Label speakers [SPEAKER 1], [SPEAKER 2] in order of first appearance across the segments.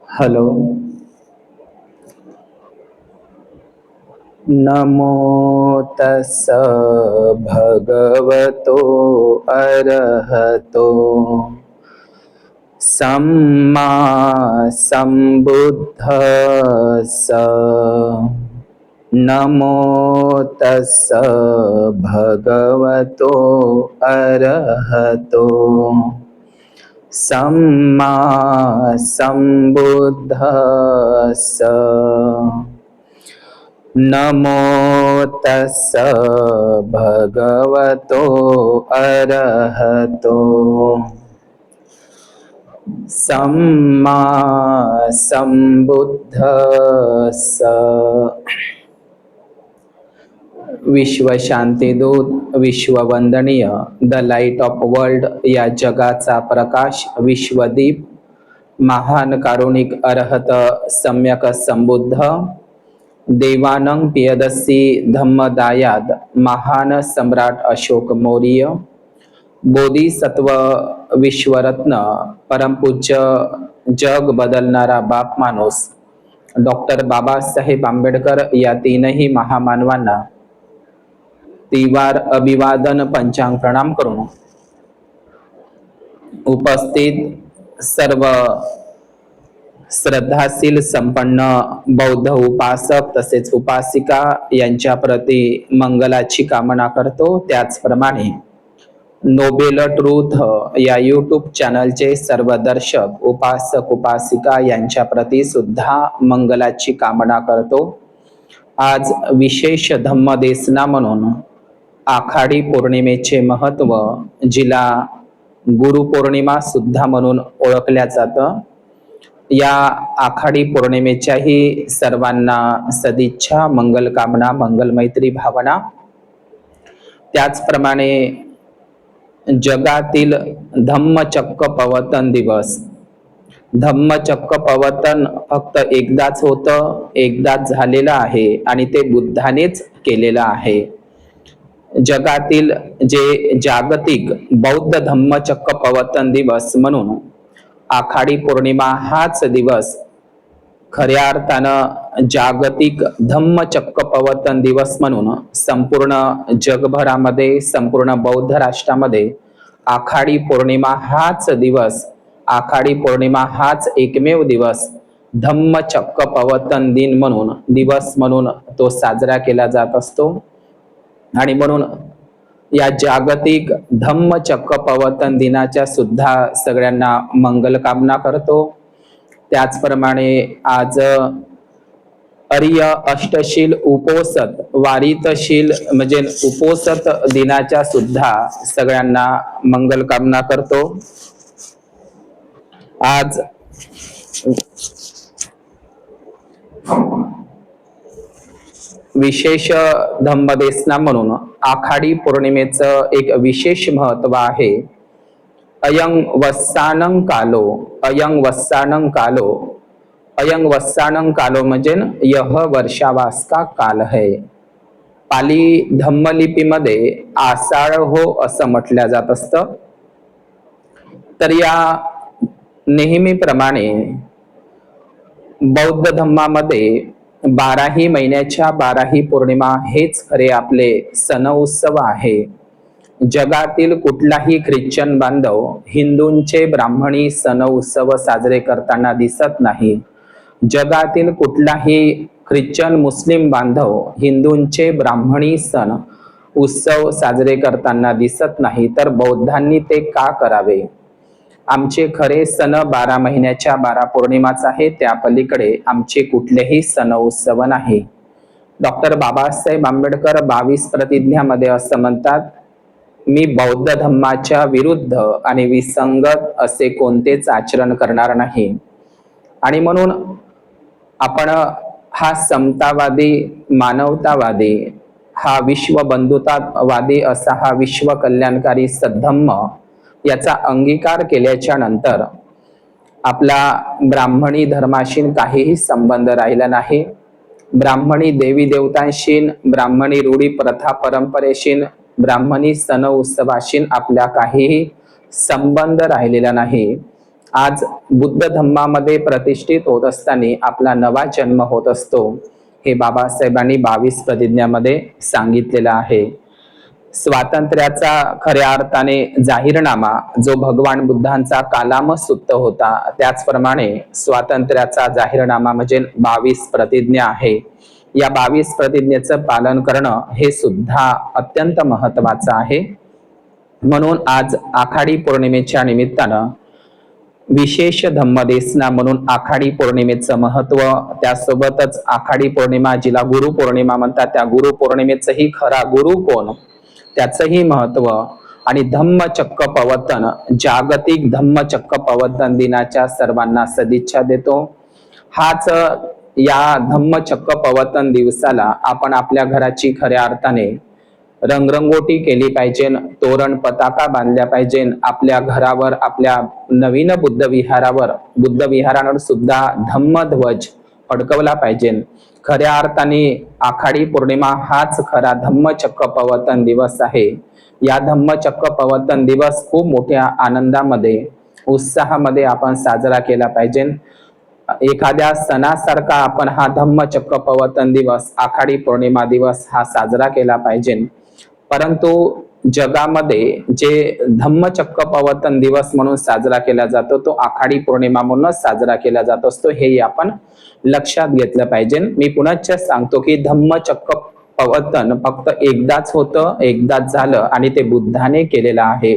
[SPEAKER 1] Hello. नमो तस्स भगवतो अरहतो सम्मा संबुद्धस्स. नमो तस्स भगवतो अरहतो सम्मा संबुद्धस्स. नमो तस्स भगवतो अरहतो सम्मा संबुद्धस्स. विश्व शांतीदूत, विश्ववंदनीय, द लाईट ऑफ वर्ल्ड या जगाचा प्रकाश, विश्वदीप, महान कारुणिक अरहत सम्यक संबुद्ध, देवानंग पियदसी धम्मदायाद, महान सम्राट अशोक मौर्य, बोधिसत्व विश्वरत्न, परमपूज्य जग बदलणारा बाप माणूस डॉक्टर बाबासाहेब आंबेडकर या तीनही महामानवांना तिवार अभिवादन पंचांग प्रणाम करून उपस्थित सर्व श्रद्धाशील संपन्न बौद्ध उपासक तसेच उपासिका यांच्या प्रती मंगलाची कामना करतो. त्याचप्रमाणे नोबेल ट्रूथ या यूट्यूब चॅनलचे सर्व दर्शक, उपासक, उपासिका यांच्या प्रती सुद्धा मंगलाची कामना करतो. आज विशेष धम्मदेसना म्हणून आखाडी पौर्णिमेचे महत्व, जिला गुरुपौर्णिमा सुद्धा म्हणून ओळखल्या जातं, या आखाडी पौर्णिमेच्याही सर्वांना सदिच्छा, मंगल कामना, मंगल मैत्री भावना. त्याचप्रमाणे जगातील धम्मचक्क पवतन दिवस, धम्मचक्क पवतन फक्त एकदाच होतं, एकदाच झालेलं आहे आणि ते बुद्धानेच केलेलं आहे. जगातील जे जागतिक बौद्ध धम्मचक्क पवतन दिवस म्हणून आखाडी पौर्णिमा हाच दिवस खऱ्या अर्थानं जागतिक धम्मचक्क पवतन दिवस म्हणून संपूर्ण जगभरामध्ये, संपूर्ण बौद्ध राष्ट्रामध्ये आखाडी पौर्णिमा हाच दिवस, आखाडी पौर्णिमा हाच एकमेव दिवस धम्मचक्क पवतन दिन म्हणून, दिवस म्हणून तो साजरा केला जात असतो. आणि म्हणून या जागतिक धम्मचक्क पवतन दिनाच्या सुद्धा सगळ्यांना मंगल कामना करतो. त्याचप्रमाणे आज आर्य अष्टशील उपोसत, वारितशील म्हणजे उपोसत दिनाच्या सुद्धा सगळ्यांना मंगल कामना करतो. आज विशेष धम्मदेसना म्हणून आखाडी पौर्णिमेचं एक विशेष महत्व आहे. अयं वस्सानं कालो, अयं वस्सानं कालो, अयं वस्सानं कालो म्हणजे यह वर्षावास का काल है. पाली धम्मलिपीमध्ये आषाढ हो असं म्हटलं जात असतं. तर या नेहमीप्रमाणे बौद्ध धम्मामध्ये 12ही महिन्याच्या 12ही पौर्णिमा हेच खरे आपले सण उत्सव आहे. जगातील कुठलाही ख्रिश्चन बांधव हिंदूंचे ब्राह्मणी सण उत्सव साजरे करताना दिसत नाही. जगातील कुठलाही ख्रिश्चन मुस्लिम बांधव हिंदूंचे ब्राह्मणी सण उत्सव साजरे करताना दिसत नाही. तर बौद्धांनी ते का करावे? आमचे खरे सण 12 महिन्याच्या 12 पौर्णिमाच आहे, त्या पलीकडे आमचे कुठलेही सण उत्सव नाही. डॉक्टर बाबासाहेब आंबेडकर 22 प्रतिज्ञामध्ये असं म्हणतात, मी बौद्ध धम्माच्या विरुद्ध आणि विसंगत असे कोणतेच आचरण करणार नाही. आणि म्हणून आपण हा समतावादी, मानवतावादी, हा विश्व बंधुतावादी असा हा विश्व कल्याणकारी सद्धम्म याचा अंगीकार केल्याच्या नंतर आपला ब्राह्मणी धर्माशी काहीही संबंध राहिला नाही. ब्राह्मणी देवी देवतांशी, ब्राह्मणी रूढी प्रथा परंपरेशी, ब्राह्मणी सण उत्सवाशी आपल्या काहीही संबंध राहिलेला नाही. आज बुद्ध धम्मामध्ये प्रतिष्ठित होत असताना आपला नवा जन्म होत असतो, हे बाबासाहेबांनी 22 प्रतिज्ञामध्ये सांगितलेलं आहे. स्वातंत्र्याचा खऱ्या अर्थाने जाहीरनामा जो भगवान बुद्धांचा कालामसूत्र होता, त्याचप्रमाणे स्वातंत्र्याचा जाहीरनामा म्हणजे 22 प्रतिज्ञा आहे. या 22 प्रतिज्ञेचं पालन करणं हे सुद्धा अत्यंत महत्वाचं आहे. म्हणून आज आखाडी पौर्णिमेच्या निमित्तानं विशेष धम्मदेसना म्हणून आखाडी पौर्णिमेचं महत्व, त्यासोबतच आखाडी पौर्णिमा जिला गुरु पौर्णिमा म्हणतात, त्या गुरु पौर्णिमेचंही खरा गुरु कोण त्याचंही महत्व, आणि धम्मचक्र प्रवर्तन, जागतिक धम्मचक्र प्रवर्तन दिनाच्या सर्वांना सदिच्छा देतो. हाच या धम्मचक्र प्रवर्तन दिवसाला आपण आपल्या घराची खऱ्या अर्थाने रंगरंगोटी केली पाहिजे, तोरण पताका बांधल्या पाहिजे. आपल्या घरावर, आपल्या नवीन बुद्ध विहारावर सुद्धा धम्मध्वज फडकवला पाहिजे. खऱ्या अर्थाने आखाडी पौर्णिमा हाच खरा धम्मचक्र प्रवर्तन दिवस आहे. या धम्मचक्र प्रवर्तन दिवस खूप मोठ्या आनंदामध्ये, उत्साहामध्ये आपण साजरा केला पाहिजे. एखाद्या सणासारखा आपण हा धम्मचक्र प्रवर्तन दिवस, आखाडी पौर्णिमा दिवस हा साजरा केला पाहिजे. परंतु जगामध्ये जे धम्मचक्र प्रवर्तन दिवस म्हणून साजरा केला जातो, तो आखाडी पौर्णिमा म्हणूनच साजरा केला जात असतो, हे आपण लक्षात घेतलं पाहिजे. मी पुनश्च सांगतो की धम्मचक्र प्रवर्तन फक्त एकदाच होतं, एकदाच झालं आणि ते बुद्धाने केलेलं आहे.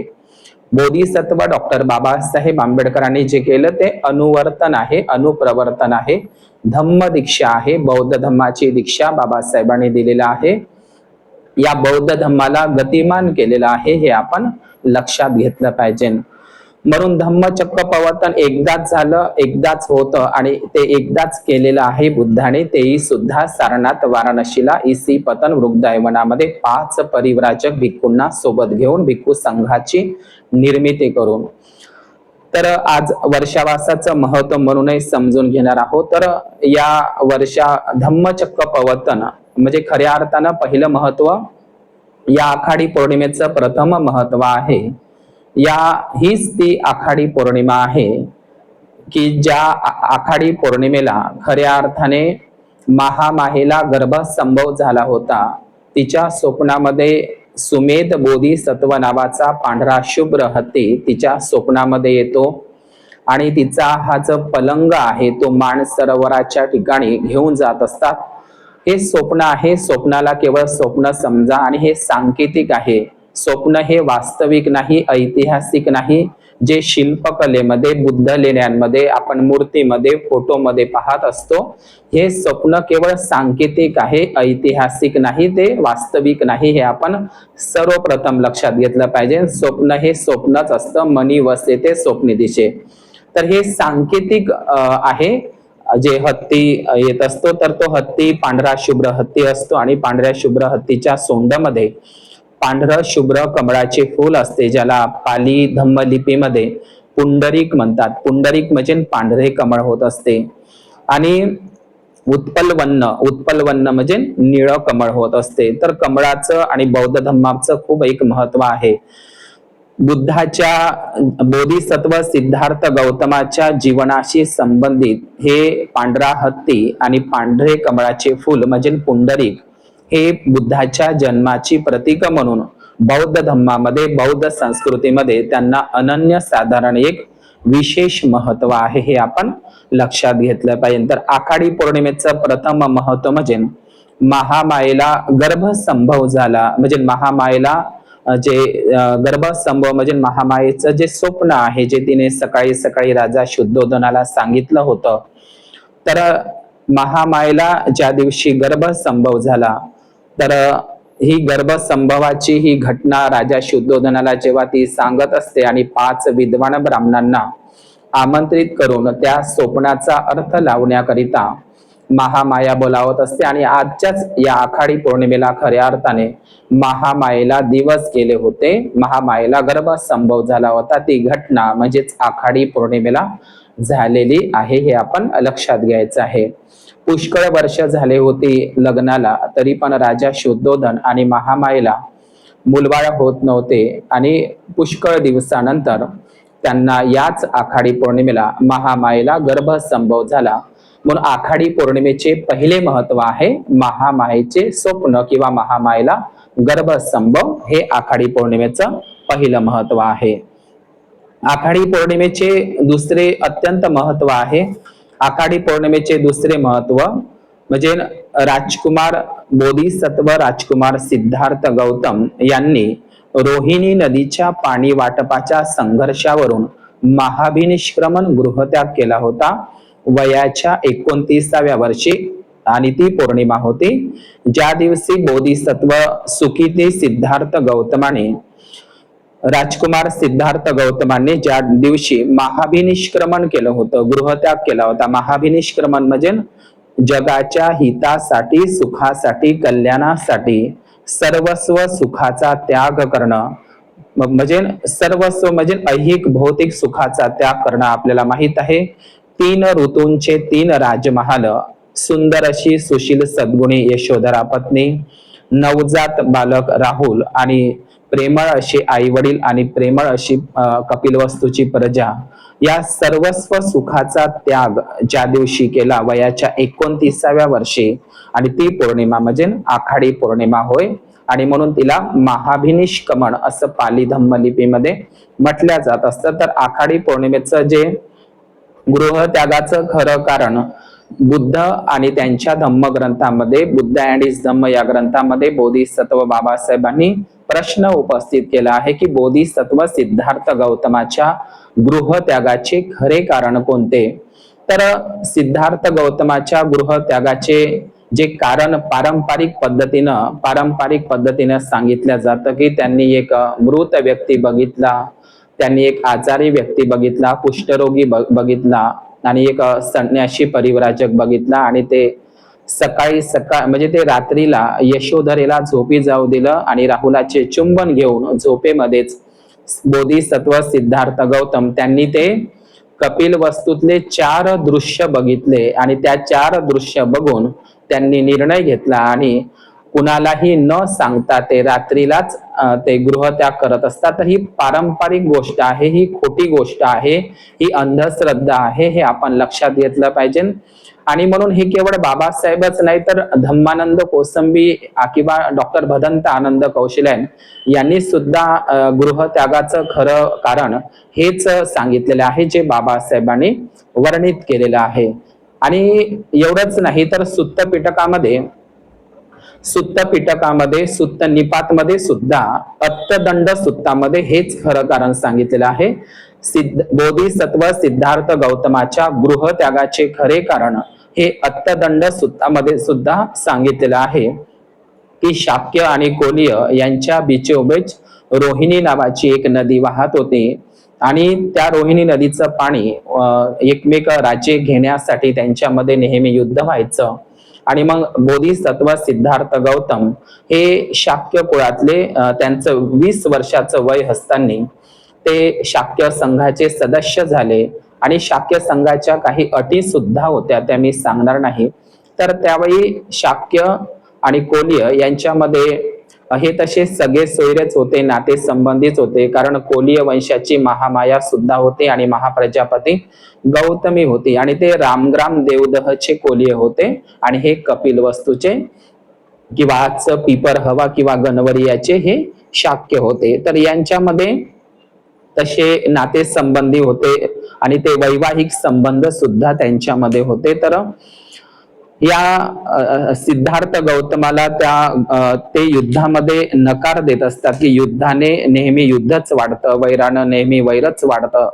[SPEAKER 1] बोधिसत्व डॉक्टर बाबासाहेब आंबेडकरांनी जे केलं ते अनुवर्तन आहे, अनुप्रवर्तन आहे, धम्म दीक्षा आहे. बौद्ध धम्माची दीक्षा बाबासाहेबांनी दिलेला आहे. या बौद्ध धम्माला गतिमान केलेलं आहे, हे आपण लक्षात घेतलं पाहिजे. म्हणून धम्मचक्र प्रवर्तन एकदाच झालं, एकदाच होतं आणि ते एकदाच केलेलं आहे बुद्धाने, तेही सुद्धा सारनाथ वाराणसीला इसी पतन वृद्धायवनामध्ये 5 परिव्राजक भिक्खूंना सोबत घेऊन भिक्खू संघाची निर्मिती करून. तर आज वर्षावासाचं महत्व म्हणूनही समजून घेणार आहोत. तर या धम्मचक्र प्रवर्तन म्हणजे खऱ्या अर्थानं पहिलं महत्व या आखाडी पौर्णिमेचं प्रथम महत्व आहे. हीच ती आखाडी पौर्णिमा आहे की ज्या आखाडी पौर्णिमेला खऱ्या अर्थाने महामायेला गर्भसंभव झाला होता. तिच्या स्वप्नामध्ये सुमेध बोधिसत्व नावाचा पांढरा शुभ्र हत्ती तिच्या स्वप्नामध्ये येतो आणि तिचा हा जो पलंग आहे तो मानसरोवराच्या ठिकाणी घेऊन जात असतात. हे स्वप्न आहे, स्वप्नाला केवळ स्वप्न समजा आणि हे सांकेतिक आहे. स्वप्न हे वास्तविक नाही, ऐतिहासिक नाही. जे शिल्पकलेमध्ये, बुद्ध लेण्यांमध्ये, आपण मूर्तीमध्ये, फोटोमध्ये पाहत असतो, हे स्वप्न केवळ सांकेतिक आहे, ऐतिहासिक नाही, ते वास्तविक नाही. हे आपण सर्वप्रथम लक्षात घेतलं पाहिजे. स्वप्न हे स्वप्नच असतं, मनी वसे ते स्वप्नी दिशे. तर हे सांकेतिक आहे. जे हत्ती येत असतो तर तो हत्ती पांढरा शुभ्र हत्ती असतो आणि पांढऱ्या शुभ्र हत्तीच्या सोंडामध्ये पांढरं शुभ्र कमळाचे फूल असते, ज्याला पाली धम्मलिपीमध्ये पुंडरीक म्हणतात. पुंडरीक म्हणजे पांढरे कमळ होत असते. आणि उत्पलवन्न म्हणजे निळं कमळ होत असते. तर कमळाचं आणि बौद्ध धम्माचं खूप एक महत्व आहे. बुद्धाच्या बोधिसत्व सिद्धार्थ गौतमाच्या जीवनाशी संबंधित हे पांढरा हत्ती आणि पांढरे कमळाचे फूल म्हणजे पुंडरीक हे बुद्धाच्या जन्माची प्रतीक म्हणून बौद्ध धम्मामध्ये, बौद्ध संस्कृतीमध्ये त्यांना अनन्य साधारण एक विशेष महत्व आहे, हे आपण लक्षात घेतलं पाहिजे. तर आखाडी पौर्णिमेचं प्रथम महत्व म्हणजे महामायेला गर्भसंभव झाला, म्हणजे महामायेला जे गर्भसंभव म्हणजे महामायेचं जे स्वप्न आहे, जे तिने सकाळी सकाळी राजा शुद्धोधनाला सांगितलं होतं. तर महामायेला ज्या दिवशी गर्भसंभव झाला, तर ही गर्भसंभवाची ही घटना राजा शुद्धोधनाला जेव्हा ती सांगत असते आणि 5 विद्वान ब्राह्मणांना आमंत्रित करून त्या स्वप्नाचा अर्थ लावण्याकरिता महामाया बोलावत असते. आणि आजच्याच या आखाडी पौर्णिमेला खऱ्या अर्थाने महामायेला दिवस गेले होते, महामायेला गर्भसंभव झाला होता. ती घटना म्हणजेच आखाडी पौर्णिमेला झालेली आहे, हे आपण लक्षात घ्यायचं आहे. पुष्कळ वर्ष झाले होती लग्नाला, तरी पण राजा शुद्धोधन आणि महामायेला मुलबाळ होत नव्हते. आणि पुष्कळ दिवसानंतर त्यांना याच आखाडी पौर्णिमेला महामायेला गर्भसंभव झाला. म्हणून आखाडी पौर्णिमेचे पहिले महत्व आहे महामायेचे स्वप्न किंवा महामायेला गर्भसंभव, हे आखाडी पौर्णिमेचं पहिलं महत्व आहे. आखाडी पौर्णिमेचे दुसरे अत्यंत महत्व आहे. आखाडी पौर्णिमेचे दुसरे महत्व म्हणजे राजकुमार बोधिसत्व राजकुमार सिद्धार्थ गौतम यांनी रोहिणी नदीच्या पाणी वाटपाच्या संघर्षावरून महाभिनिष्क्रमण गृहत्याग केला होता वयाच्या 29व्या वर्षी, आणि ती पौर्णिमा होती ज्या दिवशी बोधिसत्व सुखीते सिद्धार्थ गौतमाने राजकुमार सिद्धार्थ गौतमांनी ज्या दिवशी महाभिनिष्क्रमण केलं होतं, गृहत्याग केला होता. महाभिनिष्क्रमण म्हणजे जगाच्या हितासाठी, सुखासाठी, कल्याणासाठी सर्वस्व सुखाचा त्याग करणं, म्हणजे सर्वस्व म्हणजे ऐहिक भौतिक सुखाचा त्याग करणं. आपल्याला माहित आहे 3 ऋतूंचे 3 राजमहाल, सुंदर अशी सुशील सद्गुणी यशोधरा पत्नी, नवजात बालक राहुल आणि प्रेमळ अशी आई वडील आणि प्रेमळ अशी कपिलवस्तूची प्रजा, या सर्वस्व सुखाचा त्याग ज्या दिवशी केला वयाच्या 29व्या वर्षी, आणि ती पौर्णिमा म्हणजे आखाडी पौर्णिमा होय. आणि म्हणून तिला महाभिनिष्क्रमण असं पाली धम्मलिपीमध्ये म्हटल्या जात असतं. तर आखाडी पौर्णिमेचं जे गृहत्यागाचं खरं कारण बुद्ध आणि त्यांच्या धम्मग्रंथामध्ये, बुद्ध अँड हिज धम्म या ग्रंथामध्ये बोधिसत्व बाबासाहेबांनी प्रश्न उपस्थित केला आहे की बोधिसत्व सिद्धार्थ गौतमाच्या गृहत्यागाचे खरे कारण कोणते. तर सिद्धार्थ गौतमाच्या गृहत्यागाचे जे कारण पारंपरिक पद्धतीनं सांगितलं जातं की त्यांनी एक मृत व्यक्ती बघितला, त्यांनी एक आजारी व्यक्ती बघितला, कुष्ठरोगी बघितला आणि एक संन्यासी परिव्राजक बघितला, आणि ते सकाळी म्हणजे ते रात्रीला यशोधरेला झोपी जाऊ दिलं आणि राहुलाचे चुंबन घेऊन झोपेमध्येच बोधिसत्व सिद्धार्थ गौतम त्यांनी ते कपिल वस्तूतले 4 दृश्य बघितले, आणि त्या 4 दृश्य बघून त्यांनी निर्णय घेतला आणि कुणालाही न सांगता ते रात्रीलाच ते गृहत्याग करत असतात. तर ही पारंपरिक गोष्ट आहे, ही खोटी गोष्ट आहे, ही अंधश्रद्धा आहे, हे आपण लक्षात घेतलं पाहिजे. आणि म्हणून हे केवळ बाबासाहेबच नाही तर धम्मानंद कोसंबी किंवा डॉक्टर भदंत आनंद कौशल्यन यांनी सुद्धा गृहत्यागाचं खरं कारण हेच सांगितलेलं आहे जे बाबासाहेबांनी वर्णित केलेलं आहे. आणि एवढंच नाही तर सुत्त निपातमध्ये सुद्धा अत्तदंड सुत्तामध्ये हेच खरं कारण सांगितलेलं आहे. बोधिसत्व सिद्धार्थ गौतमाच्या गृहत्यागाचे खरे कारण हे अत्तदंड सुत्तामध्ये सुद्धा सांगितलेलं आहे की शाक्य आणि कोलीय यांच्या बिचोबेच रोहिणी नावाची एक नदी वाहत होती, आणि त्या रोहिणी नदीचं पाणी एकमेक राज्ये घेण्यासाठी त्यांच्यामध्ये नेहमी युद्ध व्हायचं. आणि मग बोधिसत्व सिद्धार्थ गौतम हे शाक्य कुळातले, त्यांचं 20 वर्षाचं वय असताना ते शाक्य संघाचे सदस्य झाले, आणि शाक्य संघाच्या काही अटी सुद्धा होत्या, त्या मी सांगणार नाही. तर त्यावेळी शाक्य आणि कोलीय यांच्यामध्ये हे तसे सगळे सोयरेच होते, नाते संबंधीच होते, कारण कोलीय वंशाची महामाया सुद्धा होते आणि महाप्रजापती गौतमी होती, आणि ते रामग्राम देवदहचे कोलीय होते, आणि हे कपिल वस्तूचे किंवा आजचं पिपर हवा किंवा गणवरियाचे हे शाक्य होते. तर यांच्यामध्ये तसे नाते संबंधी होते आणि ते वैवाहिक संबंध सुद्धा त्यांच्यामध्ये होते. तर या सिद्धार्थ गौतमाला ते युद्धामध्ये नकार देत असतात की युद्धाने नेहमी युद्धच वाढतं, वैरानं नेहमी वैरच वाढतं,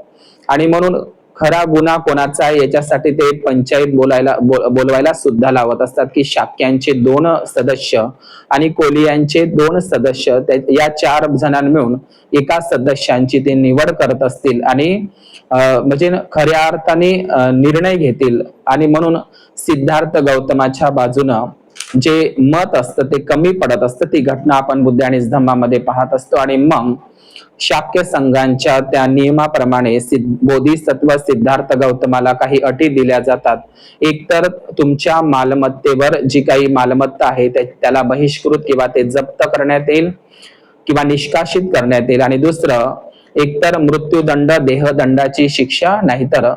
[SPEAKER 1] आणि म्हणून खरा गुन्हा कोणाचा आहे याच्यासाठी ते पंचायत बोलवायला सुद्धा लावत असतात की शाक्यांचे 2 सदस्य आणि कोलियांचे 2 सदस्य, या 4 जणांना मिळून एका सदस्यांची ते निवड करत असतील आणि म्हणजे खऱ्या अर्थाने निर्णय घेतील. आणि म्हणून सिद्धार्थ गौतमाच्या बाजूनं जे मत असतं ते कमी पडत असतं. ती घटना आपण बुद्ध आणि धम्मामध्ये पाहत असतो. आणि मग शाक्य संघांच्या त्या नियमाप्रमाणे बोधिसत्व सिद्धार्थ गौतमाला काही अटी दिल्या जातात. एकतर तुमच्या मालमत्तेवर जी काही मालमत्ता आहे त्याला बहिष्कृत किंवा ते जप्त करण्यात येईल किंवा निष्कासित करण्यात येईल. आणि दुसरं, एकतर मृत्यूदंड, देहदंडाची शिक्षा, नाहीतर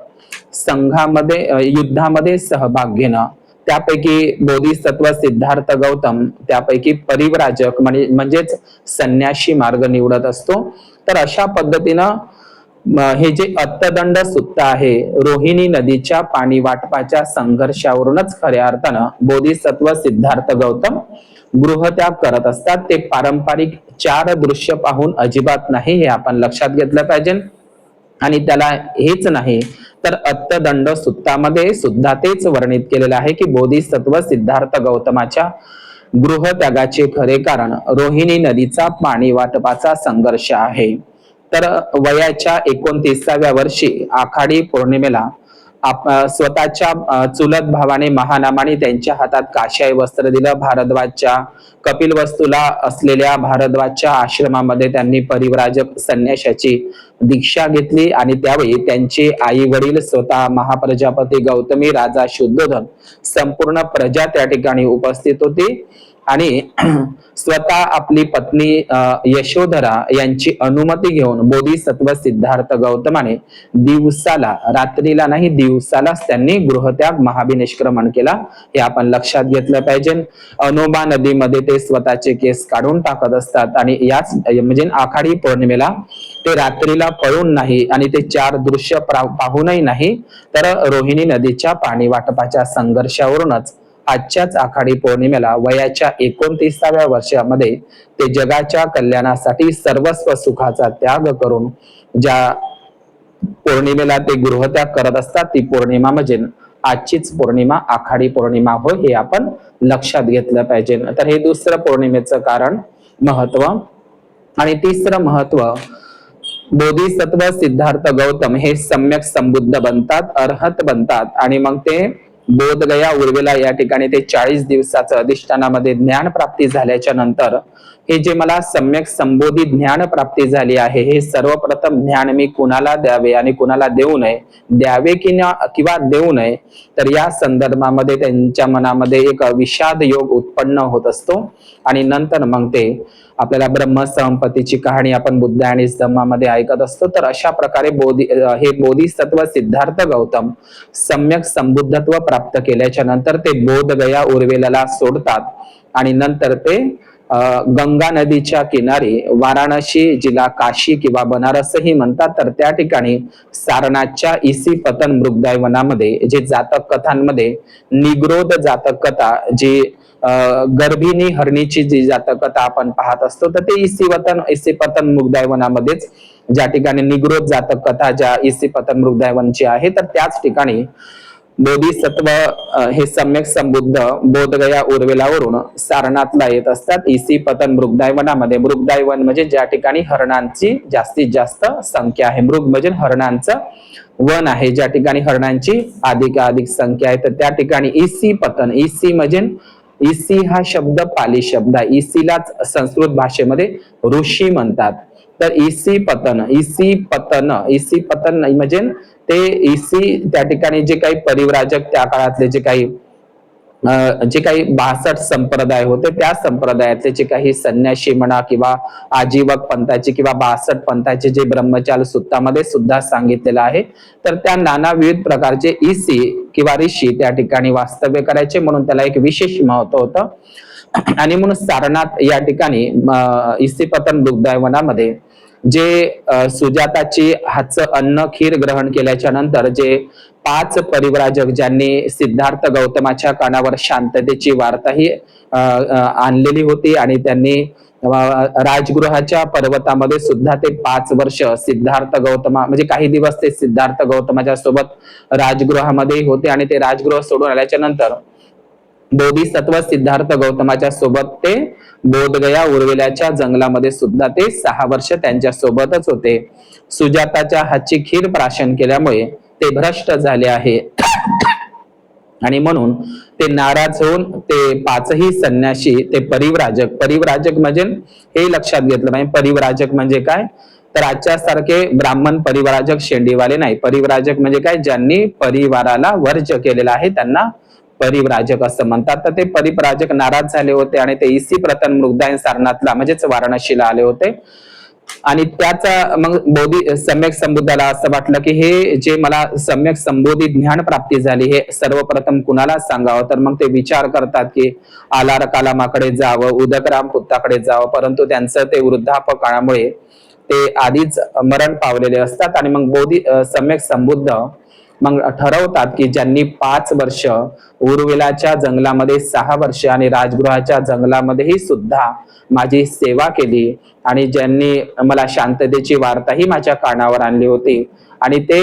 [SPEAKER 1] युद्धामध्ये सहभाग घेणं. त्यापैकी बोधिसत्व सिद्धार्थ गौतम त्यापैकी परिव्राजक म्हणजेच संन्याशी मार्ग निवडत असतो. तर अशा पद्धतीनं हे जे अत्तदंड सुत्त आहे, रोहिणी नदीच्या पाणी वाटपाच्या संघर्षावरूनच खऱ्या अर्थानं बोधिसत्व सिद्धार्थ गौतम गृहत्याग करत असतात. ते पारंपरिक 4 दृश्य पाहून अजिबात नाही, हे आपण लक्षात घेतलं पाहिजे. आणि त्याला हेच नाही तर अत्तदंड सुत्तामध्ये सुद्धा तेच वर्णित केलेलं आहे की बोधिसत्व सिद्धार्थ गौतमाच्या गृहत्यागाचे खरे कारण रोहिणी नदीचा पाणी वाटपाचा संघर्ष आहे. तर वयाच्या 29व्या वर्षी आखाडी पौर्णिमेला स्वतःच्या चुलत भावाने महानामाने त्यांच्या हातात काशाय वस्त्र दिलं. भारद्वाजच्या कपिलवस्तूला असलेल्या भारद्वाजच्या आश्रमामध्ये त्यांनी परिव्राजक संन्याशाची दीक्षा घेतली आणि त्यावेळी त्यांचे आई वडील, स्वतः महाप्रजापती गौतमी, राजा शुद्धोधन, संपूर्ण प्रजा त्या ठिकाणी उपस्थित होती. आणि स्वतः आपली पत्नी यशोधरा यांची अनुमती घेऊन बोधिसत्व सिद्धार्थ गौतमाने दिवसाला, रात्रीला नाही दिवसालाच त्यांनी गृहत्याग महाभिनिष्क्रमण केला, हे आपण लक्षात घेतलं पाहिजे. अनोबा नदीमध्ये ते स्वतःचे केस काढून टाकत असतात आणि याच म्हणजे आखाडी पौर्णिमेला ते रात्रीला पळून नाही आणि ते 4 दृश्य पाहूनही नाही, तर रोहिणी नदीच्या पाणी वाटपाच्या संघर्षावरूनच आजच्याच आखाडी पौर्णिमेला वयाच्या 29व्या वर्षामध्ये ते जगाच्या कल्याणासाठी सर्वस्व सुखाचा त्याग करून ज्या पौर्णिमेला ते गृहत्याग करत असतात, ती पौर्णिमा म्हणजे आजचीच पौर्णिमा आखाडी पौर्णिमा होय, हे आपण लक्षात घेतलं पाहिजे. तर हे दुसरं पौर्णिमेचं कारण, महत्व. आणि तिसरं महत्व, बोधिसत्व सिद्धार्थ गौतम हे सम्यक संबुद्ध बनतात, अरहत बनतात आणि मग ते बोधगया उर्वेला या ठिकाणी ते 40 दिवसाचं अधिष्ठानामध्ये ज्ञान प्राप्ती झाल्याच्या नंतर हे जे मला सम्यक संबोधित ज्ञान प्राप्ती झाली आहे, हे सर्वप्रथम ज्ञान मी कुणाला द्यावे आणि कुणाला देऊ नये, द्यावे किंवा देऊ नये, तर या संदर्भामध्ये त्यांच्या मनामध्ये एक विषाद योग उत्पन्न होत असतो. आणि नंतर मग ते आपल्याला ब्रह्मसंपत्तीची कहाणी आपण बुद्ध आणि धम्मामध्ये ऐकत असतो. तर अशा प्रकारे हे बोधिसत्व सिद्धार्थ गौतम सम्यक संबुद्धत्व प्राप्त केल्याच्या नंतर ते बोधगया उर्वेलाला सोडतात आणि नंतर ते गंगा नदीच्या किनारी वाराणसी, जिला काशी किंवा बनारसही म्हणतात, तर त्या ठिकाणी सारनाथच्या इसी पतन मृगदाय वनामध्ये जे जातक कथांमध्ये निग्रोध जातक कथा, जी गर्भिणी हरणीची जी जातक कथा आपण पाहत असतो, तर ते इसी पतन मृगदाय वनामध्येच ज्या ठिकाणी निग्रोध जातक कथा ज्या इसी पतन मृगदाय वनची आहे, तर त्याच ठिकाणी बोधिसत्व हे सम्यक संबुद्ध बोधगया उर्वेलावरून सारनाथला येत असतात. इसी पतन मृगदाय वनामध्ये, मृगदाय वन म्हणजे ज्या ठिकाणी हरणांची जास्तीत जास्त संख्या आहे, मृग म्हणजे हरणांचं वन आहे, ज्या ठिकाणी हरणांची अधिकाधिक संख्या आहे, तर त्या ठिकाणी इसी पतन, इसी म्हणजे इसी हा शब्द पाली शब्द आहे, इसीलाच संस्कृत भाषेमध्ये ऋषी म्हणतात. तर इसी पतन म्हणजे ते इसी त्या ठिकाणी जे काही परिव्राजक त्या काळातले जे काही 62 संप्रदाय होते, त्या संप्रदायातले जे काही संन्यासी म्हणा किंवा आजीवक पंथाचे किंवा 62 पंथाचे जे ब्रह्मचाल सुत्तामध्ये सुद्धा सांगितलेलं आहे, तर त्या नाना विविध प्रकारचे इसी किंवा ऋषी त्या ठिकाणी वास्तव्य करायचे, म्हणून त्याला एक विशेष महत्व होतं. आणि म्हणून सारनाथ या ठिकाणी इसी पतन मृगदाय वनामध्ये जे सुजाताची हातचं अन्न खीर ग्रहण केल्याच्या नंतर जे 5 परिव्राजक ज्यांनी सिद्धार्थ गौतमाच्या कानावर शांततेची वार्ताही आणलेली होती आणि त्यांनी राजगृहाच्या पर्वतामध्ये सुद्धा ते 5 वर्ष सिद्धार्थ गौतमा म्हणजे काही दिवस ते सिद्धार्थ गौतमाच्या सोबत राजगृहामध्ये होते आणि ते राजगृह सोडून आल्याच्या नंतर बोधिसत्व सिद्धार्थ गौतमाच्या सोबत ते बोधगया उर्वेलाच्या जंगलामध्ये सुद्धा ते 6 वर्ष त्यांच्या सोबतच होते. सुजाताच्या हातची खीर प्राशन केल्यामुळे ते भ्रष्ट झाले आहे आणि म्हणून ते नाराज होऊन ते 5ही संन्यासी ते परिव्राजक म्हणजे हे लक्षात घेतलं पाहिजे, परिव्राजक म्हणजे काय, तर आजच्या सारखे ब्राह्मण परिव्राजक शेंडीवाले नाही. परिव्राजक म्हणजे काय, ज्यांनी परिवाराला वर्ज केलेला आहे त्यांना परिव्राजक असं म्हणतात. तर ते परिव्राजक नाराज झाले होते आणि ते इसी पतन मृगदाय सारनाथला म्हणजेच वाराणसीला आले होते. आणि त्याच मग बोधी सम्यक संबुद्धाला असं वाटलं की हे जे मला सम्यक संबोधी ज्ञान प्राप्ती झाली हे सर्वप्रथम कुणाला सांगावं. तर मग ते विचार करतात की आलार कालामाकडे जावं, उदकराम पुत्ताकडे जावं, परंतु त्यांचं ते वृद्धापकाळामुळे ते आधीच मरण पावलेले असतात. आणि मग सम्यक संबुद्ध मग ठरवतात की ज्यांनी 5 वर्ष उरुवेलाच्या जंगलामध्ये, 6 वर्ष आणि राजगृहाच्या जंगलामध्येही सुद्धा माझी सेवा केली आणि ज्यांनी मला शांततेची वार्ताही माझ्या कानावर आणली होती आणि ते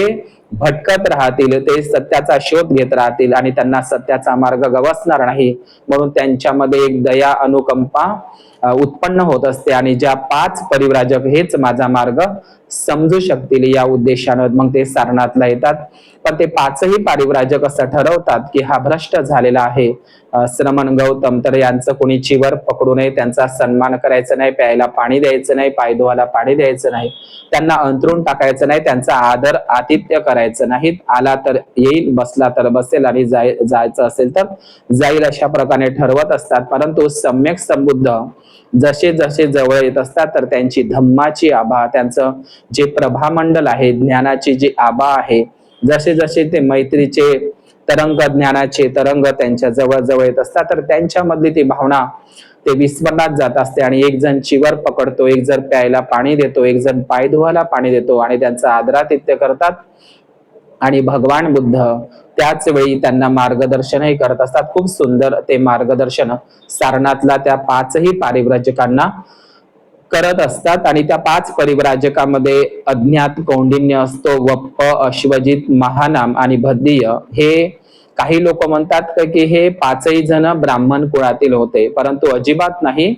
[SPEAKER 1] भटकत राहतील, ते सत्याचा शोध घेत राहतील आणि त्यांना सत्याचा मार्ग गवसणार नाही, म्हणून त्यांच्यामध्ये एक दया अनुकंपा उत्पन्न होत असते आणि ज्या 5 परिव्राजक हेच माझा मार्ग समजू शकतील या उद्देशानं मग ते सारनाथला येतात. पण ते 5ही परिव्राजक असं ठरवतात की हा भ्रष्ट झालेला आहे श्रमण गौतम, तर यांचं कोणी चिवर पकडू नये, त्यांचा सन्मान करायचा नाही, प्यायला पाणी द्यायचं नाही, पाय धुवायला पाणी द्यायचं नाही, त्यांना अंतरून टाकायचं नाही, त्यांचा आदर आतिथ्य करायचं नाही, आला तर येईल, बसला तर बसेल आणि जायचं असेल तर जाईल, अशा प्रकारे ठरवत असतात. परंतु सम्यक संबुद्ध जसे जसे जवळ येत असतात तर त्यांची धम्माची आभा, त्यांचं जे प्रभामंडल आहे, ज्ञानाची जी आभा आहे, जसे जसे ते मैत्रीचे तरंग, ज्ञानाचे तरंग त्यांच्या जवळ जवळ येत असतात तर त्यांच्यामधली ती भावना ते विस्मरणात जात असते आणि एक जण चिवर पकडतो, एक जण प्यायला पाणी देतो, एक जण पाय धुवायला पाणी देतो आणि त्यांचा आदरातिथ्य करतात. आणि भगवान बुद्ध त्याच वेळी त्यांना मार्गदर्शनही करत असतात. खूप सुंदर ते मार्गदर्शन सारनाथला त्या 5ही परिव्राजकांना करत असतात. आणि त्या 5 परिव्राजकामध्ये अज्ञात, कौंडिन्य असतो, वप्प, अश्वजित, महानाम आणि भद्दीय. हे काही लोक म्हणतात की हे 5ही जण ब्राह्मण कुळातील होते, परंतु अजिबात नाही.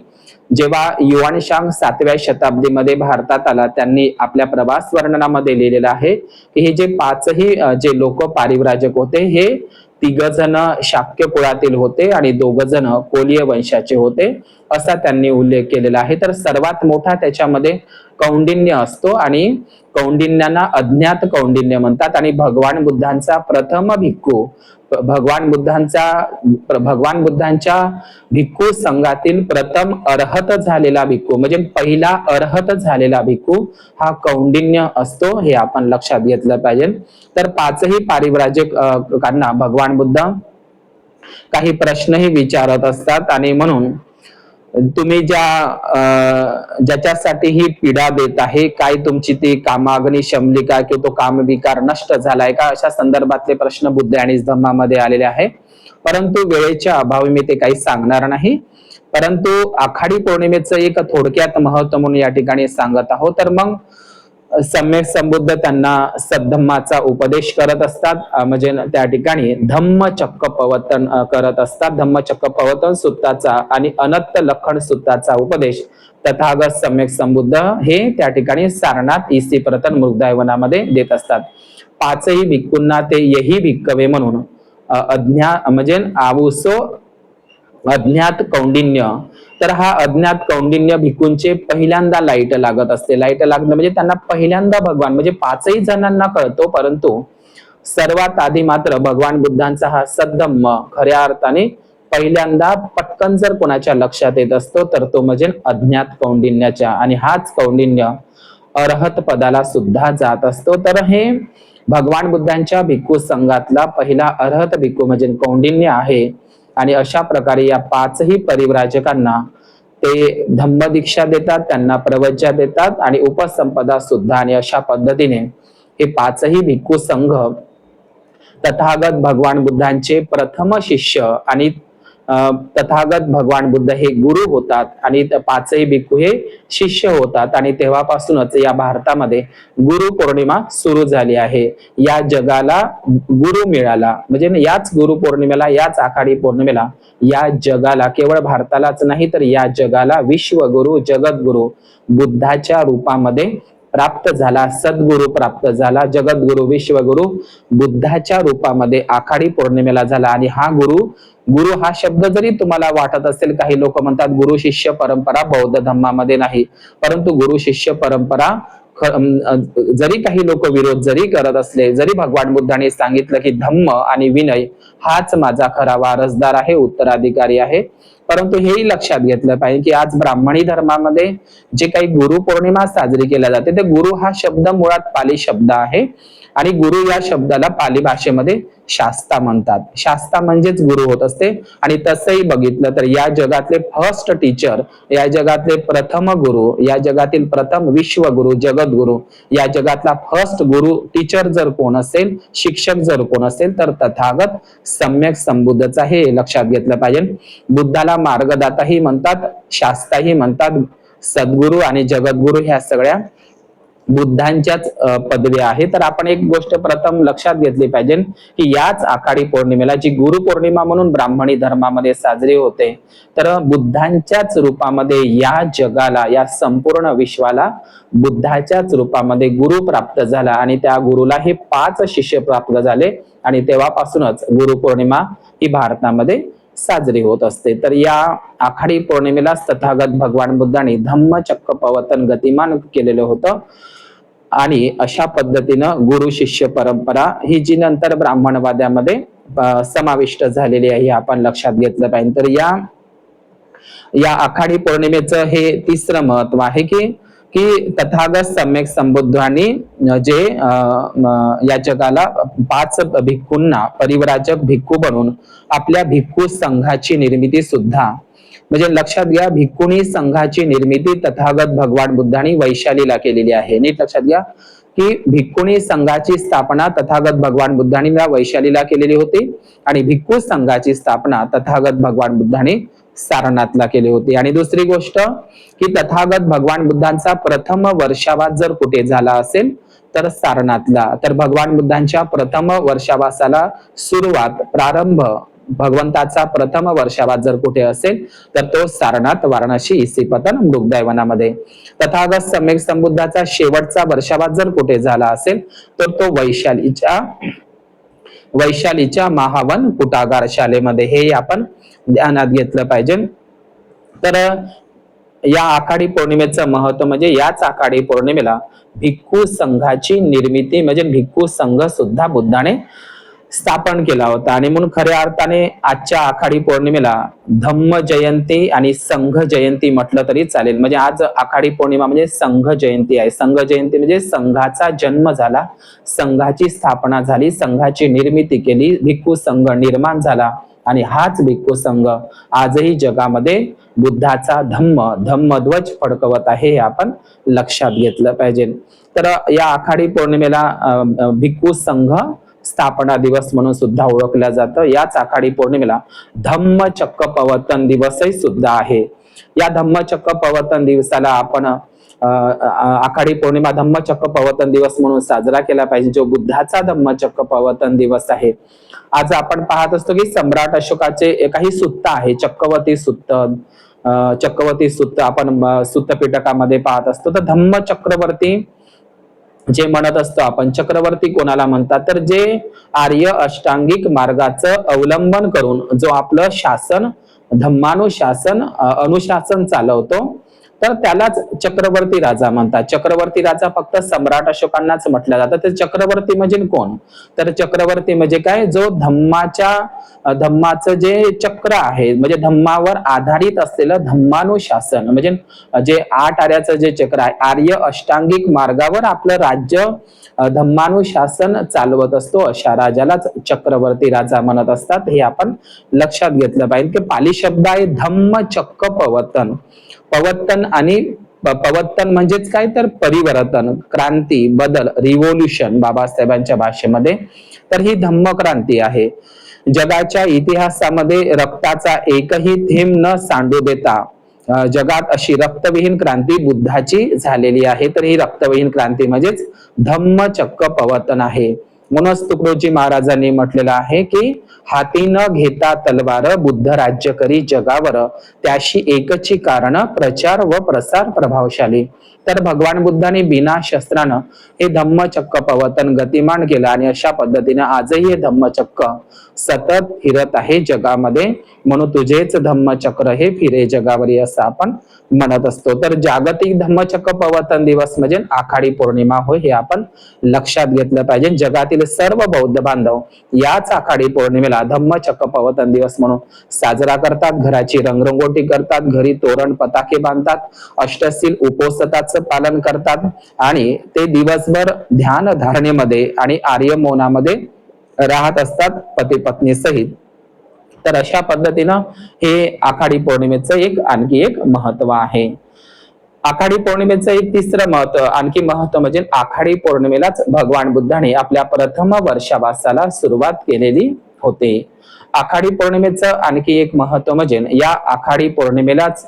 [SPEAKER 1] जेव्हा युवानशांग 7व्या शताब्दीमध्ये भारतात आला, त्यांनी आपल्या प्रवास वर्णनामध्ये लिहिलेलं आहे की हे जे 5ही जे लोक परिव्राजक होते हे 3 जण शाक्य कुळातील होते आणि 2 जण कोलीय वंशाचे होते, असा त्यांनी उल्लेख केलेला आहे. तर सर्वात मोठा त्याच्यामध्ये कौंडिन्य असतो आणि कौंडिन्यांना अज्ञात कौंडिन्य म्हणतात. आणि भगवान बुद्धांचा प्रथम भिक्खू, भगवान बुद्धांच्या भिक्खू संघातील प्रथम अर्हत झालेला भिक्खू, म्हणजे पहिला अर्हत झालेला भिक्खू हा कौंडिन्य असतो, हे आपण लक्षात घेतलं पाहिजे. तर 5ही परिव्राजकांना भगवान बुद्ध काही प्रश्नही विचारत असतात आणि म्हणून तुम्ही ज्याच्यासाठी ही पीडा देत आहे, काय तुमची ती कामाग्नी शमली का, की तो कामविकार नष्ट झालाय का, अशा संदर्भातले प्रश्न बुद्ध आणि धम्मामध्ये आलेले आहे. परंतु वेळेच्या अभावी मी ते काही सांगणार नाही. परंतु आखाडी पौर्णिमेचं एक थोडक्यात महत्व म्हणून या ठिकाणी सांगत आहोत. तर मग सम्यक संबुद्ध त्यांना सद्धम्माचा उपदेश करत असतात, म्हणजे त्या ठिकाणी धम्मचक्क पवतन करत असतात. धम्मचक्क पवतन सुत्ताचा आणि अनंत लखन सुत्ताचा उपदेश तथागत सम्यक संबुद्ध हे त्या ठिकाणी सारनाथ इसी प्रतन मृगदायवनामध्ये देत असतात. 5ही भिक्खूंना ते यही भिक्कवे म्हणून म्हणजे आवुसो अज्ञात कौंडिन्य. तर हा अज्ञात कौंडिन्य भिक्खूंचे पहिल्यांदा लाईट लागत असते. लाईट लागणं म्हणजे त्यांना पहिल्यांदा भगवान, म्हणजे 5ही जणांना कळतो, परंतु सर्वात आधी मात्र भगवान बुद्धांचा हा सद्धम्म खऱ्या अर्थाने पहिल्यांदा पटकन जर कोणाच्या लक्षात येत असतो तर तो म्हणजे अज्ञात कौंडिन्याच्या, आणि हाच कौंडिन्य अर्हत पदाला सुद्धा जात असतो. तर हे भगवान बुद्धांच्या भिक्खू संघातला पहिला अर्हत भिक्खू म्हणजे कौंडिन्य आहे. आणि अशा प्रकारे या 5ही परिव्राजकांना ते धम्म दीक्षा देतात, त्यांना प्रवज्या देतात आणि उपसंपदा सुद्धा. आणि अशा पद्धतीने हे 5ही भिक्खू संघ तथागत भगवान बुद्धांचे प्रथम शिष्य आणि तथागत भगवान बुद्ध हे गुरु होतात आणि 5ही भिक्खू हे शिष्य होतात. आणि तेव्हापासूनच या भारतामध्ये गुरु पौर्णिमा सुरू झाली आहे. या जगाला गुरु मिळाला, म्हणजे याच गुरु पौर्णिमेला, याच आखाडी पौर्णिमेला या जगाला, केवळ भारतालाच नाही तर या जगाला विश्वगुरु, जगद्गुरु बुद्धाच्या रूपामध्ये प्राप्त झाला, सद्गुरु प्राप्त झाला, जगद्गुरु, विश्वगुरु बुद्धाच्या रूपामध्ये आखाडी पौर्णिमेला झाला. आणि हा गुरु हा शब्द जरी तुम्हाला वाटत असेल, काही लोक म्हणतात गुरु शिष्य परंपरा बौद्ध धम्मामध्ये नाही, परंतु गुरु शिष्य परंपरा जरी काही लोक विरोध जरी करत असले, जरी भगवान बुद्धांनी सांगितलं की धम्म आणि विनय हाच माझा खरा वारसदार आहे, उत्तराधिकारी आहे, परंतु हेही लक्षात घेतलं पाहिजे की आज ब्राह्मणी धर्मामध्ये जे काही गुरु पौर्णिमा साजरी केल्या जाते, ते गुरु हा शब्द मुळात पाली शब्द आहे आणि गुरु या शब्दाला पाली भाषेमध्ये शास्ता म्हणतात. शास्ता म्हणजेच गुरु होत असते. आणि तसंही बघितलं तर या जगातले फर्स्ट टीचर, या जगातले प्रथम गुरु, या जगातील प्रथम विश्वगुरु, जगद्गुरु, या जगातला फर्स्ट गुरु टीचर जर कोण असेल, शिक्षक जर कोण असेल, तर तथागत सम्यक संबुद्धच आहे, हे लक्षात घेतलं पाहिजे. बुद्धाला मार्गदाताही म्हणतात, शास्ताही म्हणतात, सद्गुरु आणि जगद्गुरु ह्या सगळ्या बुद्धांच्याच पदवी आहे. तर आपण एक गोष्ट प्रथम लक्षात घेतली पाहिजे की याच आखाडी पौर्णिमेला, जी गुरु पौर्णिमा म्हणून ब्राह्मणी धर्मामध्ये साजरी होते, तर बुद्धांच्याच रूपामध्ये या जगाला, या संपूर्ण विश्वाला बुद्धाच्याच रूपामध्ये गुरु प्राप्त झाला आणि त्या गुरुला हे 5 शिष्य प्राप्त झाले आणि तेव्हापासूनच गुरु पौर्णिमा ही भारतामध्ये साजरी होत असते. तर या आखाडी पौर्णिमेला तथागत भगवान बुद्धांनी धम्मचक्र प्रवर्तन गतिमान केलेलं होतं आणि अशा पद्धतीनं गुरु शिष्य परंपरा ही जी नंतर ब्राह्मणवाद्यामध्ये समाविष्ट झालेली आहे, हे आपण लक्षात घेतलं पाहिजे. तर या आखाडी पौर्णिमेचं हे तिसरं महत्व आहे की तथागत सम्यक संबुद्धांनी जे या जगाला 5 भिक्खूंना परिव्राजक भिक्खू बनवून आपल्या भिक्खू संघाची निर्मिती सुद्धा, म्हणजे लक्षात घ्या, भिक्खुनी संघाची निर्मिती तथागत भगवान बुद्धांनी वैशालीला केलेली आहे. नीट लक्षात घ्या की भिक्खुनी संघाची स्थापना तथागत भगवान बुद्धांनी वैशालीला केलेली होती आणि भिक्खू संघाची स्थापना तथागत भगवान बुद्धांनी सारनाथला केली होती. आणि दुसरी गोष्ट की तथागत भगवान बुद्धांचा प्रथम वर्षावास जर कुठे झाला असेल तर सारनाथला. तर भगवान बुद्धांच्या प्रथम वर्षावासाला सुरुवात, प्रारंभ, भगवंताचा प्रथम वर्षावास जर कुठे असेल तर तो सारनाथ, वाराणसी, इसिपतन, मृगदैवनामध्ये. तथागत सम्यक संबुद्धाचा शेवटचा वर्षावास जर कुठे झाला असेल तर तो वैशालीच्या महावन कुटागार शालेमध्ये, हे आपण ध्यानात घेतलं पाहिजे. तर या आखाडी पौर्णिमेचं महत्व म्हणजे याच आखाडी पौर्णिमेला भिक्खू संघाची निर्मिती, म्हणजे भिक्खू संघ सुद्धा बुद्धाने स्थापन केला होता. आणि म्हणून खऱ्या अर्थाने आजच्या आखाडी पौर्णिमेला धम्म जयंती आणि संघ जयंती म्हटलं तरी चालेल. म्हणजे आज आखाडी पौर्णिमा म्हणजे संघ जयंती आहे. संघ जयंती म्हणजे संघाचा जन्म झाला, संघाची स्थापना झाली, संघाची निर्मिती केली, भिक्खू संघ निर्माण झाला आणि हाच भिक्खू संघ आजही जगामध्ये बुद्धाचा धम्मध्वज फडकवत आहे, हे आपण लक्षात घेतलं पाहिजे. तर या आखाडी पौर्णिमेला भिक्खू संघ स्थापना दिवस म्हणून सुद्धा ओळखलं जातं. याच आखाडी पौर्णिमेला धम्मचक्र प्रवर्तन दिवसही सुद्धा आहे. या धम्मचक्र प्रवर्तन दिवसाला आपण आखाडी पौर्णिमा धम्मचक्र प्रवर्तन दिवस म्हणून साजरा केला पाहिजे, जो बुद्धाचा धम्मचक्र प्रवर्तन दिवस आहे. आज आपण पाहत असतो की सम्राट अशोकाचे काही सुत्त आहे, चक्रवर्ती सुत्त आपण सुत्त पिटकामध्ये पाहत असतो. तर धम्मचक्रवर्ती जे म्हणत असतो आपण, चक्रवर्ती कोणाला म्हणतात, तर जे आर्य अष्टांगिक मार्गाचं अवलंबन करून जो आपलं शासन, धम्मानुशासन, अनुशासन चालवतो, तर त्यालाच चक्रवर्ती राजा म्हणतात. चक्रवर्ती राजा फक्त सम्राट अशोकांनाच म्हटलं जातं. तर चक्रवर्ती म्हणजे कोण, तर चक्रवर्ती म्हणजे काय, जो धम्माचं जे चक्र आहे, म्हणजे धम्मावर आधारित असलेलं धम्मानुशासन, म्हणजे जे 8 आर्याचं जे चक्र आहे, आर्य अष्टांगिक मार्गावर आपलं राज्य धम्मानुशासन चालवत असतो, अशा राजालाच चक्रवर्ती राजा म्हणत असतात. हे आपण लक्षात घेतलं पाहिजे की पाली शब्द आहे धम्मचक्र प्रवर्तन. प्रवर्तन आणि प्रवर्तन म्हणजेच काय, तर परिवर्तन, क्रांती, बदल, रिव्होल्युशन बाबासाहेबांच्या भाषेमध्ये. तर ही धम्मक्रांती आहे. जगाच्या इतिहासामध्ये रक्ताचा एकही थेंब न सांडू देता जगात अशी रक्तविहीन क्रांती बुद्धाची झालेली आहे. तर ही रक्तविहीन क्रांती म्हणजेच धम्मचक्र प्रवर्तन आहे. म्हणूनच तुकडोजी महाराजांनी म्हटलेलं आहे की हाती न घेता तलवार, बुद्ध राज्य करी जगावर, त्याशी एकची कारण प्रचार व प्रसार प्रभावशाली. तर भगवान बुद्धांनी बिना शस्त्रानं हे धम्मचक्र प्रवर्तन गतिमान केलं आणि अशा पद्धतीने आजही हे धम्मचक्र सतत फिरत आहे जगामध्ये. म्हणून तुझेच धम्मचक्र हे फिरे जगावरी, असं आपण म्हणत असतो. तर जागतिक धम्मचक्र प्रवर्तन दिवस म्हणजे आखाडी पौर्णिमा होय, हे आपण लक्षात घेतलं पाहिजे. जगातील सर्व बौद्ध बांधव याच आखाडी पौर्णिमेला धम्मचक्र प्रवर्तन दिवस म्हणून साजरा करतात. घराची रंगरंगोटी करतात, घरी तोरण पताके बांधतात, अष्टशील उपोषताचं पालन करतात आणि ते दिवसभर ध्यान धारणेमध्ये आणि आर्य मौनामध्ये राहत असतात पती पत्नी सहित. तर अशा पद्धतीनं हे आखाडी पौर्णिमेचं आणखी एक महत्व आहे. आखाडी पौर्णिमेचं एक तिसरं महत्व, आणखी महत्व म्हणजे आखाडी पौर्णिमेलाच भगवान बुद्धाने आपल्या प्रथम वर्षावासाला सुरुवात केलेली होते. आखाडी पौर्णिमेचं आणखी एक महत्व म्हणजे या आखाडी पौर्णिमेलाच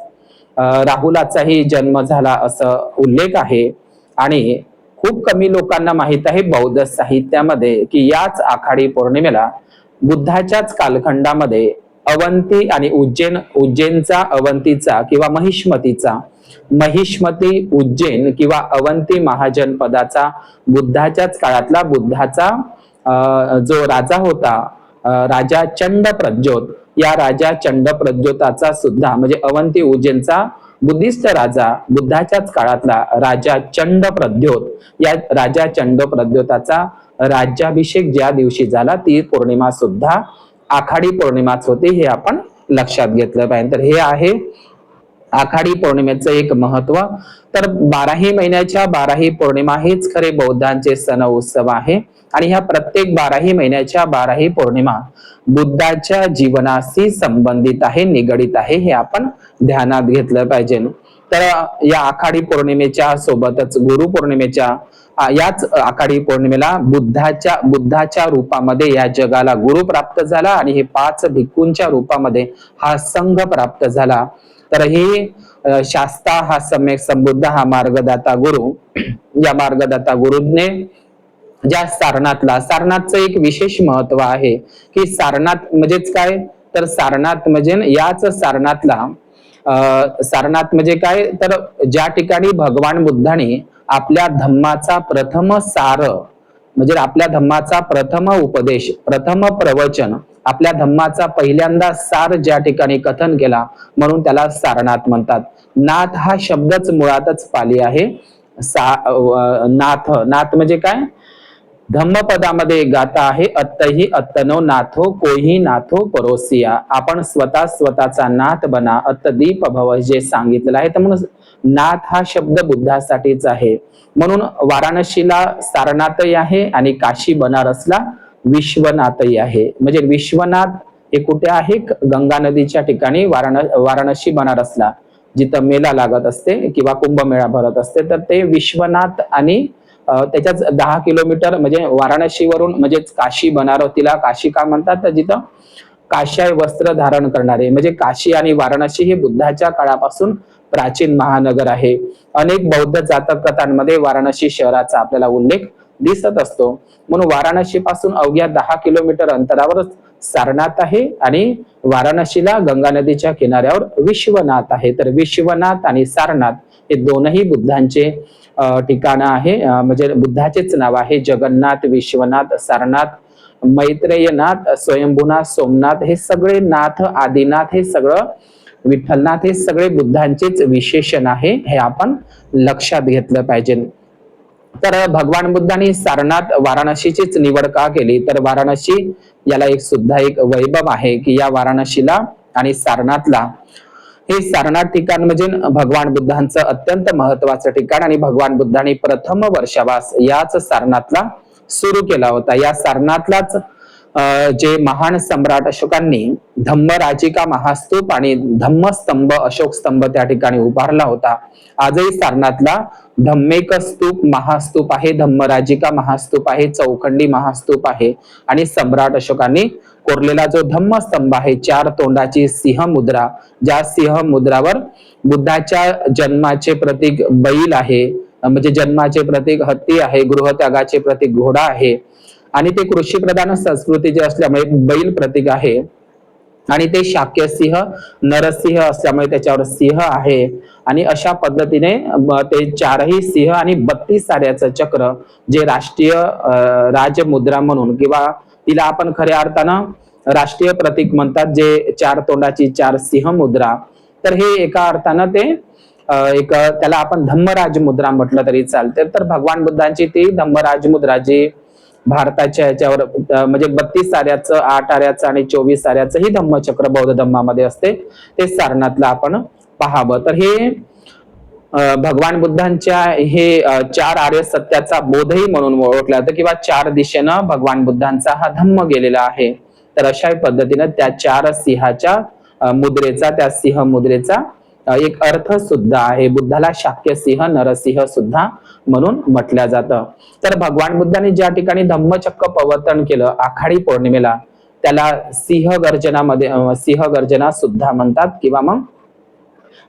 [SPEAKER 1] राहुलाचाही जन्म झाला असं उल्लेख आहे आणि खूप कमी लोकांना माहित आहे बौद्ध साहित्यामध्ये की याच आखाडी पौर्णिमेला बुद्धाच्याच कालखंडामध्ये अवंती आणि उज्जैनचा अवंतीचा किंवा महिष्मती उज्जैन किंवा अवंती महाजनपदाचा बुद्धाच्याच काळातला बुद्धाचा जो राजा होता राजा चंड प्रज्योत, या राजा चंड प्रज्योताचा सुद्धा म्हणजे अवंती उज्जैनचा बुद्धिस्ट राजा बुद्धाच्याच काळातला राजा चंड प्रद्योत, या राजा चंड प्रद्योताचा राज्याभिषेक ज्या दिवशी झाला ती पौर्णिमा सुद्धा आखाडी पौर्णिमाच होती, हे आपण लक्षात घेतलं पाहिजे. तर हे आहे आखाडी पौर्णिमेचं एक महत्व. तर 12ही महिन्याच्या 12ही पौर्णिमा हेच खरे बौद्धांचे सण उत्सव आहे आणि ह्या प्रत्येक 12ही महिन्याच्या 12ही पौर्णिमा बुद्धाच्या जीवनाशी संबंधित आहे, निगडित आहे, हे आपण ध्यानात घेतलं पाहिजे. तर या आखाडी पौर्णिमेच्या सोबतच गुरुपौर्णिमेच्या याच आखाडी पौर्णिमेला बुद्धाच्या रूपामध्ये या जगाला गुरु प्राप्त झाला आणि हे 5 भिक्खूंच्या रूपामध्ये हा संघ प्राप्त झाला. तर हे शास्ता हा सम्यक संबुद्ध हा मार्गदाता गुरु, या मार्गदाता गुरुने ज्या सारनाथचं एक विशेष महत्व आहे की सारनाथ म्हणजेच काय, तर सारनाथ म्हणजे याच सारनाथ म्हणजे काय, तर ज्या ठिकाणी भगवान बुद्धाने आपल्या धम्माचा प्रथम सार म्हणजे आपल्या धम्माचा प्रथम उपदेश, प्रथम प्रवचन, आपल्या धम्माचा पहिल्यांदा सार ज्या ठिकाणी कथन केला म्हणून त्याला सारनाथ म्हणतात. नाथ हा शब्दच मुळातच पाली आहे. नाथ म्हणजे काय, धम्मपदामध्ये गाता आहे अत्तही अत्तनो नाथो कोही नाथो परोसिया, आपण स्वतःचा नाथ बना अत्तदीप भव, जे सांगितलेलं आहे. तर म्हणून नाथ हा शब्द बुद्धासाठीच आहे. म्हणून वाराणसीला सारनाथही आहे आणि काशी बनारसला विश्वनाथही आहे. म्हणजे विश्वनाथ हे कुठे आहे, गंगा नदीच्या ठिकाणी वाराणसी बनारसला जिथं मेला लागत असते किंवा कुंभमेळा भरत असते, तर ते विश्वनाथ आणि त्याच्याच 10 किलोमीटर म्हणजे वाराणसीवरून म्हणजेच काशी बनारसीला काशी का म्हणतात, तर जिथं काश्याय वस्त्र धारण करणारे म्हणजे काशी आणि वाराणसी हे बुद्धाच्या काळापासून प्राचीन महानगर आहे. अनेक बौद्ध जातक कथांमध्ये वाराणसी शहराचा आपल्याला उल्लेख दिसत असतो. म्हणून वाराणसी पासून अवघ्या 10 किलोमीटर अंतरावर सारनाथ आहे आणि वाराणसीला गंगा नदीच्या किनाऱ्यावर विश्वनाथ आहे. तर विश्वनाथ आणि सारनाथ हे दोनही बुद्धांचे ठिकाण आहे, म्हणजे बुद्धाचेच नाव आहे. जगन्नाथ, विश्वनाथ, सारनाथ, मैत्रेयनाथ, स्वयंभूनाथ, सोमनाथ, हे सगळे नाथ, आदिनाथ, हे सगळं विठ्ठलनाथ, हे सगळे बुद्धांचेच विशेषण आहे, हे आपण लक्षात घेतलं पाहिजे. तर भगवान बुद्धांनी सारनाथ वाराणसीचीच निवड का केली, तर वाराणसी याला सुद्धा एक वैभव आहे की या वाराणसीला आणि सारनाथला, हे सारनाथ ठिकाण म्हणजे भगवान बुद्धांचं अत्यंत महत्वाचं ठिकाण आणि भगवान बुद्धांनी प्रथम वर्षावास याच सारनाथला सुरू केला होता. या सारनाथलाच जे महान सम्राट अशोकांनी धम्मराजिका महास्तूप आणि धम्मस्तंभ अशोक स्तंभ त्या ठिकाणी उभारला होता. आजही सारनाथला धम्मेक स्तूप महास्तूप आहे, धम्मराजिका महास्तूप आहे, चौखंडी महास्तूप आहे आणि सम्राट अशोकांनी कोरलेला जो धम्मस्तंभ आहे 4 तोंडाची सिंह मुद्रा, ज्या सिंह मुद्रावर बुद्धाच्या जन्माचे प्रतीक बैल आहे, म्हणजे जन्माचे प्रतीक हत्ती आहे, गृहत्यागाचे प्रतीक घोडा आहे आणि ते कृषी प्रधान संस्कृतीचे असल्यामुळे बैल प्रतीक आहे आणि ते शाक्य सिंह नरसिंह असल्यामुळे त्याच्यावर सिंह आहे आणि अशा पद्धतीने ते 4ही सिंह आणि 32 साऱ्याचं चक्र जे राष्ट्रीय राजमुद्रा म्हणून किंवा तिला आपण खऱ्या अर्थानं राष्ट्रीय प्रतीक म्हणतात, जे 4 तोंडाची 4 सिंह मुद्रा, तर हे एका अर्थानं ते त्याला आपण धम्मराज मुद्रा म्हटलं तरी चालते. तर भगवान बुद्धांची ती धम्मराज मुद्रा जी भारताच्या याच्यावर म्हणजे 32 आऱ्याचं, 8 आऱ्याचं आणि 24 आऱ्याचं ही धम्मचक्र बौद्ध धम्मामध्ये असते, ते सारनाथला आपण पाहावं. तर हे भगवान बुद्धांच्या हे 4 आर्य सत्याचा बोधही म्हणून ओळखला जातं किंवा 4 दिशेनं भगवान बुद्धांचा हा धम्म गेलेला आहे. तर अशा पद्धतीनं त्या 4 सिंहाच्या मुद्रेचा, त्या सिंह मुद्रेचा एक अर्थ सुद्धा आहे. बुद्धाला शाक्य सिंह, नरसिंह सुद्धा म्हणून म्हटलं जातं. तर भगवान बुद्धांनी ज्या ठिकाणी धम्मचक्र प्रवर्तन केलं आखाडी पौर्णिमेला, त्याला सिंह गर्जना सुद्धा म्हणतात किंवा मग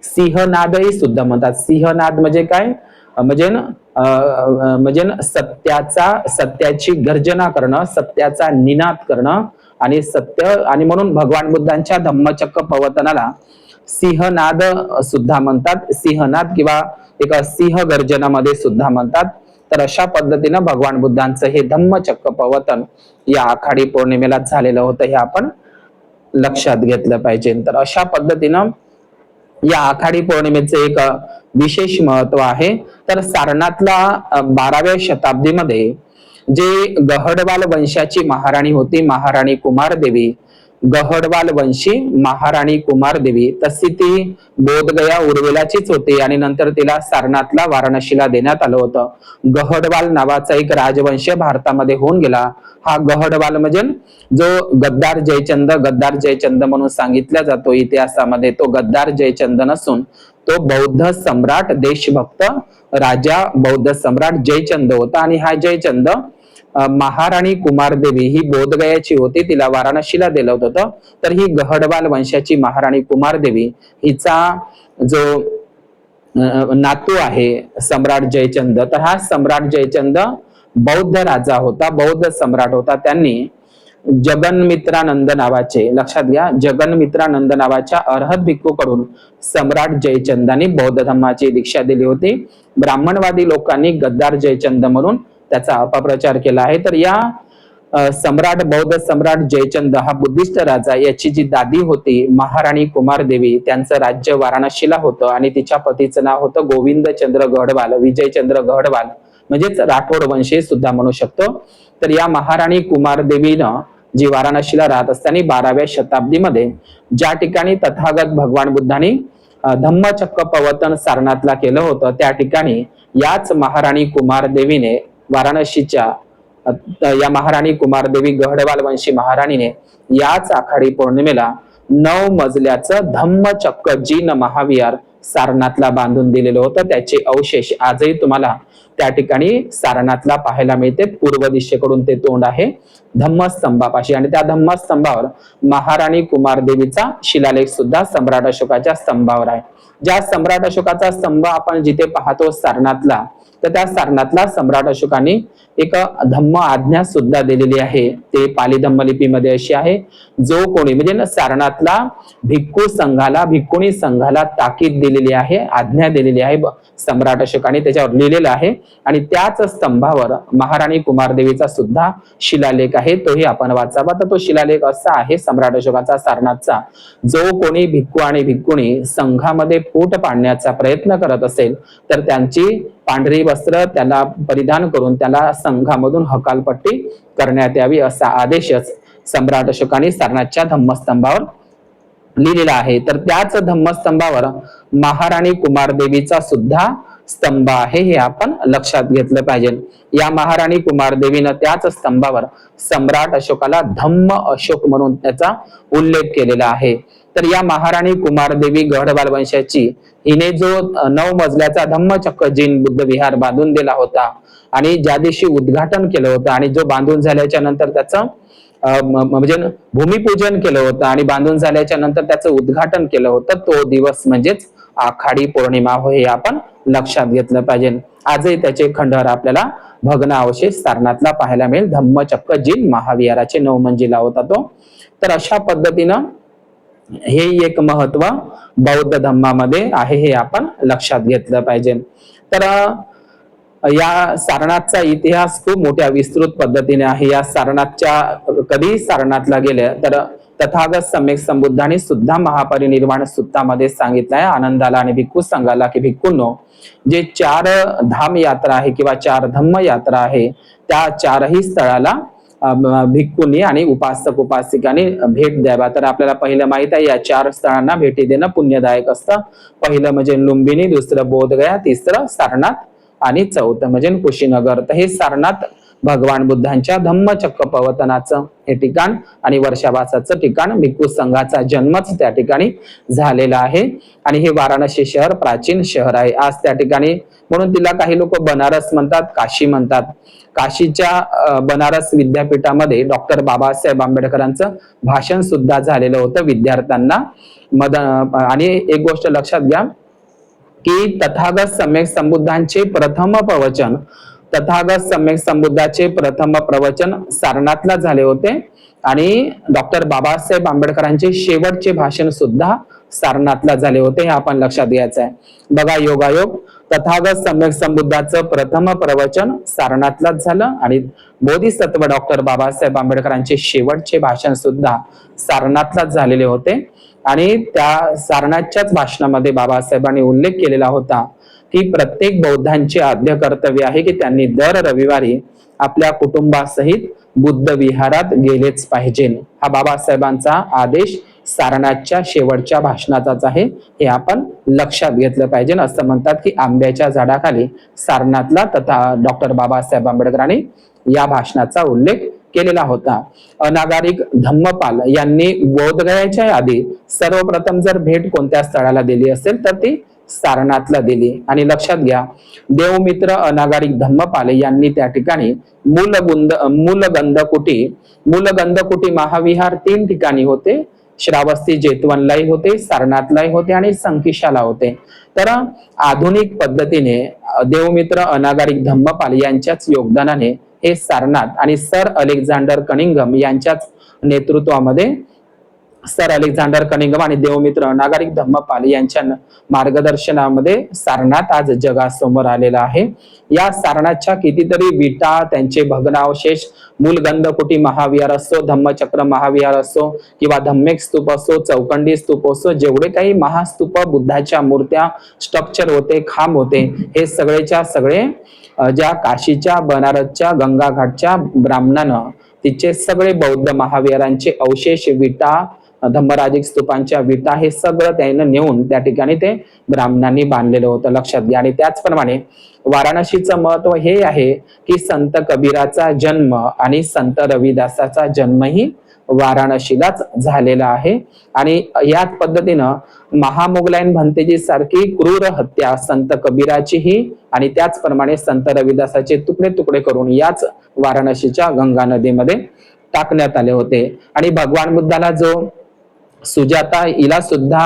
[SPEAKER 1] सिंहनादही सुद्धा म्हणतात. सिंहनाद म्हणजे काय? म्हणजे सत्याची गर्जना करणं, सत्याचा निनाद करणं आणि सत्य, आणि म्हणून भगवान बुद्धांच्या धम्मचक्र प्रवर्तनाला सिंहनाद सुद्धा म्हणतात. सिंहनाद किंवा एक सिंह गर्जनामध्ये सुद्धा म्हणतात. तर अशा पद्धतीनं भगवान बुद्धांचं हे धम्मचक्र प्रवर्तन या आखाडी पौर्णिमेला झालेलं होतं, हे आपण लक्षात घेतलं पाहिजे. तर अशा पद्धतीनं या आखाडी पौर्णिमेचे एक विशेष महत्व आहे. तर सारनाथला 12व्या शताब्दीमध्ये जे गहडवाल वंशाची महाराणी होती, महाराणी कुमारदेवी, गहडवाल वंशी महाराणी कुमारदेवी, तशी ती बोधगया उर्वेलाचीच होती आणि नंतर तिला सारनाथला, वाराणसीला देण्यात आलं होतं. गहडवाल नावाचा एक राजवंश भारतामध्ये होऊन गेला. हा गहडवाल म्हणजे जो गद्दार जयचंद म्हणून सांगितला जातो इतिहासामध्ये, तो गद्दार जयचंद नसून तो बौद्ध सम्राट, देशभक्त राजा बौद्ध सम्राट जयचंद होता. आणि हा जयचंद महाराणी कुमारदेवी ही बोधगयाची होती, तिला वाराणसीला दिलं होतं. तर ही गहडवाल वंशाची महाराणी कुमारदेवी हिचा जो नातू आहे सम्राट जयचंद, तर हा सम्राट जयचंद बौद्ध राजा होता, बौद्ध सम्राट होता. त्यांनी जगन्मित्रानंद नावाचे, लक्षात घ्या, जगन्मित्रानंद नावाच्या अर्हत भिक्खूकडून सम्राट जयचंदांनी बौद्ध धर्माची दीक्षा दिली होती. ब्राह्मणवादी लोकांनी गद्दार जयचंद म्हणून त्याचा अपप्रचार केला आहे. तर या बौद्ध सम्राट जयचंद हा बुद्धिस्ट राजा, याची जी दादी होती महाराणी कुमारदेवी, त्यांचं राज्य वाराणसीला होतं आणि तिच्या पतीचं नाव होतं गोविंदचंद्र गहडवाल, विजयचंद्र गहडवाल, म्हणजेच राठोड वंशी सुद्धा म्हणू शकतो. तर या महाराणी कुमारदेवीनं जी वाराणसीला राहत असताना 12व्या शताब्दीमध्ये ज्या ठिकाणी तथागत भगवान बुद्धांनी धम्मचक्र प्रवर्तन सारनाथला केलं होतं, त्या ठिकाणी याच महाराणी कुमारदेवीने वाराणसीच्या या महाराणी कुमारदेवी गहडवाल वंशी महाराणीने याच आखाडी पौर्णिमेला 9 मजल्याचं धम्मचक्र जीन महाविहार सारनाथला बांधून दिलेलं होतं. त्याचे अवशेष आजही तुम्हाला त्या ठिकाणी सारनाथला पाहायला मिळते. पूर्व दिशेकडून ते तोंड आहे धम्मस्तंभापाशी, आणि त्या धम्मस्तंभावर महाराणी कुमारदेवीचा शिलालेख सुद्धा सम्राट अशोकाच्या स्तंभावर आहे. ज्या सम्राट अशोकाचा स्तंभ आपण जिथे पाहतो सारनाथला, तर त्या सारनाथला सम्राट अशोकांनी एक धम्म आज्ञा सुद्धा दिलेली आहे. ते पाली धम्म लिपीमध्ये अशी आहे, जो कोणी म्हणजे सारनाथला भिक्खुणी संघाला ताकीद दिलेली आहे, आज्ञा दिलेली आहे सम्राट अशोकांनी, त्याच्यावर लिहिलेलं आहे. आणि त्याच स्तंभावर महाराणी कुमारदेवीचा सुद्धा शिलालेख आहे, तोही आपण वाचावा. तर तो शिलालेख असा आहे सम्राट अशोकाचा सारनाथचा, जो कोणी भिक्खू आणि भिक्खुणी संघामध्ये फूट पाडण्याचा प्रयत्न करत असेल तर त्यांची पांढरी वस्त्र त्याला परिधान करून त्याला संघामधून हकालपट्टी करण्यात यावी, असा आदेशच सम्राट अशोकांनी सारनाथच्या धम्मस्तंभावर लिहिलेला आहे. तर त्याच धम्मस्तंभावर महाराणी कुमारदेवीचा सुद्धा स्तंभ आहे, हे आपण लक्षात घेतलं पाहिजे. या महाराणी कुमारदेवीनं त्याच स्तंभावर सम्राट अशोकाला धम्म अशोक म्हणून त्याचा उल्लेख केलेला आहे. तर या महाराणी कुमारदेवी गहडवाल वंशाची, हिने जो 9 मजल्याचा धम्मचक्र जीन बुद्ध विहार बांधून दिला होता आणि ज्या दिवशी उद्घाटन केलं होतं आणि जो बांधून झाल्याच्या नंतर त्याचं म्हणजे भूमिपूजन केलं होतं आणि बांधून झाल्याच्या नंतर त्याचं उद्घाटन केलं होतं, तो दिवस म्हणजेच आखाडी पौर्णिमा होय, हे आपण लक्षात घेतलं पाहिजे. आजही त्याचे खंडहर आपल्याला भग्नावशेष सारनाथला पाहायला मिळेल. धम्मचक्र जीन महाविहाराचे 9 मंजिला होता तो. तर अशा पद्धतीनं हे एक महत्व बौद्ध धम्मामध्ये आहे, हे आपण लक्षात घेतलं पाहिजे. तर या सारनाथचा इतिहास खूप मोठ्या विस्तृत पद्धतीने आहे. या सारनाथच्या कधी सारनाथला गेले तर तथागत सम्यक संबुद्धांनी सुद्धा महापरिनिर्वाण सूत्रामध्ये सांगितलं आहे आनंदाला आणि भिक्खू संघाला की भिक्खूंनो, जे 4 धाम यात्रा आहे किंवा 4 धम्म यात्रा आहे त्या 4ही स्थळाला भिक्खूंनी आणि उपासक उपासिकांनी भेट द्यावा. तर आपल्याला पहिलं माहित आहे या 4 स्थळांना भेटी देणं पुण्यदायक असतं. पहिलं म्हणजे लुंबिनी, दुसरं बोधगया, तिसरं सारनाथ आणि चौथं म्हणजे कुशीनगर. तर हे सारनाथ भगवान बुद्धांच्या धम्मचक्र प्रवर्तनाचं हे ठिकाण आणि वर्षावासाचं ठिकाण, भिक्खू संघाचा जन्मच त्या ठिकाणी झालेला आहे. आणि हे वाराणसी शहर प्राचीन शहर आहे. आज त्या ठिकाणी म्हणून तिला काही लोक बनारस म्हणतात, काशी म्हणतात. काशीच्या बनारस विद्यापीठामध्ये डॉक्टर बाबासाहेब आंबेडकरांचं भाषण सुद्धा झालेलं होतं विद्यार्थ्यांना. आणि एक गोष्ट लक्षात घ्या की तथागत सम्यक संबुद्धांचे प्रथम प्रवचन, तथागत सम्यक संबुद्धाचे प्रथम प्रवचन सारनाथला झाले होते आणि डॉक्टर बाबासाहेब आंबेडकरांचे शेवटचे भाषण सुद्धा सारनाथला झाले होते. हे आपण लक्षात घ्यायचं आहे. बघा योगायोग, तथागत सम्यक संबुद्धाचं प्रथम प्रवचन सारनाथलाच झालं आणि बोधिसत्व डॉक्टर बाबासाहेब आंबेडकरांचे शेवटचे भाषण सुद्धा सारनाथलाच झालेले होते. आणि त्या सारनाथच्याच भाषणामध्ये बाबासाहेबांनी उल्लेख केलेला होता की प्रत्येक बौद्धांचे आद्य कर्तव्य आहे की त्यांनी दर रविवारी आपल्या कुटुंबासहित बुद्ध विहारात गेलेच पाहिजे. हा बाबासाहेबांचा आदेश सारनाथच्या शेवटच्या भाषणाचाच आहे. हे आपण लक्षात घेतलं पाहिजे. असं म्हणतात की आंब्याच्या झाडाखाली सारनाथला तथा डॉक्टर बाबासाहेब आंबेडकरांनी या भाषणाचा उल्लेख केलेला होता. अनागारिक धम्मपाल यांनी बोधगयाच्या आधी सर्वप्रथम जर भेट कोणत्या स्थळाला दिली असेल तर ती सारनाथला दिली. आणि लक्षात घ्या देवमित्र अनागारिक धम्मपाल यांनी त्या ठिकाणी मूलगंधकुटी महाविहार 3 ठिकाणी होते. श्रावस्ती जेतवनलाही होते, सारनाथलाही होते आणि संकिशाला होते. तर आधुनिक पद्धतीने देवमित्र अनागारिक धम्मपाल यांच्याच योगदानाने हे सारनाथ आणि सर अलेक्झांडर कनिंघम यांच्याच नेतृत्वामध्ये सर अलेक्झांडर कनिंघम आणि देवमित्र अनागारिक धम्मपाल यांच्या मार्गदर्शनामध्ये सारनाथ आज जगासमोर आलेला आहे. या सारनाथच्या कितीतरी विटा, त्यांचे भग्नावशेष, मूलगंधकुटी महाविहार असो, धम्मचक्र महाविहार असो किंवा धम्मेक स्तूप असो, चौकंडी स्तूप असो, जेवढे काही महास्तूप, बुद्धाच्या मूर्त्या, स्ट्रक्चर होते, खांब होते, हे सगळेच्या सगळे ज्या काशीच्या, बनारसच्या, गंगा घाटच्या ब्राह्मणानं तिचे सगळे बौद्ध महाविहारांचे अवशेष, विटा, धम्मराजिक स्तूपांच्या विटा हे सगळं त्यानं नेऊन त्या ठिकाणी ते ब्राह्मणांनी बांधलेलं होतं. लक्षात घ्या. आणि त्याचप्रमाणे वाराणसीचं महत्व हे आहे की संत कबीराचा जन्म आणि संत रविदासाचा जन्मही वाराणसीलाच झालेला आहे. आणि याच पद्धतीनं महामुगलायन भंतेजी सारखी क्रूर हत्या संत कबीराचीही आणि त्याचप्रमाणे संत रविदासाचे तुकडे तुकडे करून याच वाराणसीच्या गंगा नदीमध्ये टाकण्यात आले होते. आणि भगवान बुद्धाला जो सुजाता हिला सुद्धा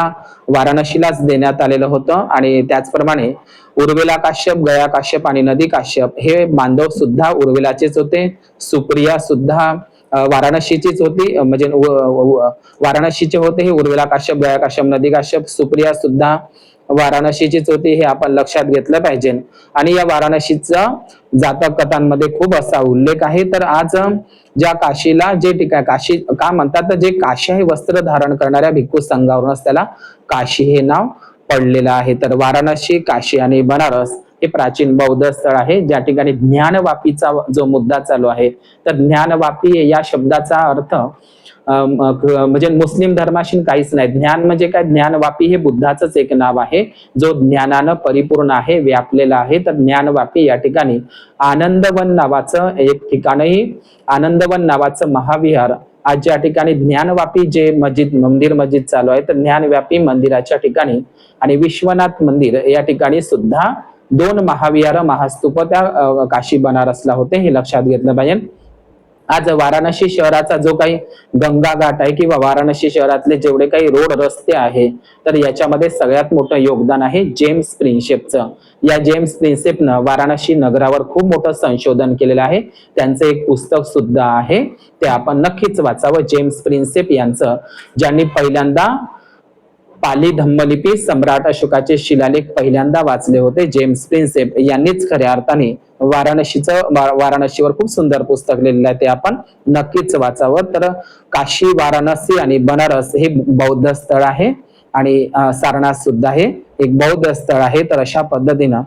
[SPEAKER 1] वाराणसीलाच देण्यात आलेलं होतं. आणि त्याचप्रमाणे उर्विला काश्यप, गया काश्यप आणि नदी काश्यप हे बांधव सुद्धा उर्विलाचेच होते. सुप्रिया सुद्धा वाराणसीचीच होती, म्हणजे वाराणसीचे होते हे उर्विला काश्यप, गया काश्यप, नदी काश्यप. सुप्रिया सुद्धा वाराणसीचीच होती, हे आपण लक्षात घेतलं पाहिजे. आणि या वाराणसीचा जातक कथांमध्ये खूप असा उल्लेख आहे. तर आज ज्या काशीला जे ठिकाण काशी का म्हणतात, तर जे काशी वस्त्र धारण करणाऱ्या भिक्खू संघावरूनच त्याला काशी हे नाव पडलेलं आहे. तर वाराणसी, काशी आणि बनारस हे प्राचीन बौद्ध स्थळ आहे ज्या ठिकाणी ज्ञानवापीचा जो मुद्दा चालू आहे. तर ज्ञानवापी या शब्दाचा अर्थ म्हणजे मुस्लिम धर्माशी काहीच नाही. ज्ञान म्हणजे काय, ज्ञानवापी हे बुद्धाचंच एक नाव आहे जो ज्ञानानं परिपूर्ण आहे, व्यापलेला आहे. तर ज्ञानवापी या ठिकाणी आनंदवन नावाचं एक ठिकाणही, आनंदवन नावाचं महाविहार आज ज्या ठिकाणी ज्ञानवापी जे मंदिर मस्जिद चालू आहे, तर ज्ञानव्यापी मंदिराच्या ठिकाणी आणि विश्वनाथ मंदिर या ठिकाणी सुद्धा 2 महाविहार, महास्तूप त्या काशी बनारसला होते, हे लक्षात घेतलं पाहिजे. आज वाराणसी शहराचा जो काही गंगा घाट आहे किंवा वाराणसी शहरातले जेवढे काही रोड रस्ते आहे, तर याच्यामध्ये सगळ्यात मोठं योगदान आहे जेम्स प्रिन्सेपचं. या जेम्स प्रिन्सेपनं वाराणसी नगरावर खूप मोठं संशोधन केलेलं आहे. त्यांचं एक पुस्तक सुद्धा आहे, ते आपण नक्कीच वाचावं. जेम्स प्रिन्सेप यांचं, ज्यांनी पहिल्यांदा पाली धम्मलिपी सम्राट अशोकाचे शिलालेख पहिल्यांदा वाचले होते जेम्स प्रिन्सेप यांनीच खऱ्या अर्थाने वाराणसीवर खूप सुंदर पुस्तक लिहिलेलं आहे, ते आपण नक्कीच वाचावं. तर काशी, वाराणसी आणि बनारस हे बौद्ध स्थळ आहे आणि सारनाथ सुद्धा हे एक बौद्ध स्थळ आहे. तर अशा पद्धतीनं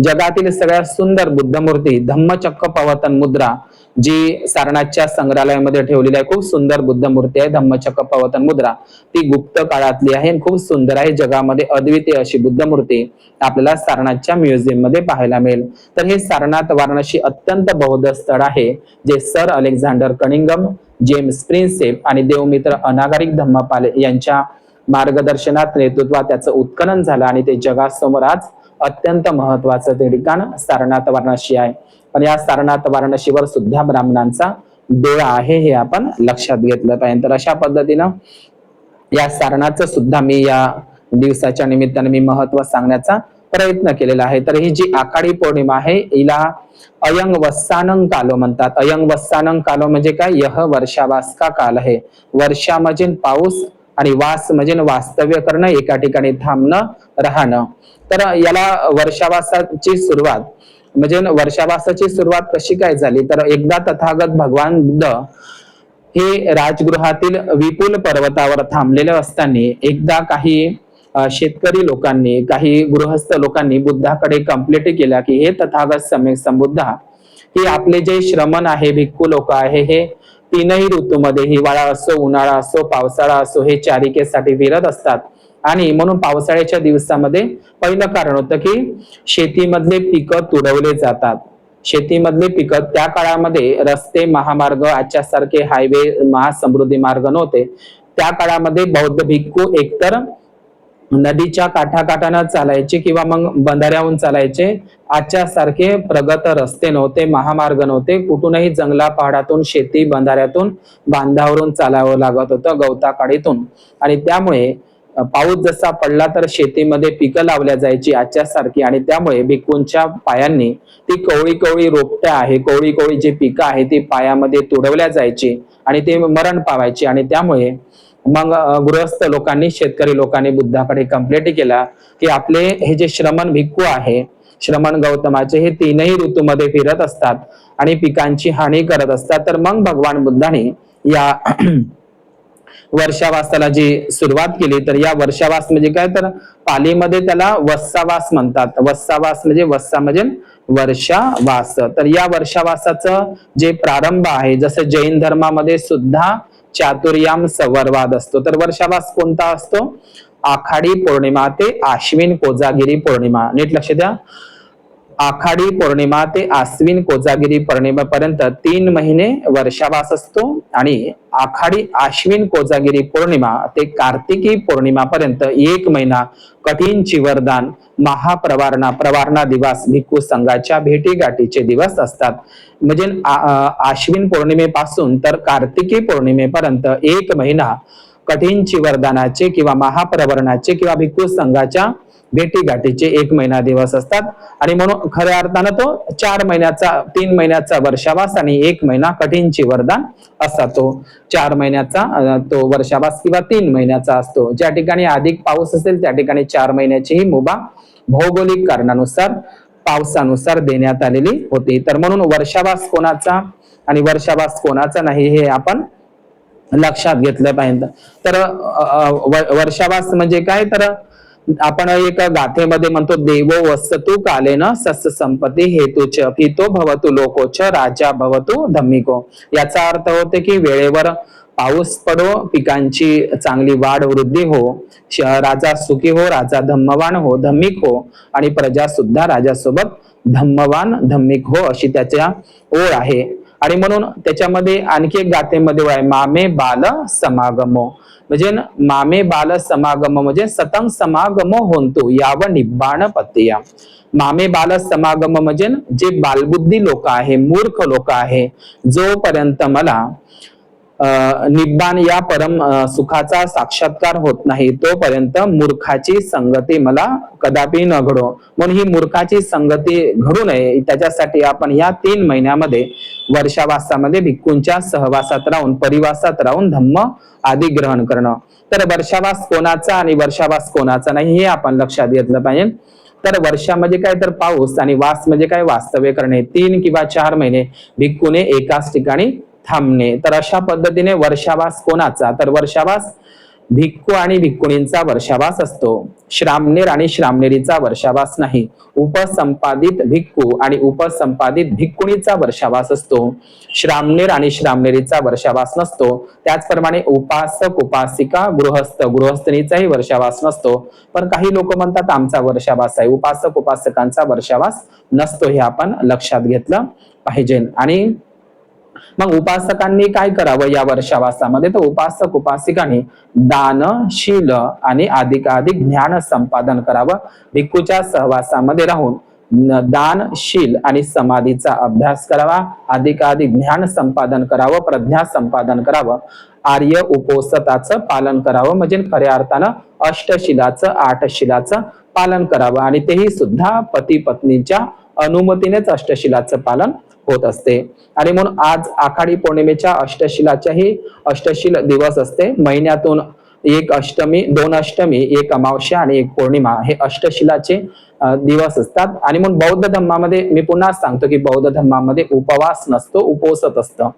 [SPEAKER 1] जगातील सगळ्यात सुंदर बुद्ध मूर्ती धम्मचक्र पवतन मुद्रा जी सारनाथच्या संग्रहालयामध्ये ठेवलेली आहे, खूप सुंदर बुद्ध मूर्ती आहे धम्मचक्र पवतन मुद्रा, ती गुप्त काळातली आहे, खूप सुंदर आहे. जगामध्ये अद्वितीय अशी बुद्ध मूर्ती आपल्याला सारनाथच्या म्युझियम मध्ये पाहायला मिळेल. तर हे सारनाथ वाराणसी अत्यंत बौद्ध स्थळ आहे जे sir Alexander Cunningham, James Prinsep आणि देवमित्र अनागारिक धम्मपाल यांच्या मार्गदर्शनात नेतृत्वात त्याचं उत्खनन झालं आणि ते जगासमोर आज अत्यंत महत्वाचं ते ठिकाण सारनाथ वाराणसी आहे. पण या सारनाथ वाराणसीवर सुद्धा ब्राह्मणांचा डोळा आहे, हे आपण लक्षात घेतलं पाहिजे. तर अशा पद्धतीनं या सारनाथचं सुद्धा मी या दिवसाच्या निमित्ताने मी महत्व सांगण्याचा प्रयत्न केलेला आहे. तर ही जी आखाडी पौर्णिमा आहे हिला अयंग वस्सानं कालो म्हणतात. अयंग वस्सानं कालो म्हणजे काय? यह वर्षावास का काल आहे. वर्षा म्हणजे पाऊस आणि वास म्हणजे वास्तव्य करणं, एका ठिकाणी थांबणं, राहणं. तर याला वर्षावासाची सुरुवात म्हणजे वर्षावासाची सुरुवात कशी काय झाली? तर एकदा तथागत भगवान बुद्ध हे राजगृहातील विपुल पर्वतावर थांबलेले असताना एकदा काही शेतकरी लोकांनी, काही गृहस्थ लोकांनी बुद्धाकडे कंप्लेंट केल्या की हे तथागत सम्यक संबुद्धा, हे आपले जे श्रमण आहे, भिक्खू लोक आहे, हे तीनही ऋतूमध्ये, हिवाळा असो, उन्हाळा असो, पावसाळा असो, हे चारिकेसाठी फिरत असतात. आणि म्हणून पावसाळ्याच्या दिवसामध्ये पहिलं कारण होतं की शेतीमधले पिकं तुडवले जातात. शेतीमधले पिकं त्या काळामध्ये रस्ते, महामार्ग आजच्या सारखे हायवे, महासमृद्धी मार्ग नव्हते. त्या काळामध्ये बौद्ध भिक्खू एकतर नदीच्या काठाकाठानं चालायचे किंवा मग बंधाऱ्याहून चालायचे. आजच्या सारखे प्रगत रस्ते नव्हते, महामार्ग नव्हते, कुठूनही जंगला पहाडातून, शेती बंधाऱ्यातून, बांधावरून चालावं लागत होतं, गवताकाडीतून. आणि त्यामुळे पाऊस जसा पडला तर शेतीमध्ये पिकं लावल्या जायची आजच्या सारखी, आणि त्यामुळे भिक्खूंच्या पायांनी ती कवळी कवळी रोपट्या आहे, कवळी कवळी जी पिकं आहे ती पायामध्ये तुडवल्या जायची आणि ते मरण पावायची. आणि त्यामुळे मग गृहस्थ लोकांनी, शेतकरी लोकांनी बुद्धाकडे कंप्लेंट केला की आपले हे जे श्रमण भिक्खू आहे, श्रमण गौतमाचे, हे तीनही ऋतूमध्ये फिरत असतात आणि पिकांची हानी करत असतात. तर मग भगवान बुद्धाने या वर्षावासाला जी सुरुवात केली. तर या वर्षावास म्हणजे काय? तर पालीमध्ये त्याला वस्सावास म्हणतात. वस्सावास म्हणजे वस्सा म्हणजे वर्षावास. तर या वर्षावासाचं जे प्रारंभ आहे, जसं जैन धर्मामध्ये सुद्धा चातुर्याम संवरवाद असतो. तर वर्षावास कोणता असतो? आखाडी पौर्णिमा ते आश्विन कोजागिरी पौर्णिमा. नीट लक्ष द्या, आखाडी पौर्णिमा ते आश्विन कोजागिरी पौर्णिमेपर्यंत 3 महिने वर्षावास असतो आणि आखाडी आश्विन कोजागिरी पौर्णिमा ते कार्तिकी पौर्णिमापर्यंत 1 महिना कठीण चिवरदान, प्रवारणा दिवस, भिक्खू संघाच्या भेटीगाठीचे दिवस असतात. म्हणजे आश्विन पौर्णिमेपासून तर कार्तिकी पौर्णिमेपर्यंत 1 महिना कठीण चिवरदानाचे किंवा महाप्रवरणाचे किंवा भिक्खू संघाच्या भेटीगाठीचे 1 महिना दिवस असतात. आणि म्हणून खऱ्या अर्थानं तो 3 महिन्याचा वर्षावास आणि 1 महिना कठीण चिवरदान असा तो 4 महिन्याचा तो वर्षावास किंवा 3 महिन्याचा असतो. ज्या ठिकाणी अधिक पाऊस असेल त्या ठिकाणी 4 महिन्याची ही मुभा भौगोलिक कारणानुसार, पावसानुसार देण्यात आलेली होती. तर म्हणून वर्षावास कोणाचा आणि वर्षावास कोणाचा नाही हे आपण लक्षात घेतलं पाहिजे. तर वर्षावास म्हणजे काय? तर आपण एक गाथेमध्ये म्हणतो, देवो वसतु कालेन सस्य संपत्ती हेतुच पितो भवतु लोकोच राजा भवतु धम्मिको. याचा अर्थ होते की वेळेवर पाऊस पडो, पिकांची चांगली वाढ वृद्धी हो, राजा सुखी हो, राजा धम्मवान हो, धम्मिक हो, आणि प्रजा सुद्धा राजासोबत धम्मवान धम्मिक हो, अशी त्याच्या ओळ आहे. आणि म्हणून त्याच्यामध्ये आणखी एक गाथेमध्ये ओळ आहे, मामे बाल समागमो. म्हणजे मामे बाल समागम म्हणजे सतंग समागमो होंतु याव निब्बाण पत्तिया. मामे बाल समागम म्हणजे जे बालबुद्धी लोक आहे, मूर्ख लोक आहे, जोपर्यंत मला निब्बाण या परम सुखाचा साक्षात्कार होत नाही तोपर्यंत मूर्खाची संगती मला कदापि न घडो. म्हणून ही मूर्खाची संगती घडू नये त्याच्यासाठी आपण या 3 महिन्यामध्ये वर्षावासामध्ये भिक्खूंच्या सहवासात राहून परिवासात राहून धम्म आदी ग्रहण करणं. तर वर्षावास कोणाचा आणि वर्षावास कोणाचा नाही हे आपण लक्षात घेतलं पाहिजे. तर वर्षा म्हणजे काय तर पाऊस आणि वास म्हणजे काय वास्तव्य करणे. 3 किंवा 4 महिने भिक्खूने एकाच ठिकाणी थांबणे. तर अशा पद्धतीने वर्षावास कोणाचा तर वर्षावास भिक्खू आणि भिक्खुणींचा वर्षावास असतो. श्रामणेर आणि श्रामणेरीचा वर्षावास नाही. उपसंपादित भिक्खू आणि उपसंपादित भिक्खुणीचा वर्षावास असतो. श्रामणेर आणि श्रामणेरीचा वर्षावास नसतो. त्याचप्रमाणे उपासक उपासिका गृहस्थ गृहस्थनीचाही वर्षावास नसतो. पण काही लोक म्हणतात आमचा वर्षावास आहे. उपासक उपासकांचा वर्षावास नसतो हे आपण लक्षात घेतलं पाहिजे. आणि मग उपासकांनी काय करावं या वर्षावासामध्ये तर उपासक उपासिकांनी दान शील आणि अधिकाधिक ज्ञान संपादन करावं. भिक्खूच्या सहवासामध्ये राहून दान शील आणि समाधीचा अभ्यास करावा. अधिकाधिक ज्ञान संपादन करावं. प्रज्ञा संपादन करावं. आर्य उपोसताचं पालन करावं म्हणजे खऱ्या अर्थानं अष्टशिलाचं 8 शिलाचं पालन करावं आणि तेही सुद्धा पती पत्नीच्या अनुमतीनेच अष्टशिलाचं पालन होत असते. आणि म्हणून आज आखाडी पौर्णिमेच्या अष्टशिलाच्याही अष्टशील दिवस असते. महिन्यातून एक अष्टमी 2 अष्टमी 1 अमावस्या आणि 1 पौर्णिमा हे अष्टशिलाचे दिवस असतात. आणि म्हणून बौद्ध धर्मामध्ये मी पुन्हा सांगतो की बौद्ध धर्मामध्ये उपवास नसतो उपोसत असतं.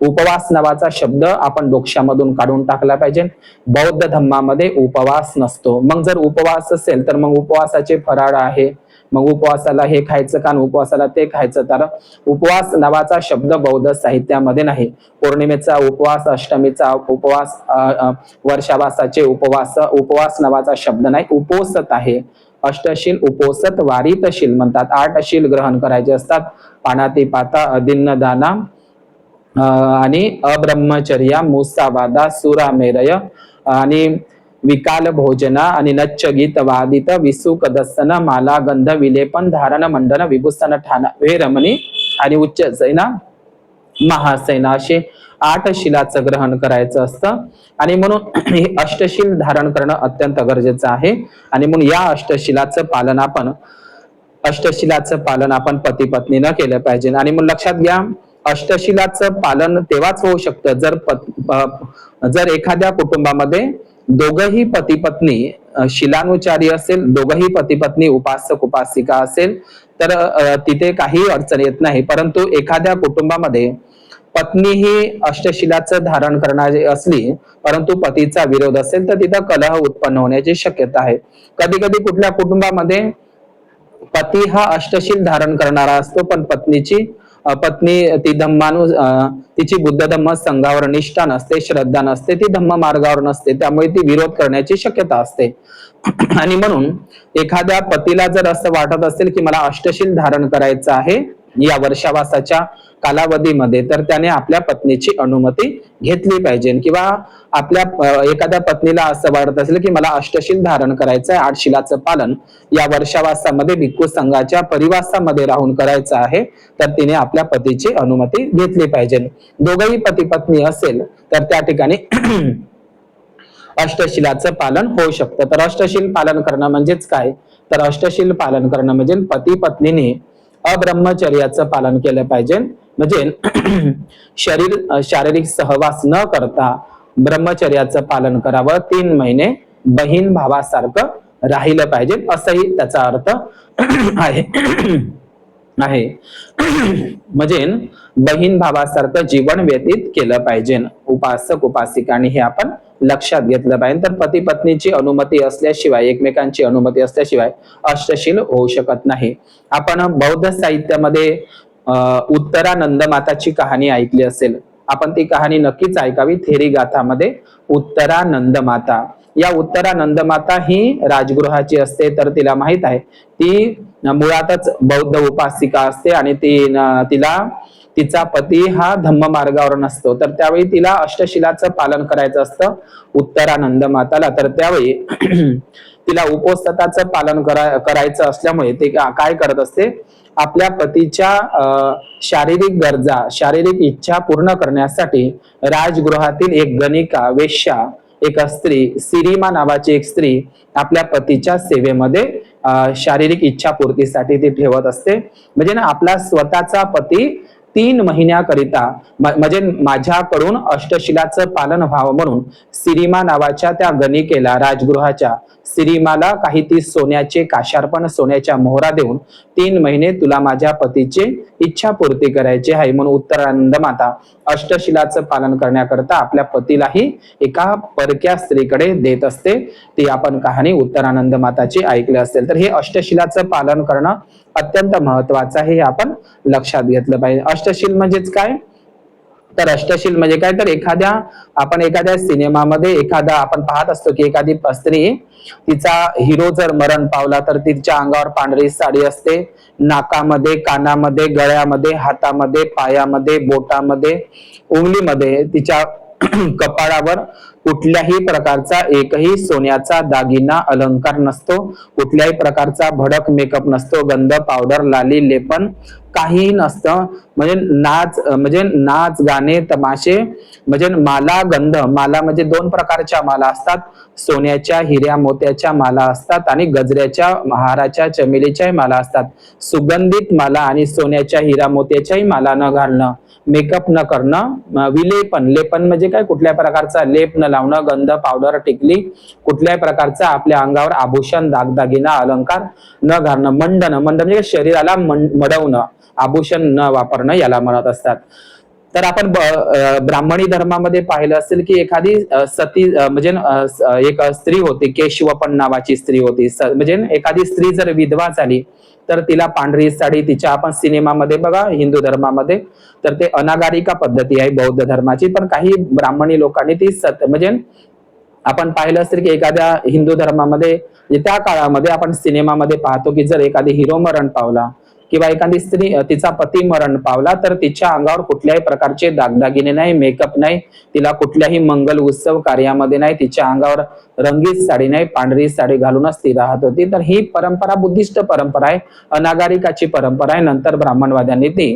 [SPEAKER 1] उपवास नावाचा शब्द आपण डोक्यामधून काढून टाकला पाहिजे. बौद्ध धर्मामध्ये उपवास नसतो. मग जर उपवास असेल तर मग उपवासाचे फराळ आहे. मग उपवासाला हे खायचं का उपवासाला ते खायचं. तर उपवास नावाचा शब्द बौद्ध साहित्यामध्ये नाही. पौर्णिमेचा उपवास अष्टमीचा उपवास वर्षावासाचे उपवास नावाचा शब्द नाही. उपोसत आहे. अष्टशील उपोसत वारितशील म्हणतात. 8 शील ग्रहण करायचे असतात. पानातिपाता अदिन्न दाना आणि अब्रह्मचर्या मुसावादा सुरामेरय आणि विकाल भोजना आणि नच्च गीत वादित विसुक दसन माला गंध विलेपन धारण मंडन विभूषण ठाणा वेरमणी आणि उच्च सैना महासैना असे 8 शिलाचं ग्रहण करायचं असतं. आणि म्हणून हे अष्टशील धारण करणं अत्यंत गरजेचं आहे. आणि म्हणून या अष्टशिलाचं पालन आपण पती पत्नीनं केलं पाहिजे. आणि मग लक्षात घ्या अष्टशिलाचं पालन तेव्हाच होऊ शकतं जर एखाद्या कुटुंबामध्ये दोघही पती पत्नी शिलानुचारी असेल, दोघही पती पत्नी उपासक उपासिका असेल तर तिथे काही अडचण येत नाही. परंतु एखाद्या कुटुंबामध्ये पत्नी ही अष्टशिलाचं धारण करणारी असली परंतु पतीचा विरोध असेल तर तिथं कलह उत्पन्न होण्याची शक्यता आहे. कधी कधी कुठल्या कुटुंबामध्ये पती हा अष्टशील धारण करणारा असतो पण पत्नी ती तिची बुद्ध धम्म संघावर निष्ठा नसते, श्रद्धा नसते, ती धम्म मार्गावर नसते. त्यामुळे ती विरोध करण्याची शक्यता असते. आणि म्हणून एखाद्या पतीला जर असं वाटत असेल की मला अष्टशील धारण करायचं आहे या वर्षावासाच्या कालावधीमध्ये तर त्याने आपल्या पत्नीची अनुमती घेतली पाहिजे. किंवा आपल्या एखाद्या पत्नीला असं वाटत असेल की मला अष्टशील धारण करायचं आहे, 8 शिलाचं पालन या वर्षावासामध्ये भिक्खू संघाच्या परिवासामध्ये राहून करायचं आहे तर तिने आपल्या पतीची अनुमती घेतली पाहिजे. दोघही पती पत्नी असेल तर त्या ठिकाणी अष्टशिलाचं पालन होऊ शकतं. तर अष्टशील पालन करणं म्हणजेच काय तर अष्टशील पालन करणं म्हणजे पती पत्नीने अब्रह्मचर्याचं पालन केलं पाहिजे. म्हणजे शारीरिक सहवास न करता ब्रह्मचर्याचं पालन करावं. 3 महिने बहीण भावासारखं राहिलं पाहिजे असंही त्याचा अर्थ आहे. म्हणजे बहीण भावासारखं जीवन व्यतीत केलं पाहिजे उपासक उपासिकांनी हे आपण लक्षात घेतलं पाहिजे. तर पती पत्नीची अनुमती असल्याशिवाय एकमेकांची अनुमती असल्याशिवाय अष्टशील होऊ शकत नाही. आपण बौद्ध साहित्यामध्ये उत्तरानंद माताची कहाणी ऐकली असेल. आपण ती कहाणी नक्कीच ऐकावी. थेरी गाथामध्ये उत्तरानंद माता या उत्तरानंद माता ही राजगृहाची असते. तर तिला माहित आहे ती मुळातच बौद्ध उपासिका असते आणि तिचा पती हा धम्म मार्गावर नसतो. तर त्यावेळी तिला अष्टशिलाचं पालन करायचं असतं उत्तरानंद माताला. तर त्यावेळी तिला उपवासाचं पालन करायचं असल्यामुळे ते काय करत असते, आपल्या पतीच्या शारीरिक गरजा, शारीरिक इच्छा पूर्ण करण्यासाठी राजगृहातील एक गणिका, वेश्या, एक स्त्री, सिरीमा नावाची एक स्त्री आपल्या पतीच्या सेवेमध्ये शारीरिक इच्छा पूर्तीसाठी ती ठेवत असते. म्हणजे ना आपला स्वतःचा पती 3 महिन्याकरिता म्हणजे माझ्याकडून अष्टशिलाचं पालन व्हावं म्हणून सिरीमा नावाच्या त्या गणिकेला, राजगृहाच्या सिरीमाला काही ती सोन्याचे काशार्पण, सोन्याच्या मोहरा देऊन 3 महिने तुला माझ्या पतीची इच्छा पूर्ती करायची आहे म्हणून उत्तरानंद माता अष्टशिलाचं पालन करण्याकरता आपल्या पतीलाही एका परक्या स्त्रीकडे देत असते. ती आपण कहाणी उत्तरानंद माताची ऐकली असेल. तर हे अष्टशिलाचं पालन करणं अत्यंत महत्वाचं आहे, हे आपण लक्षात घेतलं पाहिजे. अष्टशील म्हणजेच काय, तर अष्टशील म्हणजे काय, तर आपण एखाद्या सिनेमामध्ये आपण पाहत असतो की एखादी स्त्री, तिचा हिरो जर मरण पावला तर तिच्या अंगावर पांढरी साडी असते, नाकामध्ये, कानामध्ये, गळ्यामध्ये, हातामध्ये, पायामध्ये, बोटामध्ये, उंगलीमध्ये, तिच्या कपाळावर कुठल्याही प्रकारचा एकही सोन्याचा दागिना अलंकार नसतो, कुठल्याही प्रकारचा भडक मेकअप नसतो, गंध, पावडर, लाली, लेपन काही नसतं. म्हणजे नाच गाणे तमाशे, म्हणजे माला, गंध, माला म्हणजे 2 प्रकारच्या माला असतात, सोन्याच्या, हिऱ्या मोत्याच्या माला असतात आणि गजऱ्याच्या, हाराच्या, चमेलीच्याही माला असतात. सुगंधित माला आणि सोन्याच्या, हिरा मोत्याच्याही माला न घालणं, मेकअप न करणं, विलेपन, लेपन म्हणजे काय, कुठल्या प्रकारचा लेप न लावणं, गंध, पावडर, टिकली, कुठल्याही प्रकारचा आपल्या अंगावर आभूषण, दागदागिना, अलंकार न घालणं, मंडन म्हणजे शरीराला मडवणं, आभूषण न वापरणं याला म्हणत असतात. तर आपण ब्राह्मणी धर्मामध्ये पाहिलं असेल की एखादी सती म्हणजे एक स्त्री होती, केशवपन नावाची स्त्री होती. म्हणजे एखादी स्त्री जर विधवा झाली तर तिला पांढरी साडी, तिच्या आपण सिनेमामध्ये बघा हिंदू धर्मामध्ये, तर ते अनागारिका पद्धती आहे बौद्ध धर्माची, पण काही ब्राह्मणी लोकांनी ती म्हणजे आपण पाहिलं असेल की एखाद्या हिंदू धर्मामध्ये त्या काळामध्ये आपण सिनेमामध्ये पाहतो की जर एखादी हिरो मरण पावला किंवा एखादी स्त्री, तिचा पती मरण पावला तर तिच्या अंगावर कुठल्याही प्रकारचे दागदागिने नाही, मेकअप नाही, तिला कुठल्याही मंगल उत्सव कार्यामध्ये नाही, तिच्या अंगावर रंगीत साडी नाही, पांढरी साडी घालूनच ती राहत होती. तर ही परंपरा बुद्धिस्ट परंपरा आहे, अनागारिकाची परंपरा आहे. नंतर ब्राह्मणवाद्यांनी ती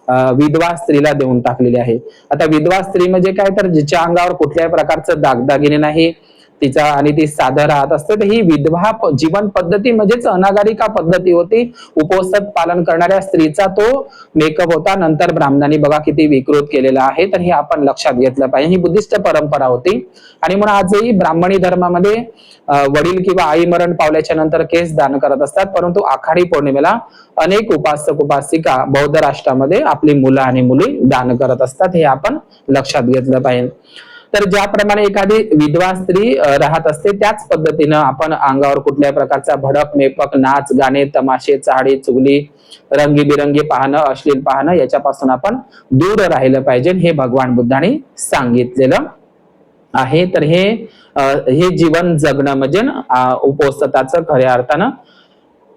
[SPEAKER 1] विधवा स्त्रीला देऊन टाकलेली आहे. आता विधवा स्त्री म्हणजे काय, तर जिच्या अंगावर कुठल्याही प्रकारचं दागदागिने नाही, तिचा आणि ती साधं राहत असते, तर ही विधवा जीवन पद्धती म्हणजेच अनागारिका पद्धती होती. उपवासात पालन करणाऱ्या स्त्रीचा तो मेकअप होता. नंतर ब्राह्मणांनी बघा किती विकृत केलेला आहे, तर हे आपण लक्षात घेतलं पाहिजे. ही बुद्धिस्ट परंपरा होती आणि म्हणून आजही ब्राह्मणी धर्मामध्ये वडील किंवा आई मरण पावल्याच्या नंतर केस दान करत असतात, परंतु आखाडी पौर्णिमेला अनेक उपासक उपासिका बौद्ध राष्ट्रामध्ये आपली मुलं आणि मुली दान करत असतात, हे आपण लक्षात घेतलं पाहिजे. तर ज्याप्रमाणे एखादी विधवा स्त्री राहत असते त्याच पद्धतीनं आपण अंगावर कुठल्याही प्रकारचा भडक मेकअप, नाच गाणे, तमाशे, चाडी, चुगली, रंगीबिरंगी पाहणं, अश्लील पाहणं याच्यापासून आपण दूर राहिलं पाहिजे, हे भगवान बुद्धांनी सांगितलेलं आहे. तर हे जीवन जगणं म्हणजे उपवासाचं खऱ्या अर्थानं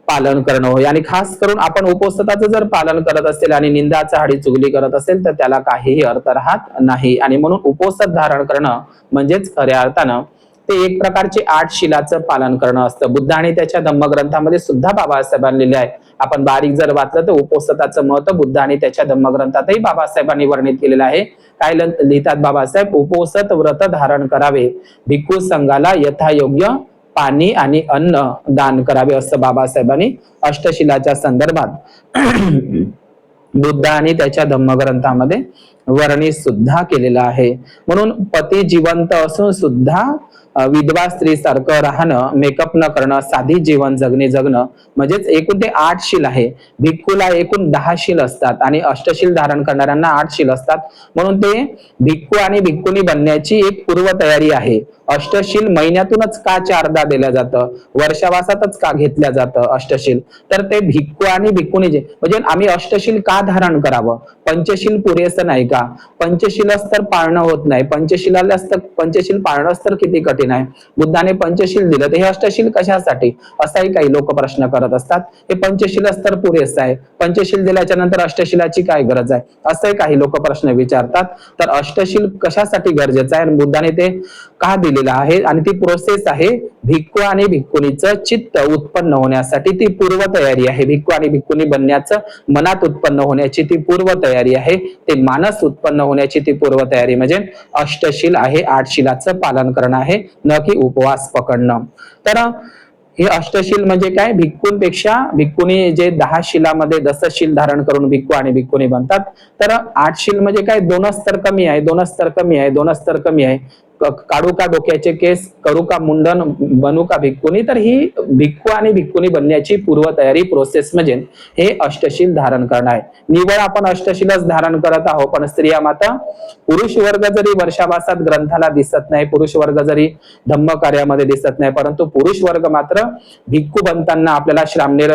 [SPEAKER 1] पालन करणं होय. आणि खास करून आपण उपवासाचं जर पालन करत असेल आणि निंदा, चाडी, चुगली करत असेल तर त्याला काहीही अर्थ राहत नाही. आणि म्हणून उपवास धारण करणं म्हणजेच खऱ्या अर्थानं ते एक प्रकारचे 8 शिलाचं पालन करणं असतं. बुद्ध आणि त्याच्या धम्मग्रंथामध्ये सुद्धा बाबासाहेबांनी लिहिले आहे. आपण बारीक जर वाचलं तर उपवासाचं महत्व बुद्ध आणि त्याच्या धम्मग्रंथातही बाबासाहेबांनी वर्णित केलेलं आहे. काय लिहितात बाबासाहेब, उपवासात व्रत धारण करावे, भिक्खू संघाला यथायोग्य पाणी आणि अन्न दान करावे असं बाबासाहेबांनी अष्टशिलाच्या संदर्भात बुद्ध आणि त्याच्या धम्मग्रंथामध्ये वर्णित सुद्धा केलेलं आहे. म्हणून पती जिवंत असून सुद्धा विधवा स्त्री सारखं राहणं, मेकअप न करणं, साधी जीवन जगणं म्हणजेच एकूण ते 8 शील आहे. भिक्खूला एकूण 10 शील असतात आणि अष्टशील धारण करणाऱ्यांना 8 शील असतात. म्हणून ते भिक्खू आणि भिक्खुनी बनण्याची एक पूर्व तयारी आहे. अष्टशील महिन्यातूनच का 4दा दिलं जातं, वर्षावासातच का घेतलं जातं अष्टशील, तर ते भिक्खू आणि भिक्खुनी म्हणजे आम्ही अष्टशील का धारण करावं, पंचशील पुरेसं नाही का? पंचशीलच तर पाळणं होत नाही, पंचशील पाळणंच तर किती कठीण आहे. बुद्धाने पंचशील दिलं तर हे अष्टशील कशासाठी, असाही काही लोक प्रश्न करत असतात. हे पंचशीलच तर पुरेसं आहे, पंचशील दिल्याच्या नंतर अष्टशिलाची काय गरज आहे, असे काही लोक प्रश्न विचारतात. तर अष्टशील कशासाठी गरजेचं आहे, बुद्धाने ते का दिलेलं आहे, आणि ती प्रोसेस आहे भिक्खू आणि भिक्खुनीचं चित्त उत्पन्न होण्यासाठी, ती पूर्वतयारी आहे. भिक्खू आणि भिक्खुनी बनण्याचं मनात उत्पन्न होण्याची ती पूर्वतयारी आहे, ते मानस उत्पन्न होण्याची ती पूर्वतयारी म्हणजे अष्टशील आहे, 8 शिलाचं पालन करणं आहे, न की उपवास पकडणं. तर हे अष्टशील म्हणजे काय, भिक्खूंपेक्षा भिक्खुनी जे 10 शिलामध्ये 10 शील धारण करून भिक्खू आणि भिक्खुनी बनतात, तर 8 शील म्हणजे काय, 2 स्तर कमी आहे, 2 स्तर कमी आहे, 2 स्तर कमी आहे. काढू का डोक्याचे केस, करू का मुंडन, बनू का भिक्खुनी, तर ही भिक्खू आणि भिक्खुनी बनण्याची पूर्वतयारी प्रोसेस म्हणजे हे अष्टशील धारण करणं आहे. निवळ आपण अष्टशीलच धारण करत आहोत, पण स्त्रिया माता पुरुष वर्ग जरी वर्षाभासात ग्रंथाला दिसत नाही, पुरुष वर्ग जरी धम्म कार्यामध्ये दिसत नाही, परंतु पुरुष वर्ग मात्र भिक्खू बनताना आपल्याला श्रामणेर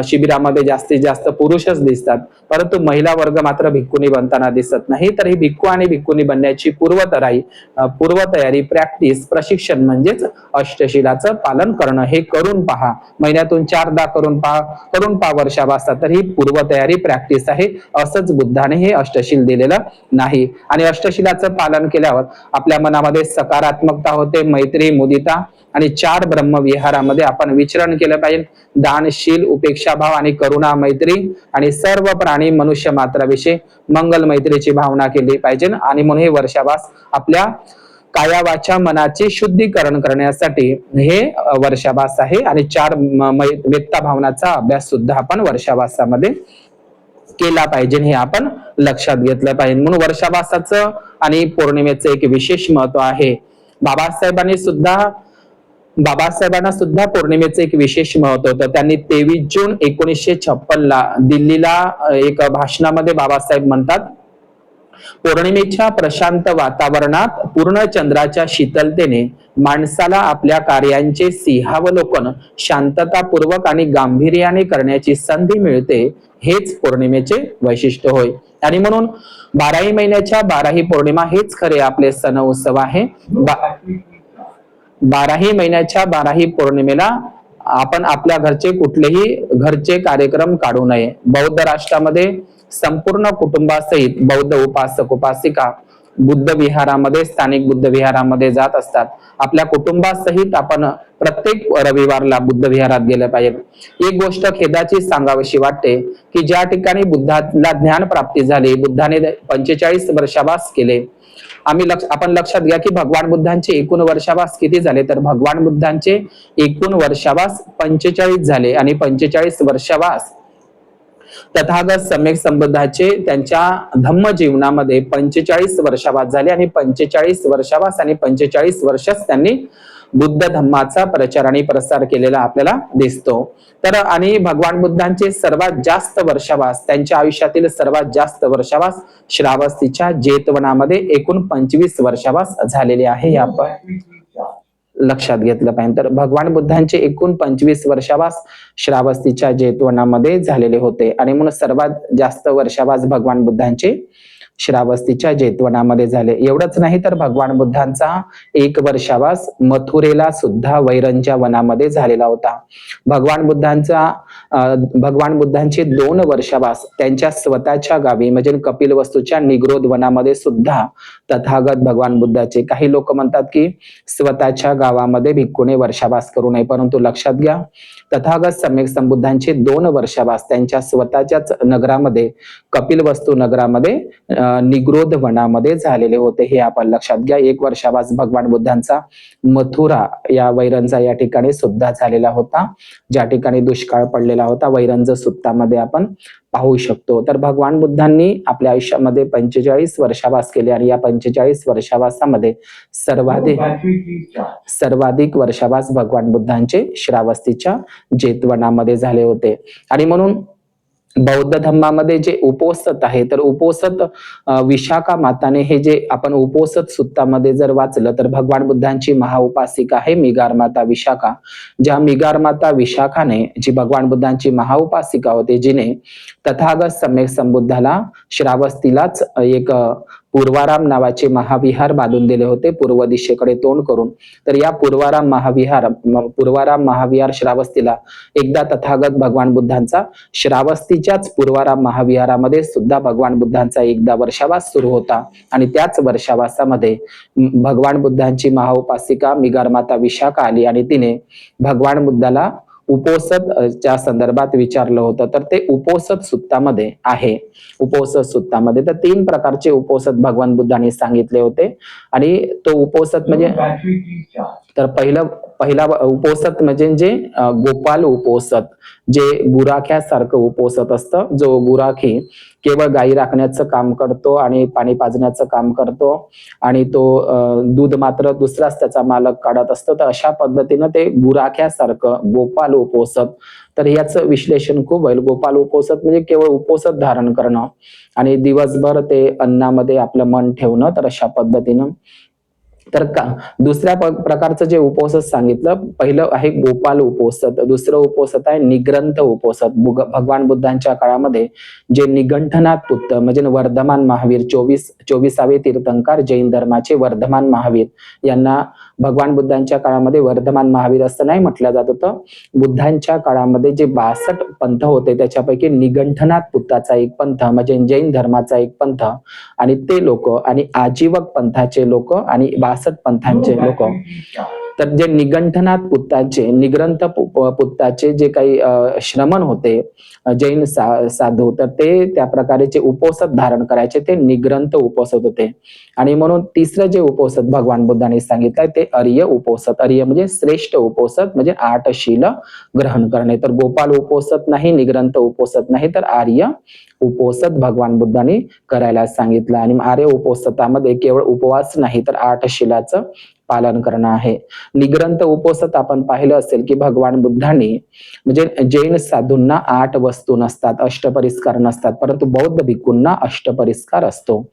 [SPEAKER 1] शिबिरामध्ये जास्तीत जास्त पुरुषच दिसतात, परंतु महिला वर्ग मात्र भिक्खुनी बनताना दिसत नाही. तर ही भिक्खू आणि भिक्खुनी बनण्याची पूर्वतयारी प्रॅक्टिस प्रशिक्षण म्हणजेच अष्टशिलाचं पालन करणं. हे करून पहा, महिन्यातून 4दा करून पहा वर्षाभासात, तर ही पूर्वतयारी प्रॅक्टिस आहे. असंच बुद्धाने हे अष्टशील दिलेलं नाही. आणि अष्टशिलाचं पालन केल्यावर आपल्या मनामध्ये सकारात्मकता होते, मैत्री, मुदिता आणि 4 ब्रह्मविहारामध्ये आपण विचरण केलं पाहिजे. दानशील, उपेक्षाभाव आणि करुणा, मैत्री आणि सर्व प्राणी मनुष्य मात्राविषयी मंगल मैत्रीची भावना केली पाहिजे. आणि म्हणून हे वर्षाभास आपल्या काया वाचा मनाचे शुद्धीकरण करण्यासाठी हे वर्षाभास आहे. आणि 4 वेत्ता भावनाचा अभ्यास सुद्धा आपण वर्षाभासामध्ये केला पाहिजे, हे आपण लक्षात घेतलं पाहिजे. म्हणून वर्षाभासाचं आणि पौर्णिमेचं एक विशेष महत्व आहे. बाबासाहेबांना सुद्धा पौर्णिमेचं एक विशेष महत्व होतं. त्यांनी 23 जून 1956 ला दिल्लीला एक भाषणामध्ये बाबासाहेब म्हणतात, पौर्णिमेच्या प्रशांत वातावरणात पूर्ण चंद्राच्या शीतलतेने माणसाला आपल्या कार्यांचे सिंहावलोकन शांततापूर्वक आणि गांभीर्याने करण्याची संधी मिळते, हेच पौर्णिमेचे वैशिष्ट्य होय. आणि म्हणून 12ही महिन्याच्या 12ही पौर्णिमा हेच खरे आपले सण उत्सव आहे. 12ही महिन्याच्या 12ही पौर्णिमेला आपण आपल्या घरचे कार्यक्रम काढू नये. बौद्ध राष्ट्रामध्ये संपूर्ण कुटुंबासहित बौद्ध उपासक उपासिका बुद्ध विहारामध्ये, स्थानिक बुद्ध विहारामध्ये जात असतात. आपल्या कुटुंबासहित आपण प्रत्येक रविवारला बुद्ध विहारात गेलं पाहिजे. एक गोष्ट खेदाची सांगावीशी वाटते की ज्या ठिकाणी बुद्धाला ज्ञान प्राप्ती झाली, बुद्धाने 45 वर्षाभास केले. आपण लक्षात घ्या की भगवान बुद्धांचे एकूण वर्षाभास किती झाले, तर भगवान बुद्धांचे एकूण वर्षाभास 45 झाले. आणि 45 वर्षाभास तथागत सम्यक संबुद्धाचे त्यांच्या धम्म जीवनामध्ये 45 वर्षाभास झाले. आणि 45 वर्षाभास आणि 45 वर्षच त्यांनी बुद्ध धम्माचा प्रचार आणि प्रसार केलेला आपल्याला दिसतो. तर आणि भगवान बुद्धांचे सर्वात जास्त वर्षाभास, त्यांच्या आयुष्यातील सर्वात जास्त वर्षाभास श्रावस्तीच्या जेतवनामध्ये एकूण 25 वर्षाभास झालेले आहे, हे आपण लक्षात घेतलं पाहिजे. तर भगवान बुद्धांचे एकूण 25 वर्षाभास श्रावस्तीच्या जेतवनामध्ये झालेले होते. आणि म्हणून सर्वात जास्त वर्षाभास भगवान बुद्धांचे श्रावस्तीच्या जेतवनामध्ये झाले. एवढंच नाही तर भगवान बुद्धांचा 1 वर्षाभास मथुरेला सुद्धा वैरंच्या वनामध्ये झालेला होता. भगवान बुद्धांचे 2 वर्षाभास त्यांच्या स्वतःच्या गावी म्हणजे कपिलवस्तूच्या निग्रोध वनामध्ये सुद्धा तथागत भगवान बुद्धाचे, काही लोक म्हणतात की स्वतःच्या गावामध्ये भिक्खूने वर्षाभास करू नये, परंतु लक्षात घ्या तथागत सम्यक संबुद्धांचे 2 वर्षाभास त्यांच्या स्वतःच्याच नगरामध्ये, कपिलवस्तू नगरामध्ये निग्रोध वनामध्ये झालेले होते, हे आपण लक्षात घ्या. 1 वर्षाभास भगवान बुद्धांचा मथुरा या वैरंजा या ठिकाणी सुद्धा झालेला होता, ज्या ठिकाणी दुष्काळ पडलेला होता. वैरंज सुत्तामध्ये आपण पाहू शकतो. तर भगवान बुद्धांनी आपल्या आयुष्यामध्ये 45 वर्षाभास केले. आणि या 45 वर्षाभासामध्ये सर्वाधिक वर्षाभास भगवान बुद्धांचे श्रावस्तीच्या जेतवनामध्ये झाले होते. आणि म्हणून बौद्ध धर्मामध्ये जे उपोसत आहे, तर उपोसत विशाखा माताने, हे जे आपण उपोसत सुत्तामध्ये जर वाचलं तर भगवान बुद्धांची महाउपासिका आहे मिगार माता विशाखा. ज्या मिगार माता विशाखाने, जी भगवान बुद्धांची महाउपासिका होते, जिने तथागत सम्यक संबुद्धाला श्रावस्तीलाच एक पूर्वाराम नावाचे महाविहार बांधून दिले होते पूर्व दिशेकडे तोंड करून. तर या पूर्वाराम महाविहार श्रावस्तीला एकदा तथागत भगवान बुद्धांचा श्रावस्तीच्याच पूर्वाराम महाविहारामध्ये सुद्धा भगवान बुद्धांचा एकदा वर्षावास सुरू होता आणि त्याच वर्षावासामध्ये भगवान बुद्धांची महाउपासिका मिगारमाता विशाखा आली आणि तिने भगवान बुद्धाला उपोसत च्या संदर्भात विचारलं होतं. तर ते उपोसत सुत्तामध्ये आहे. उपोसत सुत्तामध्ये तर 3 प्रकारचे उपोसत भगवान बुद्धांनी सांगितले होते आणि तो उपोसत म्हणजे तर पहिला उपोसत म्हणजे जे गोपाल उपोसत, जे गुराख्यासारखं उपोसत असतं. जो गुराखी केवळ गायी राखण्याचं काम करतो आणि पाणी पाजण्याचं काम करतो आणि तो दूध मात्र दुसराच त्याचा मालक काढत असतो. तर अशा पद्धतीनं ते गुराख्यासारखं गोपाल उपोसत. तर याचं विश्लेषण खूप होईल. गोपाल उपोसत म्हणजे केवळ उपोसत धारण करणं आणि दिवसभर ते अन्नामध्ये आपलं मन ठेवणं. तर अशा पद्धतीनं तर दुसऱ्या प्रकारचं जे उपोसत सांगितलं, पहिलं आहे गोपाल उपोसत, दुसरं उपोसत आहे निग्रंथ उपोसत. भगवान बुद्धांच्या काळामध्ये जे निगंठनाथ पुत्र म्हणजे वर्धमान महावीर 24वे तीर्थंकर जैन धर्माचे वर्धमान महावीर, यांना भगवान बुद्धांच्या काळामध्ये वर्धमान महावीर असं नाही म्हटलं जात होतं. बुद्धांच्या काळामध्ये जे 62 पंथ होते त्याच्यापैकी निगंठनाथ पुत्राचा एक पंथ म्हणजे जैन धर्माचा एक पंथ आणि ते लोक आणि आजीवक पंथाचे लोक आणि 62 पंथांचे लोक. तर जे निगंठनाथ पुत्ताचे निग्रंथ पुत्ताचे जे काही श्रमण होते जैन साधू, तर ते त्या प्रकारचे उपोसत धारण करायचे, ते निग्रंथ उपोसत होते. आणि म्हणून तिसरं जे उपोसत भगवान बुद्धांनी सांगितलंय ते अर्य उपोसत. अर्य म्हणजे श्रेष्ठ उपोसत म्हणजे 8 शील ग्रहण करणे. तर गोपाल उपोसत नाही, निग्रंथ उपोसत नाही, तर आर्य उपोसत भगवान बुद्धांनी करायला सांगितलं. आणि आर्य उपोसतामध्ये केवळ उपवास नाही तर 8 शीलाचं पालन करणं आहे. निग्रंथ उपोसत आपण पाहिलं असेल की भगवान बुद्धांनी म्हणजे जैन साधूंना 8 वस्तू नसतात, अष्टपरिस्कार नसतात, परंतु बौद्ध भिक्खूंना अष्टपरिस्कार असतो.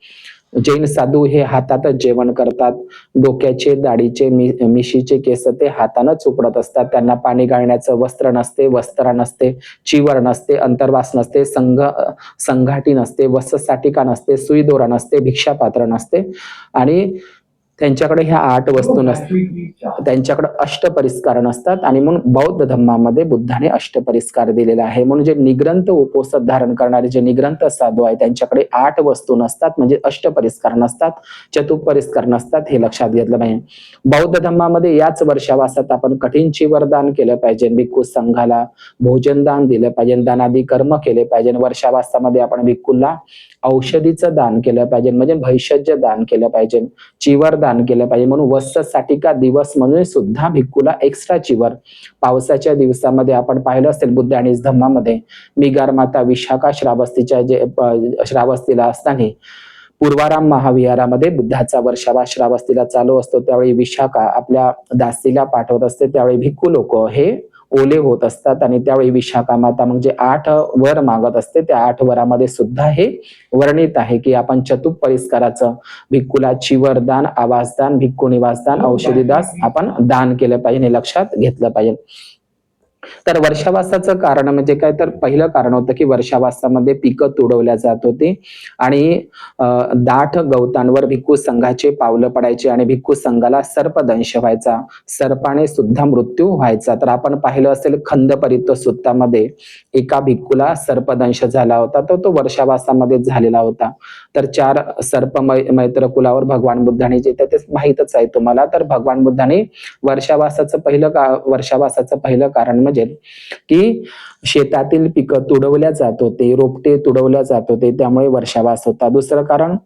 [SPEAKER 1] जैन साधू हे हातातच जेवण करतात, डोक्याचे दाढीचे मिशीचे केस ते हातानं चोपडत असतात, त्यांना पाणी गाळण्याचं वस्त्र नसते, वस्त्र नसते, चिवर नसते, अंतर्वास नसते, संघाटी नसते, वस्त्रसाटिका नसते, सुई दोरा नसते, भिक्षापात्र नसते आणि त्यांच्याकडे ह्या 8 वस्तू नसतात, त्यांच्याकडे अष्टपरिस्कार नसतात. आणि म्हणून बौद्ध धर्मामध्ये बुद्धाने अष्टपरिस्कार दिलेला आहे. म्हणून जे निग्रंथ उपोसत धारण करणारे जे निग्रंथ साधू आहे त्यांच्याकडे 8 वस्तू नसतात, म्हणजे अष्टपरिस्कार नसतात, चतुपरिस्कार नसतात, हे लक्षात घेतलं पाहिजे. बौद्ध धर्मामध्ये याच वर्षावासात आपण कठीण चिवरदान केलं पाहिजे, भिक्खू संघाला भोजन दान दिलं पाहिजे, दानादी कर्म केले पाहिजे. वर्षावासामध्ये आपण भिक्खूला औषधीचं दान केलं पाहिजे, म्हणजे भैषज्य दान केलं पाहिजे, चिवर दान केलं पाहिजे. म्हणून वस्त्रसाटिका दिवस म्हणून सुद्धा भिक्खूला एक्स्ट्रा चिवर. पावसाच्या दिवसामध्ये आपण पाहिलं असेल बुद्ध आणि धम्मामध्ये मिगार माता विशाखा श्रावस्तीच्या जे श्रावस्तीला असताना पूर्वाराम महाविहारामध्ये बुद्धाचा वर्षावास श्रावस्तीला चालू असतो, त्यावेळी विशाखा आपल्या दासीला पाठवत असते, त्यावेळी भिक्खू लोक हे ओले होत असतात आणि त्यावेळी विशाखा माता म्हणजे 8 वर मागत असते. त्या 8 वरामध्ये सुद्धा हे वर्णित आहे की आपण चतुप परिस्काराचं भिक्खूला चिवरदान, आवासदान, भिक्खू निवासदान, औषधीदास आपण दान केलं पाहिजे, हे लक्षात घेतलं पाहिजे. तर वर्षावासाचं कारण म्हणजे काय, तर पहिलं कारण होतं की वर्षावासामध्ये पिकं तुडवल्या जात होती आणि दाट गवतांवर भिक्खू संघाचे पावलं पडायचे आणि भिक्खू संघाला सर्पदंश व्हायचा, सर्पाने सुद्धा मृत्यू व्हायचा. तर आपण पाहिलं असेल खंदपरित्त सुत्तामध्ये एका भिक्खूला सर्पदंश झाला होता, तो वर्षावासामध्ये झालेला होता. तर 4 सर्प मैत्र कुलावर भगवान बुद्धांनी जे ते माहितच आहे तुम्हाला. तर भगवान बुद्धांनी वर्षावासाचं पहिलं कारण म्हणजे की शेतातील पिकं तुडवल्या जात होते, रोपटे तुडवल्या जात होते, त्यामुळे वर्षावास होता. दुसरं कारण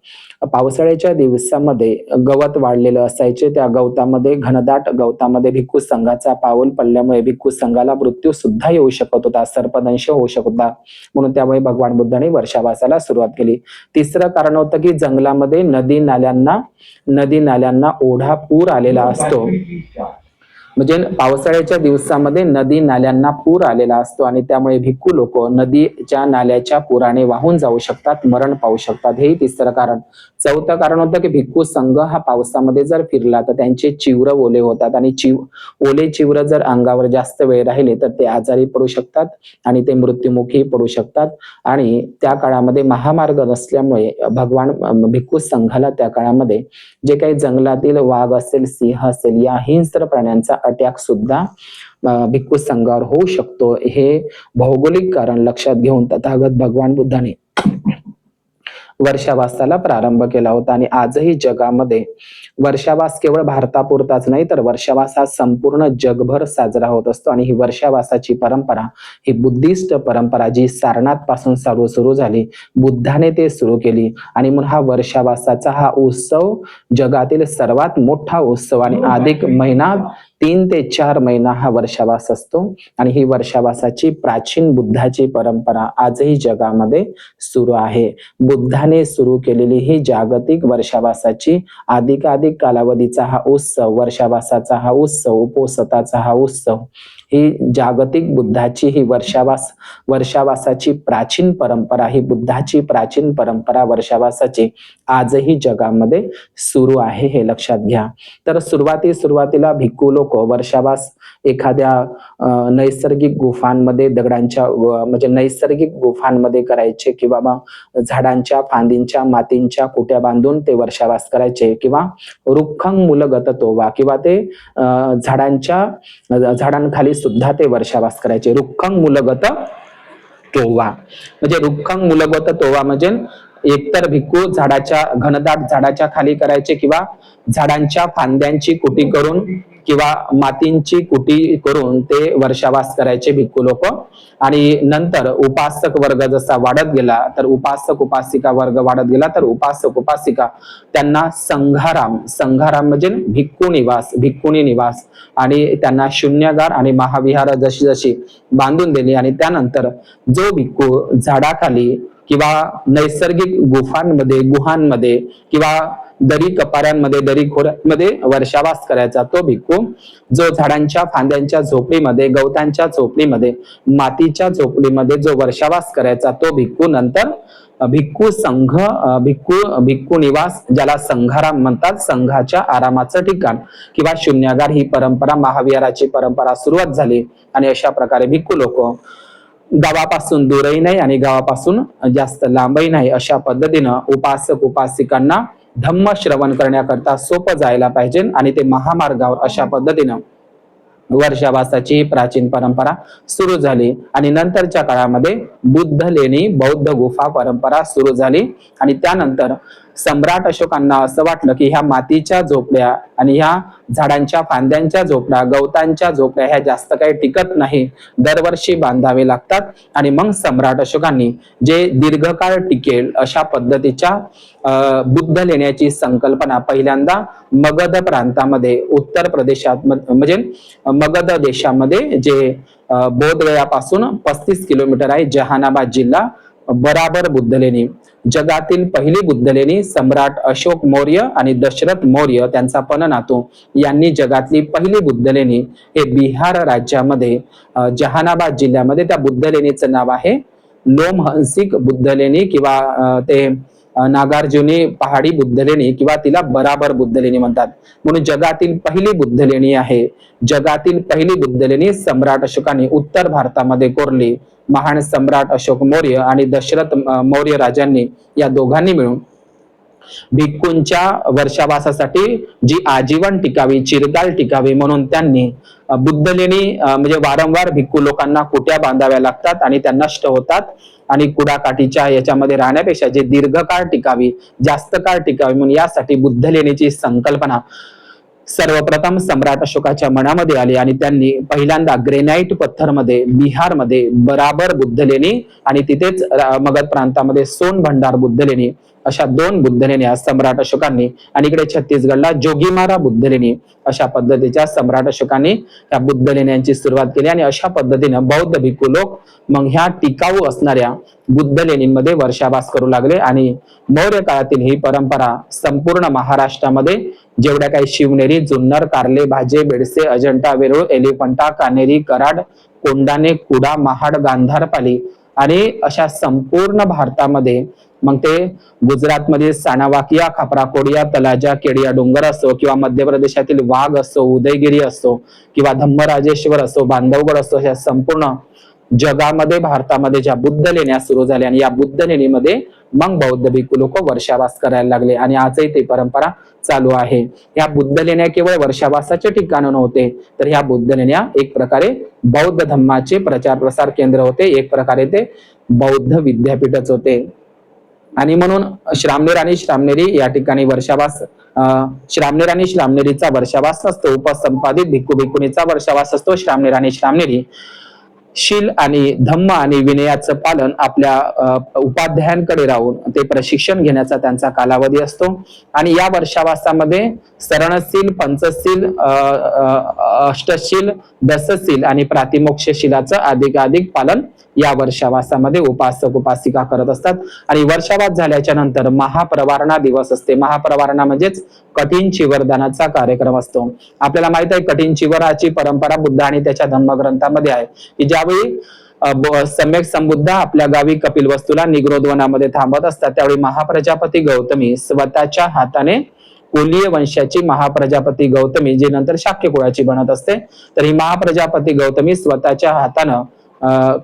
[SPEAKER 1] पावसाळ्याच्या दिवसामध्ये गवत वाढलेलं असायचे, त्या गवतामध्ये घनदाट गवतामध्ये भिक्खू संघाचा पाऊल पडल्यामुळे भिक्खू संघाला मृत्यू सुद्धा येऊ शकत होता, सर्पदंश होऊ शकत होता. म्हणून त्यामुळे भगवान बुद्धांनी वर्षावासाला सुरुवात केली. तिसरं कारण होतं की जंगलामध्ये नदी नाल्यांना ओढा पूर आलेला असतो म्हणजे पावसाळ्याच्या दिवसामध्ये नदी नाल्यांना पूर आलेला असतो आणि त्यामुळे भिक्खू लोक नदीच्या नाल्याच्या पुराने वाहून जाऊ शकतात, मरण पावू शकतात. हे तिसरं कारण. चौथं कारण होतं की भिक्खू संघ हा पावसामध्ये जर फिरला तर त्यांचे चिवरं ओले होतात आणि ओले चिवरं जर अंगावर जास्त वेळ राहिले तर ते आजारी पडू शकतात आणि ते मृत्युमुखी पडू शकतात. आणि त्या काळामध्ये महामार्ग नसल्यामुळे भगवान भिक्खू संघाला त्या काळामध्ये जे काही जंगलातील वाघ असेल, सिंह असेल, या हिंस्र प्राण्यांचा अटॅक सुद्धा भिक्खू संघावर होऊ शकतो. हे भौगोलिक कारण लक्षात घेऊन तथागत भगवान बुद्धाने वर्षावासाला प्रारंभ केला होता. आणि आजही जगामध्ये वर्षावास केवळ भारतापुरताच नाही तर वर्षावास हा संपूर्ण जगभर साजरा होत असतो. आणि ही वर्षावासाची परंपरा ही बुद्धिस्ट परंपरा जी सारनाथ पासून सुरू झाली, बुद्धाने ते सुरू केली. आणि म्हणून हा वर्षावासाचा हा उत्सव जगातील सर्वात मोठा उत्सव आणि अधिक महिना 3 ते 4 महिना हा वर्षावास असतो. आणि ही वर्षावासाची प्राचीन बुद्धाची परंपरा आजही जगामध्ये सुरू आहे. बुद्धाने सुरू केलेली ही जागतिक वर्षावासाची अधिकाधिक कालावधीचा हा उत्सव, वर्षावासाचा हा उत्सव, उपोसताचा हा उत्सव, ही जागतिक बुद्धाची ही वर्षावासाची प्राचीन परंपरा, ही बुद्धाची प्राचीन परंपरा वर्षावासाची आजही जगामध्ये सुरू आहे, हे लक्षात घ्या. तर सुरुवातीला भिक्खू लोक वर्षावास एखाद्या नैसर्गिक गुफांमध्ये दगडांच्या म्हणजे नैसर्गिक गुफांमध्ये करायचे किंवा झाडांच्या फांदींच्या मातींच्या कुट्या बांधून ते वर्षावास करायचे किंवा रुक्खं मूलगत तोवा किंवा ते झाडांखाली सुद्धा ते वर्षावास करायचे. रुक्खं मूलगत तोवा म्हणजे रुक्खं मूलगत तोवा म्हणजे एकतर भिक्खू घनदाट झाडाच्या खाली करायचे किंवा झाडांच्या फांद्यांची कुटी करून किंवा मातींची कुटी करून ते वर्षावास करायचे भिक्खू लोक. आणि नंतर उपासक वर्ग जसा वाढत गेला तर उपासक उपासिका वर्ग वाढत गेला तर उपासक उपासिका त्यांना संघाराम म्हणजे भिक्खुनी निवास आणि त्यांना शून्यगार आणि महाविहार जशी जशी बांधून दिली. आणि त्यानंतर जो भिक्खू झाडाखाली किंवा नैसर्गिक गुहांमध्ये किंवा दरी कपाऱ्यांमध्ये, दरी खोऱ्यांमध्ये वर्षावास करायचा तो भिक्खू, जो झाडांच्या फांद्यांच्या झोपडीमध्ये, गवतांच्या झोपडीमध्ये, मातीच्या झोपडीमध्ये जो वर्षावास करायचा तो भिक्खू नंतर भिक्खू निवास, ज्याला संघाराम म्हणतात, संघाच्या आरामाचं ठिकाण किंवा शून्यागार, ही परंपरा महाविहाराची परंपरा सुरुवात झाली. आणि अशा प्रकारे भिक्खू लोक गावापासून दूरही नाही आणि गावापासून जास्त लांबही नाही अशा पद्धतीनं उपासक उपासिकांना धम्म श्रवण करण्याकरता सोपं जायला पाहिजे आणि ते महामार्गावर अशा पद्धतीनं वर्षावासाची प्राचीन परंपरा सुरू झाली. आणि नंतरच्या काळामध्ये बुद्ध लेणी बौद्ध गुफा परंपरा सुरू झाली. आणि त्यानंतर सम्राट अशोकांना असं वाटलं की ह्या मातीच्या झोपड्या आणि ह्या झाडांच्या फांद्यांच्या झोपड्या, गवतांच्या झोपड्या ह्या जास्त काही टिकत नाही, दरवर्षी बांधावे लागतात. आणि मग सम्राट अशोकांनी जे दीर्घकाळ टिकेल अशा पद्धतीच्या बुद्ध लेण्याची संकल्पना पहिल्यांदा मगध प्रांतामध्ये, उत्तर प्रदेशात म्हणजे मगध देशामध्ये, जे बोधगयापासून 35 किलोमीटर आहे, जहानाबाद जिल्हा, बराबर बुद्धलेणी, जगातील पहिली बुद्धलेणी सम्राट अशोक मौर्य आणि दशरथ मौर्य त्यांचा पणनातू यांनी जगातली पहिली बुद्धलेणी हे बिहार राज्यामध्ये जहानाबाद जिल्ह्यामध्ये, त्या बुद्धलेणीचं नाव आहे लोमहंसिक बुद्धलेणी किंवा ते नागार्जुनी पहाडी बुद्धलेणी किंवा तिला बराबर बुद्धलेणी म्हणतात. म्हणून जगातील पहिली बुद्धलेणी आहे. जगातील पहिली बुद्धलेणी सम्राट अशोकांनी उत्तर भारतामध्ये कोरली. महान सम्राट अशोक मौर्य आणि दशरथ मौर्य राजांनी या दोघांनी मिळून भिक्खूंच्या वर्षावासासाठी जी आजीवन टिकावी, चिरकाल टिकावी म्हणून त्यांनी बुद्धलेणी म्हणजे वारंवार भिक्खू लोकांना कुट्या बांधाव्या लागतात आणि त्या नष्ट होतात. आणि कुडाकाठीच्या याच्यामध्ये राहण्यापेक्षा जे दीर्घकाळ टिकावी, जास्त काळ टिकावी म्हणून यासाठी बुद्धलेणीची संकल्पना सर्वप्रथम सम्राट अशोकाच्या मनामध्ये आली. आणि त्यांनी पहिल्यांदा ग्रेनाइट पत्थरमध्ये बिहारमध्ये बराबर बुद्धलेणी आणि तिथेच मगध प्रांतामध्ये सोन भंडार बुद्धलेणी अशा 2 बुद्धलेण्या सम्राट अशोकांनी, आणि इकडे छत्तीसगडला जोगीमारा बुद्धलेणी अशा पद्धतीच्या सम्राट अशोकांनी या बुद्धलेण्यांची सुरुवात केली. आणि अशा पद्धतीनं बौद्ध भिक्खू लोक मग ह्या टिकाऊ असणाऱ्या बुद्धलेणींमध्ये वर्षावास करू लागले. आणि मौर्य काळातील ही परंपरा संपूर्ण महाराष्ट्रामध्ये जेवढ्या काही शिवनेरी, जुन्नर, कार्ले, भाजे, बेडसे, अजंठा, वेरूळ, एलिफंटा, कान्हेरी, कराड, कोंडाणे, कुडा, महाड, गांधारपाली आणि अशा संपूर्ण भारतामध्ये, मग ते गुजरातमध्ये सानावाकिया, खापराकोडिया, तलाजा, केडिया डोंगर असो, किंवा मध्य प्रदेशातील वाघ असो, उदयगिरी असो, किंवा धम्मराजेश्वर असो, बांधवगड असो, ह्या संपूर्ण जगामध्ये, भारतामध्ये ज्या बुद्ध लेण्या सुरू झाल्या आणि या बुद्ध लेणीमध्ये मग बौद्ध भिक्खू लोक वर्षावास करायला लागले. आणि आजही ती परंपरा चालू आहे. या बुद्ध लेण्या केवळ वर्षावासाचे ठिकाण नव्हते, तर ह्या बुद्ध लेण्या एक प्रकारे बौद्ध धम्माचे प्रचार प्रसार केंद्र होते. एक प्रकारे ते बौद्ध विद्यापीठच होते. आणि म्हणून श्रामणेर आणि श्रामणेरी या ठिकाणी वर्षावास, श्रामणेर आणि श्रामणेरीचा वर्षावास असतो. उपसंपादित भिक्खू भिक्खुनीचा वर्षावास असतो. श्रामणेर आणि श्रामणेरी शील आणि धम्म आणि विनयाचं पालन आपल्या उपाध्यायांकडे राहून ते प्रशिक्षण घेण्याचा त्यांचा कालावधी असतो. आणि या वर्षावासामध्ये सरणशील, पंचशील, अष्टशील, दसशील आणि प्रातिमोक्षशीलाचं अधिकाधिक पालन या वर्षावासामध्ये उपासक उपासिका करत असतात. आणि वर्षावास झाल्याच्या नंतर महाप्रवारणा दिवस असते. महाप्रवारणा म्हणजेच कठीण चिवरदानाचा कार्यक्रम असतो. आपल्याला माहित आहे कठीण चिवराची परंपरा बुद्ध आणि त्याच्या धम्मग्रंथामध्ये आहे, की ज्यावेळी सम्यक संबुद्ध आपल्या गावी कपिलवस्तूला निग्रोध वनामध्ये थांबत असतात, त्यावेळी महाप्रजापती गौतमी स्वतःच्या हाताने कोलीय वंशाची महाप्रजापती गौतमी, जी नंतर शाक्य कुळाची बनत असते, तर ही महाप्रजापती गौतमी स्वतःच्या हातानं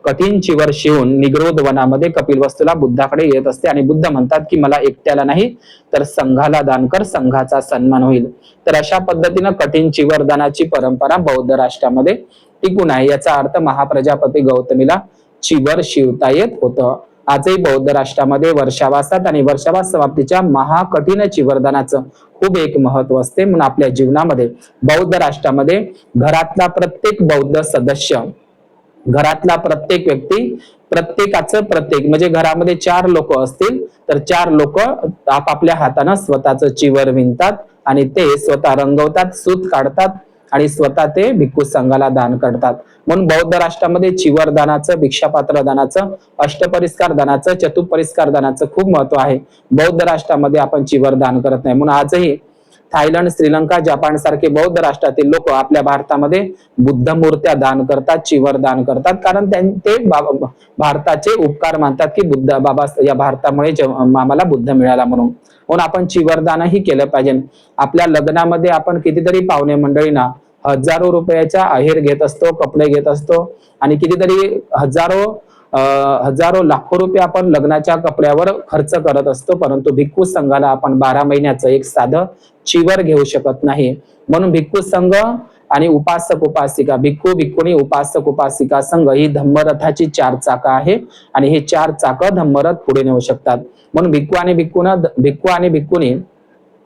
[SPEAKER 1] कठीण चिवर शिवून निग्रोध वनामध्ये कपिलवस्तूला बुद्धाकडे येत असते. आणि बुद्ध म्हणतात की मला एकट्याला नाही तर संघाला दान कर, संघाचा सन्मान होईल. तर अशा पद्धतीनं कठीण चिवर दानाची परंपरा बौद्ध राष्ट्रामध्ये टिकून आहे. याचा अर्थ महाप्रजापती गौतमीला चिवर शिवता येत होतं. आजही बौद्ध राष्ट्रामध्ये वर्षावासात आणि वर्षावास समाप्तीच्या महाकठीण चिवरदानाचं खूप एक महत्व असते. म्हणून आपल्या जीवनामध्ये बौद्ध राष्ट्रामध्ये घरातला प्रत्येक बौद्ध सदस्य, घरातला प्रत्येक व्यक्ती, प्रत्येकाचं प्रत्येक म्हणजे घरामध्ये 4 लोक असतील तर 4 लोक आपापल्या हातानं स्वतःचं चिवर विणतात आणि ते स्वतः रंगवतात, सूत काढतात आणि स्वतः ते भिक्खू संघाला दान करतात. म्हणून बौद्ध राष्ट्रामध्ये चिवर दानाचं, भिक्षापात्र दानाचं, अष्टपरिस्कार दानाचं, चतुपरिस्कार दानाचं खूप महत्व आहे. बौद्ध राष्ट्रामध्ये आपण चिवर दान करत नाही. म्हणून आजही थायलंड, श्रीलंका, जपान सारखे बौद्ध राष्ट्रातील लोक आपल्या भारतामध्ये बुद्ध मूर्त्या दान करतात, चिवर दान करतात, कारण ते भारताचे उपकार मानतात की बुद्ध बाबा या भारतामुळे आम्हाला बुद्ध मिळाला म्हणून. म्हणून आपण चिवर दानही केलं पाहिजे. आपल्या लग्नामध्ये आपण कितीतरी पाहुणे मंडळींना हजारो रुपयाच्या आहेर घेत असतो, कपडे घेत असतो आणि कितीतरी हजारो लाखो रुपये आपण लग्नाच्या कपड्यावर खर्च करत असतो, परंतु भिक्खू संघाला आपण 12 महिन्याचं एक साधं चिवर घेऊ शकत नाही. म्हणून भिक्खू संघ आणि उपासक उपासिका, भिक्खू भिक्खुनी, उपासक उपासिका संघ ही धम्मरथाची 4 चाकं आहे आणि हे 4 चाकं धम्मरथ पुढे नेऊ शकतात. म्हणून भिक्खू आणि भिक्खुनी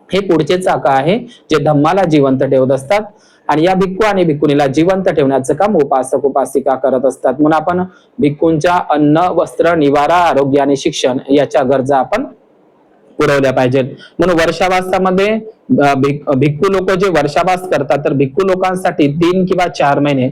[SPEAKER 1] हे पुढचे चाकं आहे जे धम्माला जिवंत ठेवत असतात आणि या भिक्खू आणि भिक्खुनीला जिवंत ठेवण्याचं काम उपासक उपासिका करत असतात. म्हणून आपण भिक्खूंच्या अन्न, वस्त्र, निवारा, आरोग्य आणि शिक्षण याच्या गरजा आपण पुरवल्या पाहिजेत. म्हणून वर्षावासामध्ये भिक्खू लोक जे वर्षावास करतात तर भिक्खू लोकांसाठी 3 किंवा 4 महिने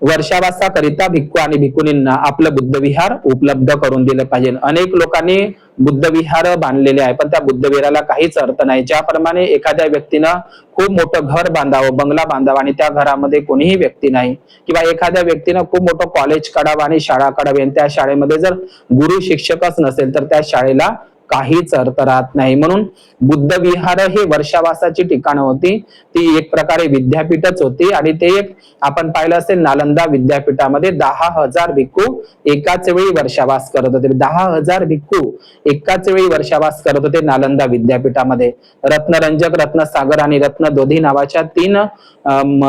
[SPEAKER 1] वर्षावासाकरिता भिक्खू आणि भिक्खुनींना आपलं बुद्ध विहार उपलब्ध करून दिलं पाहिजे. अनेक लोकांनी बुद्ध विहार बांधलेले आहे, पण त्या बुद्ध विहाराला काहीच अर्थ नाही. ज्याप्रमाणे एखाद्या व्यक्तीनं खूप मोठं घर बांधावं, बंगला बांधावा आणि त्या घरामध्ये कोणीही व्यक्ती नाही, किंवा एखाद्या व्यक्तीनं खूप मोठं कॉलेज काढावं आणि शाळा काढावी आणि त्या शाळेमध्ये जर गुरु शिक्षकच नसेल तर त्या शाळेला काहीच अर्थ राहत नाही. म्हणून बुद्ध विहार हे वर्षावासाची ठिकाणं होती, ती एक प्रकारे विद्यापीठच होती. आणि ते एक आपण पाहिलं असेल नालंदा विद्यापीठामध्ये 10,000 भिक्खू एकाच वेळी वर्षावास करत होते. 10,000 भिक्खू एकाच वेळी वर्षावास करत होते नालंदा विद्यापीठामध्ये. रत्नरंजक, रत्नसागर आणि रत्नदोधी नावाच्या 3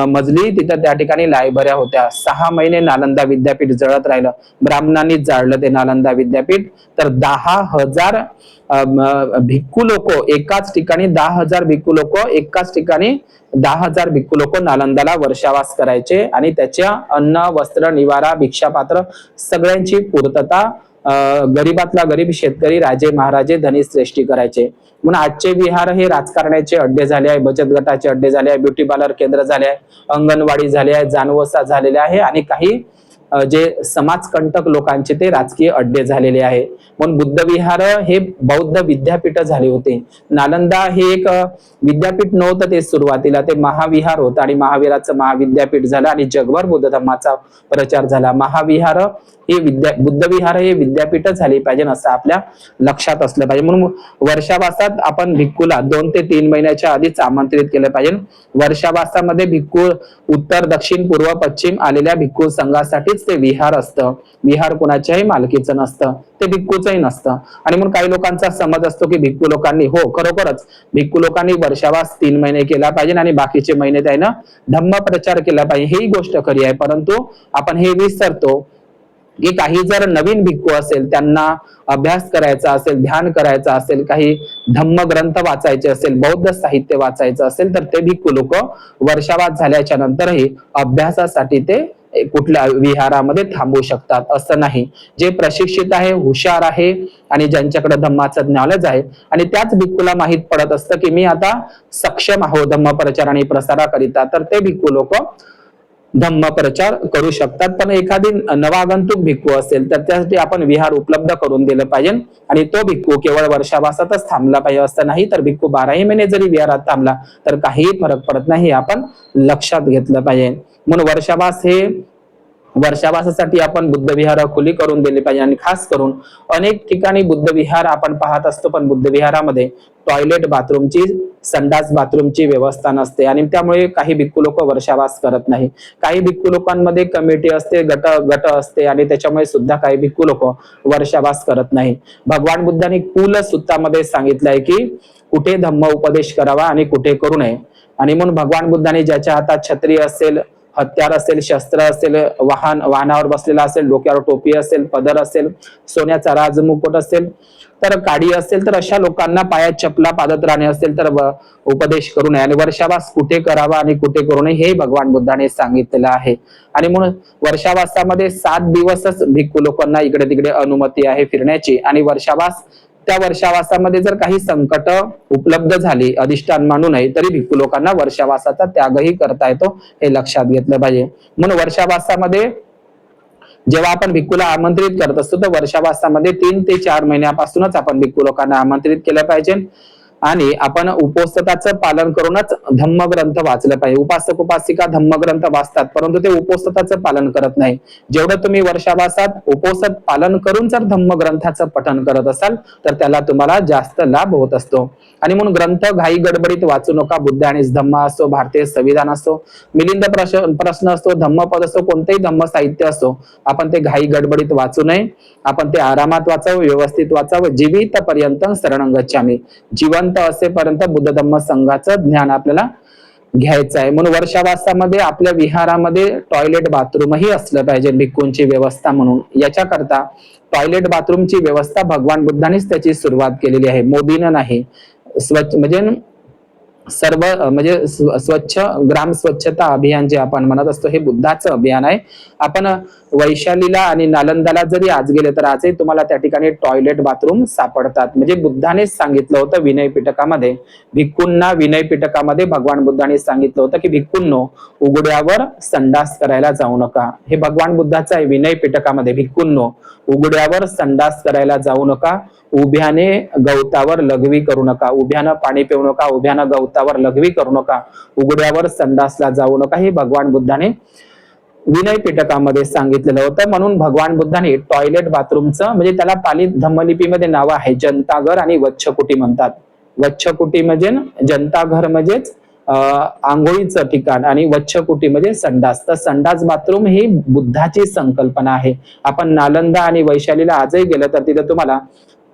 [SPEAKER 1] मजली तिथं त्या ठिकाणी लायब्रऱ्या होत्या. 6 महिने नालंदा विद्यापीठ जळत राहिलं, ब्राह्मणांनीच जाळलं ते नालंदा विद्यापीठ. तर 10,000 भिक्खू लोक एकाच ठिकाणी, 10,000 भिक्खू लोक एकाच ठिकाणी, 10,000 भिक्खू लोक नालंदाला वर्षावास करायचे आणि त्याच्या अन्न, वस्त्र, निवारा, भिक्षापात्र सगळ्यांची पूर्तता गरीबातला गरीब शेतकरी राजे महाराजे धनी श्रेष्ठी करायचे. म्हणून आजचे विहार हे राजकारणाचे अड्डे झाले आहे, बचत गटाचे अड्डे झाले आहे, ब्युटी पार्लर केंद्र झाले आहे, अंगणवाडी झाले आहे, जानवसा झालेले आहे आणि काही जे समाजकंटक लोकांचे ते राजकीय अड्डे झालेले आहे. म्हणून बुद्ध विहार हे बौद्ध विद्यापीठ झाले होते. नालंदा हे एक विद्यापीठ नव्हतं, ते सुरुवातीला ते महाविहार होतं आणि महावीराचं महाविद्यापीठ झालं आणि जगभर बुद्ध धर्माचा प्रचार झाला. महाविहार हे बुद्ध विहार हे विद्यापीठ झाली पाहिजे असं आपल्या लक्षात असलं पाहिजे. म्हणून वर्षावासात आपण भिक्खूला 2 ते 3 महिन्याच्या आधीच आमंत्रित केलं पाहिजे. वर्षावासामध्ये भिक्खू उत्तर दक्षिण पूर्व पश्चिम आलेल्या भिक्खू संघासाठीच ते विहार असतं. विहार कुणाच्याही मालकीचं नसतं, ते भिक्खूचंही नसतं. आणि म्हणून काही लोकांचा समज असतो की भिक्खू लोकांनी, हो खरोखरच भिक्खू लोकांनी वर्षावास 3 महिने केला पाहिजे आणि बाकीचे महिने त्यानं धम्म प्रचार केला पाहिजे, ही गोष्ट खरी आहे. परंतु आपण हे विसरतो की काही जर नवीन भिक्खू असेल, त्यांना अभ्यास करायचा असेल, ध्यान करायचं असेल, काही धम्म ग्रंथ वाचायचे असेल, बौद्ध साहित्य वाचायचं असेल, तर ते भिक्खू लोक वर्षावास झाल्याच्या नंतरही अभ्यासासाठी ते कुठल्या विहारामध्ये थांबू शकतात, असं नाही. जे प्रशिक्षित आहे, हुशार आहे आणि ज्यांच्याकडे धम्माचं ज्ञानच आहे आणि त्याच भिक्खूला माहित पडत असतं की मी आता सक्षम आहो धम्म प्रचार आणि प्रसाराकरिता, तर ते भिक्खू लोक धम्म प्रचार करू शकतात. पण एखादी नवागंतुक भिक्खू असेल तर त्यासाठी आपण विहार उपलब्ध करून दिलं पाहिजे आणि तो भिक्खू केवळ वर्षावासातच थांबला पाहिजे असं नाही. तर भिक्खू 12ही महिने जरी विहारात थांबला तर काहीही फरक पडत नाही, आपण लक्षात घेतलं पाहिजे. म्हणून वर्षावासासाठी आपण बुद्ध विहार खुली करून दिली पाहिजे. आणि खास करून अनेक ठिकाणी बुद्ध विहार आपण पाहत असतो, पण बुद्ध विहारामध्ये टॉयलेट बाथरूमची, संडास बाथरूमची व्यवस्था नसते आणि त्यामुळे काही भिक्खू लोक वर्षावास करत नाही. काही भिक्खू लोकांमध्ये कमिटी असते, गट असते आणि त्याच्यामुळे सुद्धा काही भिक्खू लोक वर्षावास करत नाही. भगवान बुद्धांनी कुल सूत्रामध्ये सांगितलंय की कुठे धम्म उपदेश करावा आणि कुठे करू नये. आणि म्हणून भगवान बुद्धांनी ज्याच्या हातात छत्री असेल, हत्यार असेल, शस्त्र असेल, वाहनावर बसलेला असेल, डोक्यावर टोपी असेल, पदर असेल, सोन्याचा राजमुकुट असेल, तर काडी असेल, तर अशा लोकांना पायात चपला, पादत्राणे असेल तर उपदेश करू नये. आणि वर्षावास कुठे करावा आणि कुठे करू नये हे भगवान बुद्धाने सांगितलेलं आहे. आणि म्हणून वर्षावासामध्ये 7 दिवसच भिक्खू लोकांना इकडे तिकडे अनुमती आहे फिरण्याची. आणि त्या वर्षावासामध्ये जर काही संकट उपलब्ध झाली, अधिष्ठान मानू नये, तरी भिक्खू लोकांना वर्षावासाचा त्यागही करता येतो, हे लक्षात घेतलं पाहिजे. म्हणून वर्षावासामध्ये जेव्हा आपण भिक्खूला आमंत्रित करत असतो तर वर्षावासामध्ये 3 ते 4 महिन्यापासूनच आपण भिक्खू लोकांना आमंत्रित केलं पाहिजे. आणि आपण उपोषताचं पालन करूनच धम्मग्रंथ वाचलं पाहिजे. उपासक उपासिका धम्मग्रंथ वाचतात परंतु ते उपोषताचं पालन करत नाही. जेवढं तुम्ही वर्षावासात उपोषत पालन करून जर धम्मग्रंथाचं पठण करत असाल तर त्याला तुम्हाला जास्त लाभ होत असतो. आणि म्हणून ग्रंथ घाई गडबडीत वाचू नका. बुद्ध आणि धम्म असो, भारतीय संविधान असो, मिलिंद प्रश्न असो, धम्मपद असो, कोणतेही धम्म साहित्य असो, आपण ते घाई गडबडीत वाचू नये. आपण ते आरामात वाचावं, व्यवस्थित वाचावं. जीवित पर्यंत शरणं गच्छामि, जिवंत असेपर्यंत बुद्ध धम्म संघाचं ज्ञान आपल्याला घ्यायचं आहे. म्हणून वर्षावासामध्ये आपल्या विहारामध्ये टॉयलेट बाथरूमही असलं पाहिजे भिक्खूंची व्यवस्था म्हणून. याच्याकरता टॉयलेट बाथरूमची व्यवस्था भगवान बुद्धानेच त्याची सुरुवात केलेली आहे, मोदीनं नाही. स्वच्छ स्वच्छ ग्राम स्वच्छता अभियान जे आपण म्हणत असतो हे बुद्धाचं अभियान आहे. आपण वैशालीला आणि नालंदाला जरी आज गेले तर आजही तुम्हाला त्या ठिकाणी टॉयलेट बाथरूम सापडतात. म्हणजे बुद्धानेच सांगितलं होतं विनय पिटकामध्ये, भिक्खूंना विनय पिटकामध्ये भगवान बुद्धाने सांगितलं होतं की भिक्खूंनो उघड्यावर संडास करायला जाऊ नका. हे भगवान बुद्धाचं आहे विनय पिटकामध्ये, भिक्खूंनो उघड्यावर संडास करायला जाऊ नका, उभ्याने गवतावर लघवी करू नका, उभ्यानं पाणी पिऊ नका, उभ्यानं गवतावर लघवी करू नका, उघड्यावर संडासला जाऊ नका, हे भगवान बुद्धाने विनय पिटकामध्ये सांगितलेलं होतं. म्हणून भगवान बुद्धाने टॉयलेट बाथरूमचं, म्हणजे त्याला पाली धम्मलिपीमध्ये नाव आहे जनताघर आणि वच्छकुटी म्हणतात. वच्छकुटी म्हणजे जनताघर म्हणजेच आंघोळीचं ठिकाण आणि वच्छकुटी म्हणजे संडास. तर संडास बाथरूम ही बुद्धाची संकल्पना आहे. आपण नालंदा आणि वैशालीला आजही गेलं तर तिथे तुम्हाला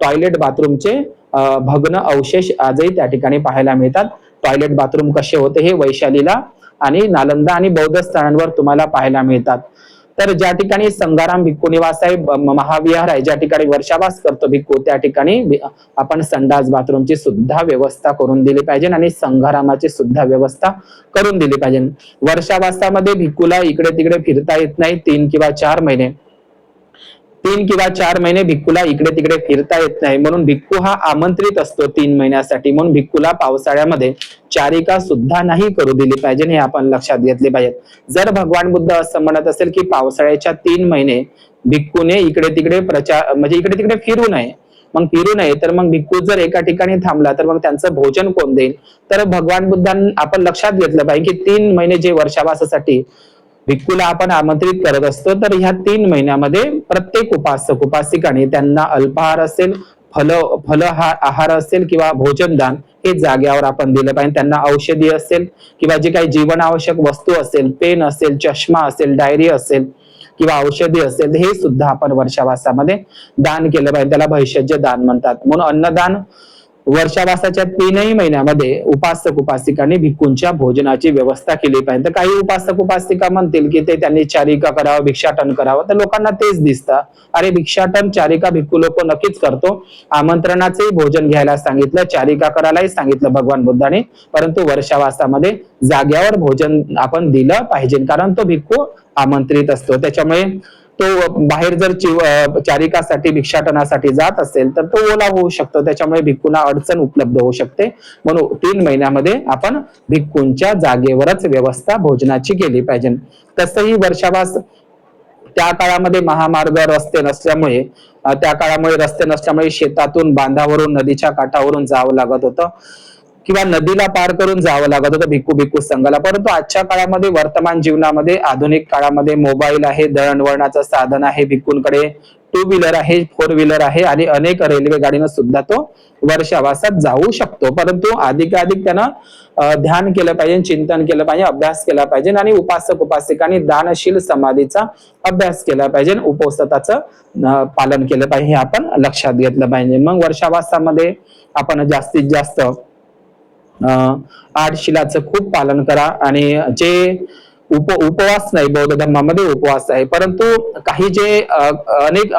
[SPEAKER 1] टॉयलेट बाथरूमचे भग्न अवशेष आजही त्या ठिकाणी पाहायला मिळतात. टॉयलेट बाथरूम कसे होते हे वैशालीला आणि नालंदा आणि बौद्ध स्थळांवर तुम्हाला पाहायला मिळतात. तर ज्या ठिकाणी संघाराम भिक्खू निवास आहे, महाविहार आहे, ज्या ठिकाणी वर्षावास करतो भिक्खू, त्या ठिकाणी आपण संडास बाथरूमची सुद्धा व्यवस्था करून दिली पाहिजे आणि संघारामाची सुद्धा व्यवस्था करून दिली पाहिजे. वर्षावासामध्ये भिक्खूला इकडे तिकडे फिरता येत नाही 3 किंवा 4 महिने. 3 किंवा 4 महिने भिक्खूला इकडे तिकडे फिरता येत नाही, म्हणून भिक्खू हा आमंत्रित असतो 3 महिन्यासाठी. म्हणून भिक्खूला पावसाळ्यामध्ये चारिका सुद्धा नाही करू दिली पाहिजे, हे आपण लक्षात घेतले पाहिजे. जर भगवान बुद्ध असं म्हणत असेल की पावसाळ्याच्या 3 महिने भिक्खूने इकडे तिकडे प्रचार म्हणजे इकडे तिकडे फिरू नये, मग फिरू नये तर मग भिक्खू जर एका ठिकाणी थांबला तर मग त्यांचं भोजन कोण देईल? तर भगवान बुद्धांनी आपण लक्षात घेतलं पाहिजे की 3 महिने जे वर्षावासासाठी भिक्खूला आपण आमंत्रित करत असतो, तर ह्या 3 महिन्यामध्ये प्रत्येक उपासक उपासिकाने त्यांना अल्पाहार असेल, आहार असेल किंवा भोजनदान हे जाग्यावर आपण दिलं पाहिजे. त्यांना औषधी असेल किंवा जे काही जीवन आवश्यक वस्तू असेल, पेन असेल, चष्मा असेल, डायरी असेल किंवा औषधी असेल, हे सुद्धा आपण वर्षावासामध्ये दान केलं पाहिजे. त्याला भैषज्य दान म्हणतात. म्हणून अन्नदान वर्षावासाच्या 3 महिन्यामध्ये उपासक उपासिकांनी भिक्खूंच्या भोजनाची व्यवस्था केली पाहिजे. तर काही उपासक उपासिका म्हणतील की ते त्यांनी चारिका करावं, भिक्षाटन करावं, तर लोकांना तेच दिसतं. अरे भिक्षाटन चारिका भिक्खू लोक नक्कीच करतो. आमंत्रणाचंही भोजन घ्यायला सांगितलं, चारिका करायलाही सांगितलं भगवान बुद्धाने, परंतु वर्षावासामध्ये जाग्यावर भोजन आपण दिलं पाहिजे, कारण तो भिक्खू आमंत्रित असतो. त्याच्यामुळे तो बाहेर जर चारिकासाठी भिक्षाटनासाठी जात असेल तर तो ओला होऊ शकतो, त्याच्यामुळे भिक्खूंना अडचण उपलब्ध होऊ शकते. म्हणून 3 महिन्यामध्ये आपण भिक्खूंच्या जागेवरच व्यवस्था भोजनाची केली पाहिजे. तसंही वर्षावास त्या काळामध्ये महामार्ग रस्ते नसल्यामुळे रस्ते नसल्यामुळे शेतातून, बांधावरून, नदीच्या काठावरून जावं लागत होतं किंवा नदीला पार करून जावं लागत होतं भिक्खू संघाला. परंतु आजच्या काळामध्ये, वर्तमान जीवनामध्ये, आधुनिक काळामध्ये मोबाईल आहे, दळणवळणाचं साधन आहे, भिक्खूंकडे 2 व्हीलर आहे, 4 व्हीलर आहे आणि अनेक रेल्वे गाडीनं सुद्धा तो वर्षावासात जाऊ शकतो. परंतु अधिकाधिक त्यानं ध्यान केलं पाहिजे, चिंतन केलं पाहिजे, अभ्यास केला पाहिजे आणि उपासक उपासिकांनी दानशील समाधीचा अभ्यास केला पाहिजे, उपवासाचं पालन केलं पाहिजे, हे आपण लक्षात घेतलं पाहिजे. मग वर्षावासामध्ये आपण जास्तीत जास्त 8 शिलाचं खूप पालन करा. आणि जे उपवास नाही, बौद्ध धर्मामध्ये उपवास आहे, परंतु काही जे अनेक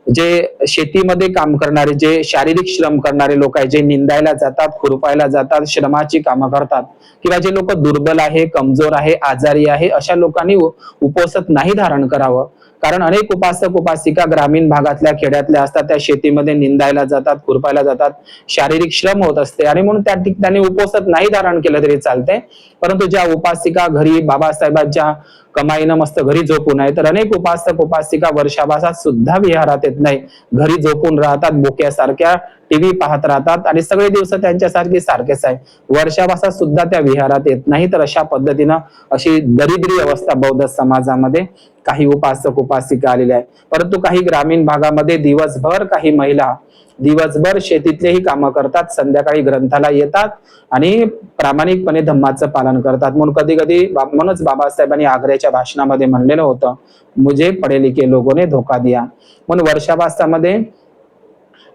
[SPEAKER 1] जे शेतीमध्ये काम करणारे, जे शारीरिक श्रम करणारे लोक आहेत, जे निंदायला जातात, खुरपायला जातात, श्रमाची कामं करतात, किंवा जे लोक दुर्बल आहे, कमजोर आहे, आजारी आहे, अशा लोकांनी उपवास नाही धारण करावं. कारण अनेक उपासक उपासिका ग्रामीण भागातल्या, खेड्यातल्या असतात, त्या शेतीमध्ये निंदायला जातात, खुरपायला जातात, शारीरिक श्रम होत असते आणि म्हणून त्या ठिकाणी उपवास नाही धारण केलं तरी चालते. परंतु ज्या उपासिका घरी बाबासाहेबांच्या कमाईनं मस्त घरी झोपून आहे, तर अनेक उपासक उपासिका वर्षावासात सुद्धा विहारात येत नाही, घरी झोपून राहतात, बोक्यासारख्या टीव्ही पाहत राहतात आणि सगळे दिवस त्यांच्यासारखे सारखेच आहे, वर्षावासात सुद्धा त्या विहारात येत नाही. तर अशा पद्धतीनं अशी दरिद्री अवस्था बौद्ध समाजामध्ये काही उपासक उपासिका आलेल्या आहे. परंतु काही ग्रामीण भागामध्ये दिवसभर काही महिला दिवसभर शेतीतलेही कामं करतात, संध्याकाळी ग्रंथाला येतात आणि प्रामाणिकपणे धम्माचं पालन करतात. म्हणून कधी कधी म्हणूनच बाबासाहेबांनी आग्र्याच्या भाषणामध्ये म्हणलेलं होतं, मुझे पढे लिखे लोगों ने धोका दिया. म्हणून वर्षावासामध्ये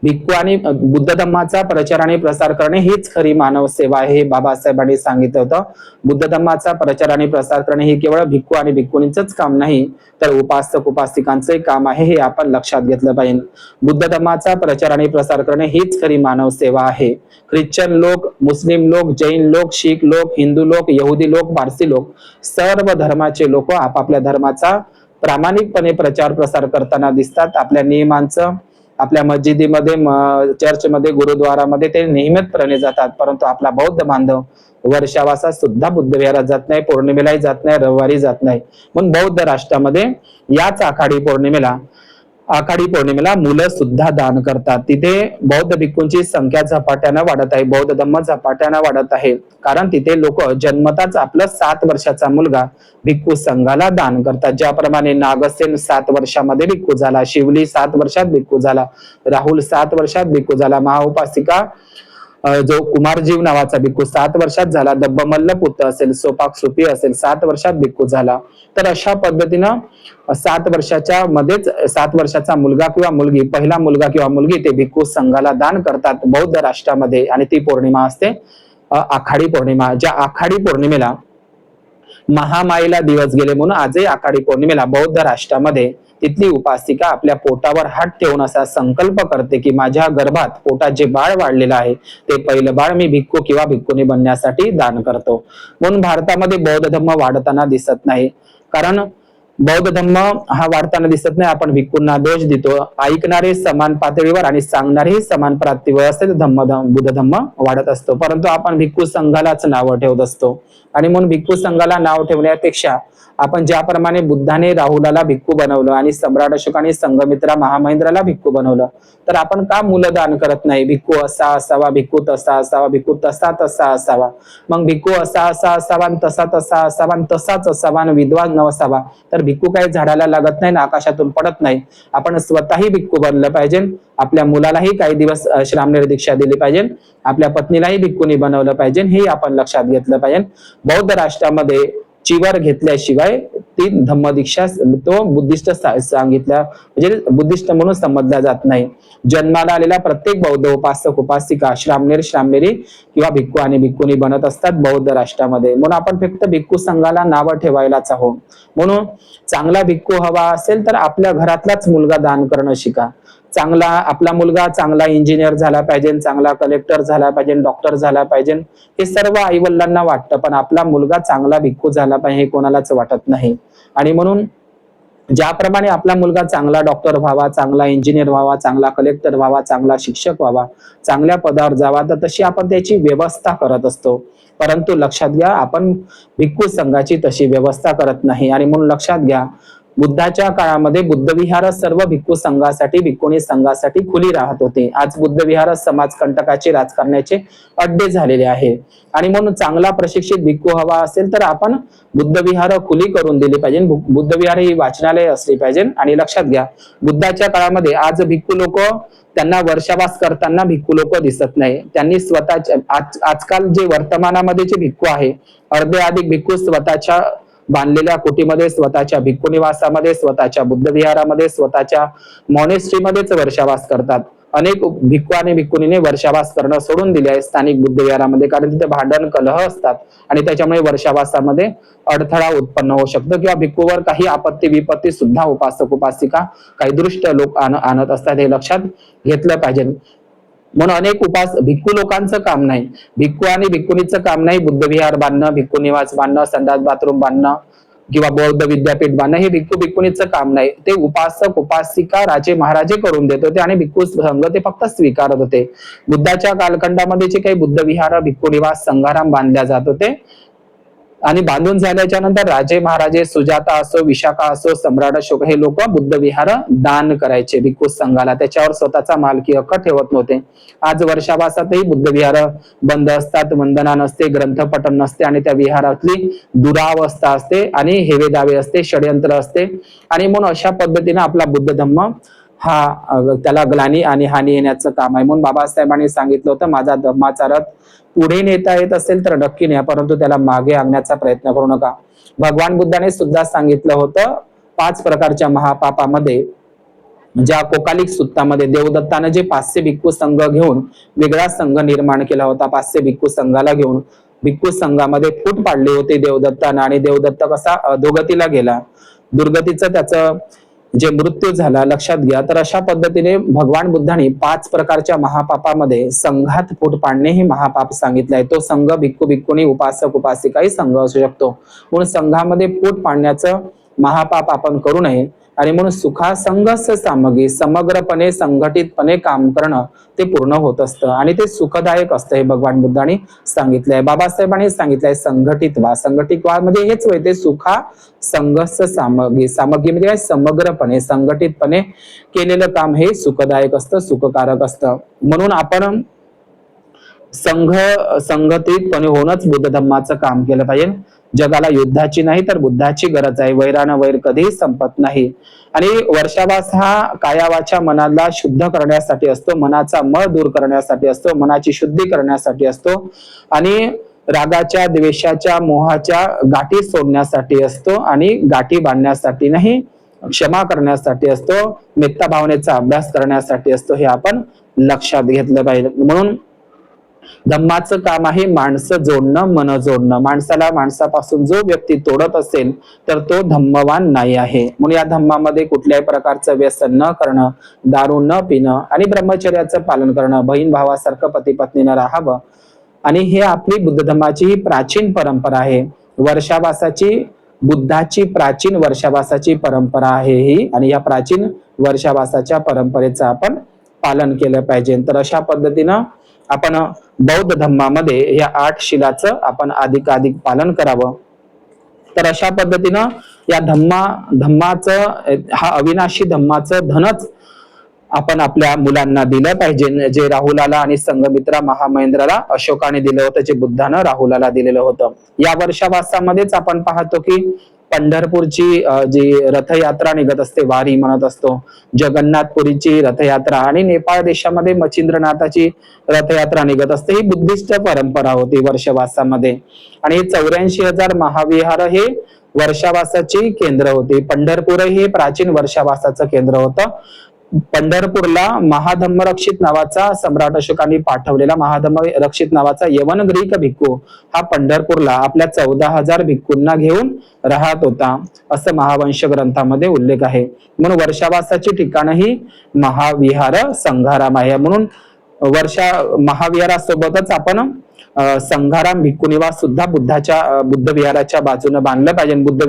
[SPEAKER 1] भिक्खू आणि बुद्ध धम्माचा प्रचार आणि प्रसार करणे हीच खरी मानव सेवा आहे, हे बाबासाहेबांनी सांगितलं होतं. बुद्ध धम्माचा प्रचार आणि प्रसार करणे हे केवळ भिक्खू आणि भिक्खुनींचंच काम नाही, तर उपासक उपासिकांचे काम आहे, हे आपण लक्षात घेतलं पाहिजे. बुद्ध धम्माचा प्रचार आणि प्रसार करणे हीच खरी मानव सेवा आहे. ख्रिश्चन लोक, मुस्लिम लोक, जैन लोक, शीख लोक, हिंदू लोक, यहुदी लोक, पारसी लोक, सर्व धर्माचे लोक आपापल्या धर्माचा प्रामाणिकपणे प्रचार प्रसार करताना दिसतात. आपल्या नियमांचं आपल्या मस्जिदीमध्ये, चर्चमध्ये, गुरुद्वारामध्ये ते नियमितपणे जातात. परंतु आपला बौद्ध बांधव वर्षावासात सुद्धा बुद्ध विहारात जात नाही, पौर्णिमेलाही जात नाही, रविवारी जात नाही. म्हणून बौद्ध राष्ट्रामध्ये याच आखाडी पौर्णिमेला मुलं सुद्धा दान करतात. तिथे बौद्ध भिक्खूंची संख्या झपाट्यानं वाढत आहे, बौद्ध धम्म झपाट्यानं वाढत आहे, कारण तिथे लोक जन्मताच आपलं 7 वर्षाचा मुलगा भिक्खू संघाला दान करतात. ज्याप्रमाणे नागसेन 7 वर्षामध्ये भिक्खू झाला, शिवली 7 वर्षात भिक्खू झाला, राहुल 7 वर्षात भिक्खू झाला, महाउपासिका जो कुमारजीव नावाचा भिक्खू 7 वर्षात झाला, दब्बमल्ल पुत्र असेल, सोपाक सुपी असेल, 7 वर्षात भिक्खू झाला. तर अशा पद्धतीनं 7 वर्षाच्या मध्येच 7 वर्षाचा मुलगा किंवा मुलगी, पहिला मुलगा किंवा मुलगी ते भिक्खू संघाला दान करतात बौद्ध राष्ट्रामध्ये. आणि ती पौर्णिमा असते आखाडी पौर्णिमा. ज्या आखाडी पौर्णिमेला महामाईला दिवस गेले म्हणून आजही आखाडी पौर्णिमेला बौद्ध राष्ट्रामध्ये तिथली उपासिका आपल्या पोटावर हात ठेवून असा संकल्प करते की माझ्या गर्भात पोटात जे बाळ वाढलेलं आहे ते पहिलं बाळ मी भिक्खू किंवा भिक्खुनी बनण्यासाठी दान करतो. म्हणून भारतामध्ये बौद्ध धर्म वाढताना दिसत नाही, कारण बौद्ध धम्म हा वाढताना दिसत नाही. आपण भिक्खूंना दोष देतो. ऐकणारे समान पातळीवर आणि सांगणारेही समान पातळीवर असते बुद्ध धम्म वाढत असतो. परंतु आपण भिक्खू संघालाच नाव ठेवत असतो आणि म्हणून भिक्खू संघाला नाव ठेवण्यापेक्षा आपण ज्याप्रमाणे बुद्धाने राहुलाला भिक्खू बनवलं आणि सम्राट अशोकाने संघमित्रा महामहिंद्राला भिक्खू बनवलं, तर आपण का मूलदान करत नाही? भिक्खू असा असावा, भिक्खू तसा असावा, भिक्खू तसा असावा. मग भिक्खू असा असावा, तसा असावा, तसाच असावा आणि विद्वान नसावा. तर भिक्खू काही झाडाला लागत नाही ना आकाशातून पडत नाही. आपण स्वतःही भिक्खू बनलं पाहिजे. आपल्या मुलालाही काही दिवस श्रामणेर दीक्षा दिली पाहिजे. आपल्या पत्नीलाही भिक्खूनी बनवलं पाहिजे. हे आपण लक्षात घेतलं पाहिजे. बौद्ध राष्ट्रामध्ये चिवर घेतल्याशिवाय ती धम्मदीक्षा तो बुद्धिस्ट सांगितल्या म्हणजे बुद्धिस्ट म्हणून समजला जात नाही. जन्माला आलेला प्रत्येक बौद्ध उपासक उपासिका श्रामणेरी किंवा भिक्खू आणि भिक्खुनी बनत असतात बौद्ध राष्ट्रामध्ये. म्हणून आपण फक्त भिक्खू संघाला नावं ठेवायलाच आहोत. म्हणून चांगला भिक्खू हवा असेल तर आपल्या घरातलाच मुलगा दान करणं शिका. चांगला आपला मुलगा चांगला इंजिनियर झाला पाहिजे, चांगला कलेक्टर झाला पाहिजे, डॉक्टर झाला पाहिजे, हे सर्व आईवडिलांना वाटतं. पण आपला मुलगा चांगला भिक्खू झाला पाहिजे हे कोणालाच वाटत नाही. आणि म्हणून ज्याप्रमाणे आपला मुलगा चांगला डॉक्टर व्हावा, चांगला इंजिनियर व्हावा, चांगला कलेक्टर व्हावा, चांगला शिक्षक व्हावा, चांगल्या पदावर जावा, तर तशी आपण त्याची व्यवस्था करत असतो. परंतु लक्षात घ्या, आपण भिक्खू संघाची तशी व्यवस्था करत नाही. आणि म्हणून लक्षात घ्या, बुद्धाच्या काळामध्ये बुद्धविहार सर्व भिक्खू संघासाठी भिक्खुनी संघासाठी खुली राहत होते. आज बुद्धविहार समाज कंटकाचे राजकारणाचे अड्डे झालेले आहे. आणि म्हणून चांगला प्रशिक्षित भिक्खू हवा असेल तर आपण बुद्धविहार खुली करून दिली पाहिजे. बुद्धविहार ही वाचनालय असली पाहिजे. आणि लक्षात घ्या, बुद्धाच्या काळामध्ये आज भिक्खू लोक त्यांना वर्षावास करताना भिक्खू लोक दिसत नाही. त्यांनी स्वतःच्या आजकाल जे वर्तमानामध्ये जे भिक्खू आहे, अर्धे अधिक भिक्खू स्वतःच्या बांधलेल्या कुटीमध्ये, स्वतःच्या भिक्खू निवासामध्ये, स्वतःच्या बुद्धविहारामध्ये, स्वतःच्या मॉनेस्ट्रीमध्येच वर्षावास करतात. अनेक भिक्खू आणि भिक्खुनीने वर्षावास करणं सोडून दिले आहे स्थानिक बुद्धविहारामध्ये, कारण तिथे भांडण कलह असतात आणि त्याच्यामुळे वर्षावासामध्ये अडथळा उत्पन्न होऊ शकतो किंवा भिक्खूवर काही आपत्ती विपत्ती सुद्धा उपासक उपासिका काही दृष्ट लोक आणत असतात. हे लक्षात घेतलं पाहिजे. म्हणून अनेक भिक्खू लोकांचं काम नाही, भिक्खू आणि भिक्खुनीचं काम नाही बुद्धविहार बांधणं, भिक्खू निवास बांधणं, संडास बाथरूम बांधणं किंवा बौद्ध विद्यापीठ बांधणं. हे भिक्खू भिक्खुनीचं काम नाही. ते उपासक उपासिका राजे महाराजे करून देत होते आणि भिक्खू संघ ते फक्त स्वीकारत होते. बुद्धाच्या कालखंडामध्ये जे काही बुद्धविहार भिक्खू निवास संघाराम बांधल्या जात होते आणि बांधून झाल्याच्या नंतर राजे महाराजे, सुजाता असो, विशाखा असो, सम्राट अशोक हे लोक बुद्ध विहार दान करायचे भिक्खू संघाला. त्याच्यावर स्वतःचा मालकी हक्क ठेवत नव्हते. आज वर्षावासातही बुद्ध विहार बंद असतात, वंदना नसते, ग्रंथपठण नसते आणि त्या विहारातली दुरावस्था असते आणि हेवे दावे असते, षडयंत्र असते. आणि म्हणून अशा पद्धतीने आपला बुद्ध धम्म हा त्याला ग्लानी आणि हानी येण्याचं काम आहे. म्हणून बाबासाहेबांनी सांगितलं होतं, माझा धम्माचा रथ पुढे नेता येत असेल तर नक्की न्या, परंतु त्याला मागे आणण्याचा प्रयत्न करू नका. भगवान बुद्धाने सुद्धा सांगितलं होतं, 5 प्रकारच्या महापापामध्ये ज्या कोकालिक सुत्तामध्ये देवदत्तानं जे 500 भिक्खू संघ घेऊन वेगळा संघ निर्माण केला होता, 500 भिक्खू संघाला घेऊन भिक्खू संघामध्ये फूट पाडली होती देवदत्तानं आणि देवदत्त कसा अधोगतीला गेला, दुर्गतीचं त्याचं जे मृत्यू झाला. लक्षात घ्या, तर अशा पद्धतीने भगवान बुद्धांनी 5 प्रकारच्या महापापामध्ये संघात फूट पाडणे हे महापाप सांगितले आहे. तो संघ भिक्खू भिक्खुनी उपासक उपासिकाही संघ असू शकतो. म्हणून संघामध्ये फूट पाडण्याचं महापाप आपण करू नये. आणि म्हणून सुखासंगस सामग्री समग्रपणे संघटितपणे काम करणं ते पूर्ण होत असतं आणि ते सुखदायक असतं. हे भगवान बुद्धांनी सांगितलंय, बाबासाहेबांनी सांगितलंय. संघटित व्हा म्हणजे हेच होय, ते सुखा संघस सामग्री म्हणजे काय, समग्रपणे संघटितपणे केलेलं काम हे सुखदायक असतं, सुखकारक असतं. म्हणून आपण संघटितपणे होऊनच बुद्ध धम्माचं काम केलं पाहिजे. जगाला युद्धाची नाही तर बुद्धाची गरज आहे. वैरानं वैर कधीही संपत नाही. आणि वर्षावास हा कायावाच्या मनाला शुद्ध करण्यासाठी असतो, मनाचा मळ दूर करण्यासाठी असतो, मनाची शुद्धी करण्यासाठी असतो आणि रागाच्या, द्वेषाच्या, मोहाच्या गाठी सोडण्यासाठी असतो आणि गाठी बांधण्यासाठी नाही, क्षमा करण्यासाठी असतो, मेत्ता भावनेचा अभ्यास करण्यासाठी असतो. हे आपण लक्षात घेतलं पाहिजे. म्हणून धम्माचं काम आहे माणसं जोडणं, मन जोडणं. माणसाला माणसापासून जो व्यक्ती तोडत असेल तर तो धम्मवान नाही आहे. म्हणून या धम्मामध्ये कुठल्याही प्रकारचं व्यसन न करणं, दारू न पिणं आणि ब्रह्मचर्याचं पालन करणं, बहीण भावासारखं पती पत्नीनं राहावं. आणि हे आपली बुद्ध धम्माची ही प्राचीन परंपरा आहे. वर्षावासाची बुद्धाची प्राचीन वर्षावासाची परंपरा आहे ही, आणि या प्राचीन वर्षावासाच्या परंपरेचं आपण पालन केलं पाहिजे. तर अशा पद्धतीनं आपण बौद्ध धम्मामध्ये या 8 शिलाचं आपण अधिकाधिक पालन करावं. तर अशा पद्धतीनं या धम्माचं हा अविनाशी धम्माचं धनच आपण आपल्या मुलांना दिलं पाहिजे, जे राहुलाला आणि संघमित्रा महामहेंद्राला अशोकाने दिलं होतं, जे बुद्धानं राहुलाला दिलेलं होतं. या वर्षावासामध्येच आपण पाहतो की पंढरपूरची जी रथयात्रा निघत असते, वारी म्हणत असतो, जगन्नाथपुरीची रथयात्रा, आणि नेपाळ देशामध्ये मच्छिंद्रनाथाची रथयात्रा निघत असते. ही बुद्धिस्ट परंपरा होती वर्षावासामध्ये. आणि 84,000 महाविहार हे वर्षावासाची केंद्र होती. पंढरपूर हे प्राचीन वर्षावासाचं केंद्र होतं. पंढरपूरला महाधम्मरक्षित नावाचा सम्राट अशोकांनी पाठवलेला महाधम्मरक्षित नावाचा यवन ग्रीक भिक्खू हा पंढरपूरला आपल्या 14,000 भिक्खूंना घेऊन राहत होता, असं महावंश ग्रंथामध्ये उल्लेख आहे. म्हणून वर्षावासाची ठिकाण ही महाविहार संघाराम आहे. म्हणून महाविहारासोबतच आपण संघाराम भिक्खू निवास सुद्धा बुद्ध विहाराच्या बाजूने बांधलं पाहिजे. बुद्ध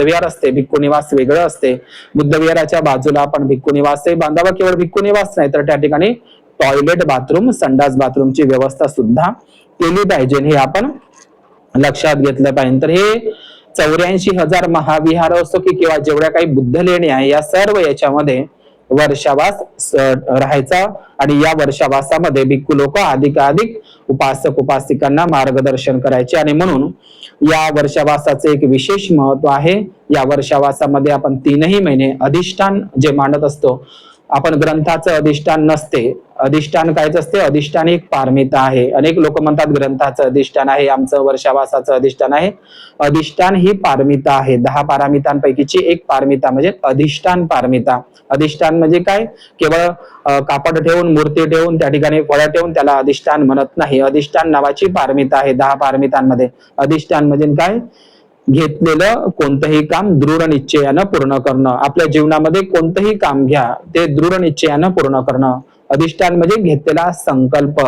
[SPEAKER 1] विहार असते, भिक्खू निवास वेगळं असते. बुद्ध विहाराच्या बाजूला आपण भिक्खू निवास बांधावा. केवळ भिक्खू निवास नाही तर त्या ठिकाणी टॉयलेट बाथरूम, संडास बाथरूमची व्यवस्था सुद्धा केली पाहिजे, हे आपण लक्षात घेतलं पाहिजे. तर हे 84,000 महाविहार असो की किंवा जेवढ्या काही बुद्ध लेणी आहे, या सर्व याच्यामध्ये वर्षावास राहायचा. आणि या वर्षावासामध्ये भिक्खू लोक अधिकाधिक उपासक उपासिकांना मार्गदर्शन करायचे. आणि म्हणून या वर्षावासाचे एक विशेष महत्व आहे. या वर्षावासामध्ये आपण 3ही महिने अधिष्ठान जे मांडत असतो, आपण ग्रंथाचं अधिष्ठान नसते. अधिष्ठान कायच असते? अधिष्ठान एक पारमिता आहे. अनेक लोक म्हणतात ग्रंथाचं अधिष्ठान आहे, आमचं वर्षावासाचं अधिष्ठान आहे. अधिष्ठान ही पारमिता आहे. 10 पारमितांपैकीची एक पारमिता म्हणजे अधिष्ठान पारमिता. अधिष्ठान म्हणजे काय? केवळ कापड ठेवून, मूर्ती ठेवून, त्या ठिकाणी फळं ठेवून त्याला अधिष्ठान म्हणत नाही. अधिष्ठान नावाची पारमिता आहे 10 पारमितांमध्ये. अधिष्ठान म्हणजे काय? घेतलेलं कोणतंही काम दृढ निश्चयानं पूर्ण करणं. आपल्या जीवनामध्ये कोणतंही काम घ्या, ते दृढ निश्चयानं पूर्ण करणं. अधिष्ठान म्हणजे घेतलेला संकल्प,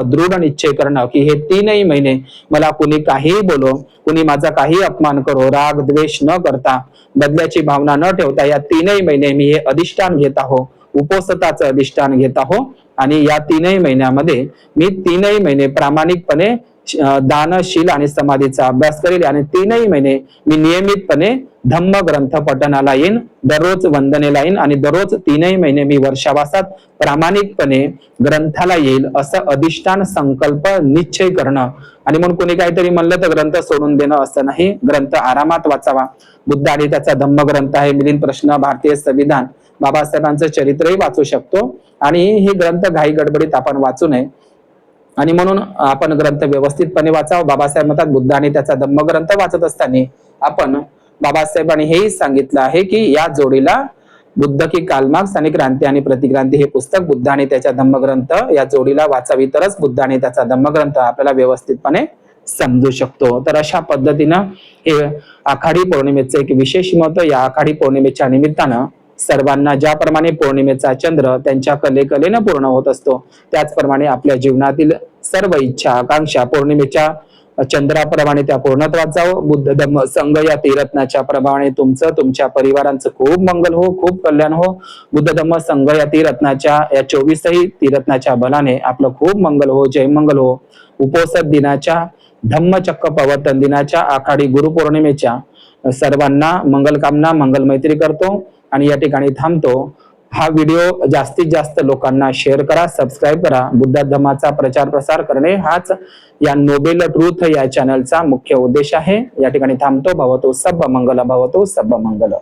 [SPEAKER 1] दृढ निश्चय करणं की हे 3ही महिने मला कुणी काहीही बोलो, कुणी माझा काही अपमान करो, राग द्वेष न करता, बदल्याची भावना न ठेवता या 3ही महिने मी हे अधिष्ठान घेत आहो, उपोषताचं अधिष्ठान घेत आहो. आणि या 3ही महिन्यामध्ये मी 3ही महिने प्रामाणिकपणे दानशील आणि समाधीचा अभ्यास करेल. आणि 3ही महिने मी नियमितपणे धम्म ग्रंथ पठणाला येईन, दररोज वंदनेला येईन, आणि दररोज 3ही महिने मी वर्षावासात प्रामाणिकपणे ग्रंथाला येईल, असं अधिष्ठान संकल्प निश्चय करणं. आणि म्हणून कोणी काहीतरी म्हणलं तर ग्रंथ सोडून देणं असं नाही. ग्रंथ आरामात वाचावा. बुद्ध आणि त्याचा धम्म ग्रंथ आहे, मिलिंद प्रश्न, भारतीय संविधान, बाबासाहेबांचं चरित्रही वाचू शकतो. आणि हे ग्रंथ घाई गडबडीत आपण वाचू नये. आणि म्हणून आपण ग्रंथ व्यवस्थितपणे वाचावा. बाबासाहेब म्हणतात बुद्ध आणि त्याचा धम्म ग्रंथ वाचत असताना आपण बाबासाहेबांनी हेही सांगितलं आहे की या जोडीला बुद्ध की कालमार्क्स आणि क्रांती आणि प्रतिक्रांती हे पुस्तक, बुद्ध आणि त्याच्या धम्मग्रंथ या जोडीला वाचावी, तरच बुद्ध आणि त्याचा धम्मग्रंथ आपल्याला व्यवस्थितपणे समजू शकतो. तर अशा पद्धतीनं हे आखाडी पौर्णिमेचं एक विशेष महत्व. या आखाडी पौर्णिमेच्या निमित्तानं सर्वांना ज्याप्रमाणे पौर्णिमेचा चंद्र त्यांच्या कलेनं पूर्ण होत असतो, त्याचप्रमाणे आपल्या जीवनातील सर्व इच्छा आकांक्षा पौर्णिमेच्या चंद्राप्रमाणे त्या पूर्णत्वात जावं. बुद्ध धम्म संघ या तीरत्नाच्या प्रमाणे तुमचं, तुमच्या परिवारांचं खूप मंगल हो, खूप कल्याण हो. बुद्ध धम्म संघ या तीरत्नाच्या या 24ही तीरत्नाच्या बलाने आपलं खूप मंगल हो, जय मंगल हो. उपोषद दिनाच्या, धम्मचक्र प्रवर्तन दिनाच्या, आखाडी गुरुपौर्णिमेच्या सर्वांना मंगलकामना, मंगल मैत्री करतो आणि या ठिकाणी थांबतो. हा व्हिडिओ जास्तीत जास्त लोकांना शेअर करा, सबस्क्राईब करा. बुद्ध धम्माचा प्रचार प्रसार करणे हाच या नोबेल ट्रूथ या चॅनलचा मुख्य उद्देश आहे. या ठिकाणी थांबतो. भवतो सब मंगल, भवतो सब मंगल.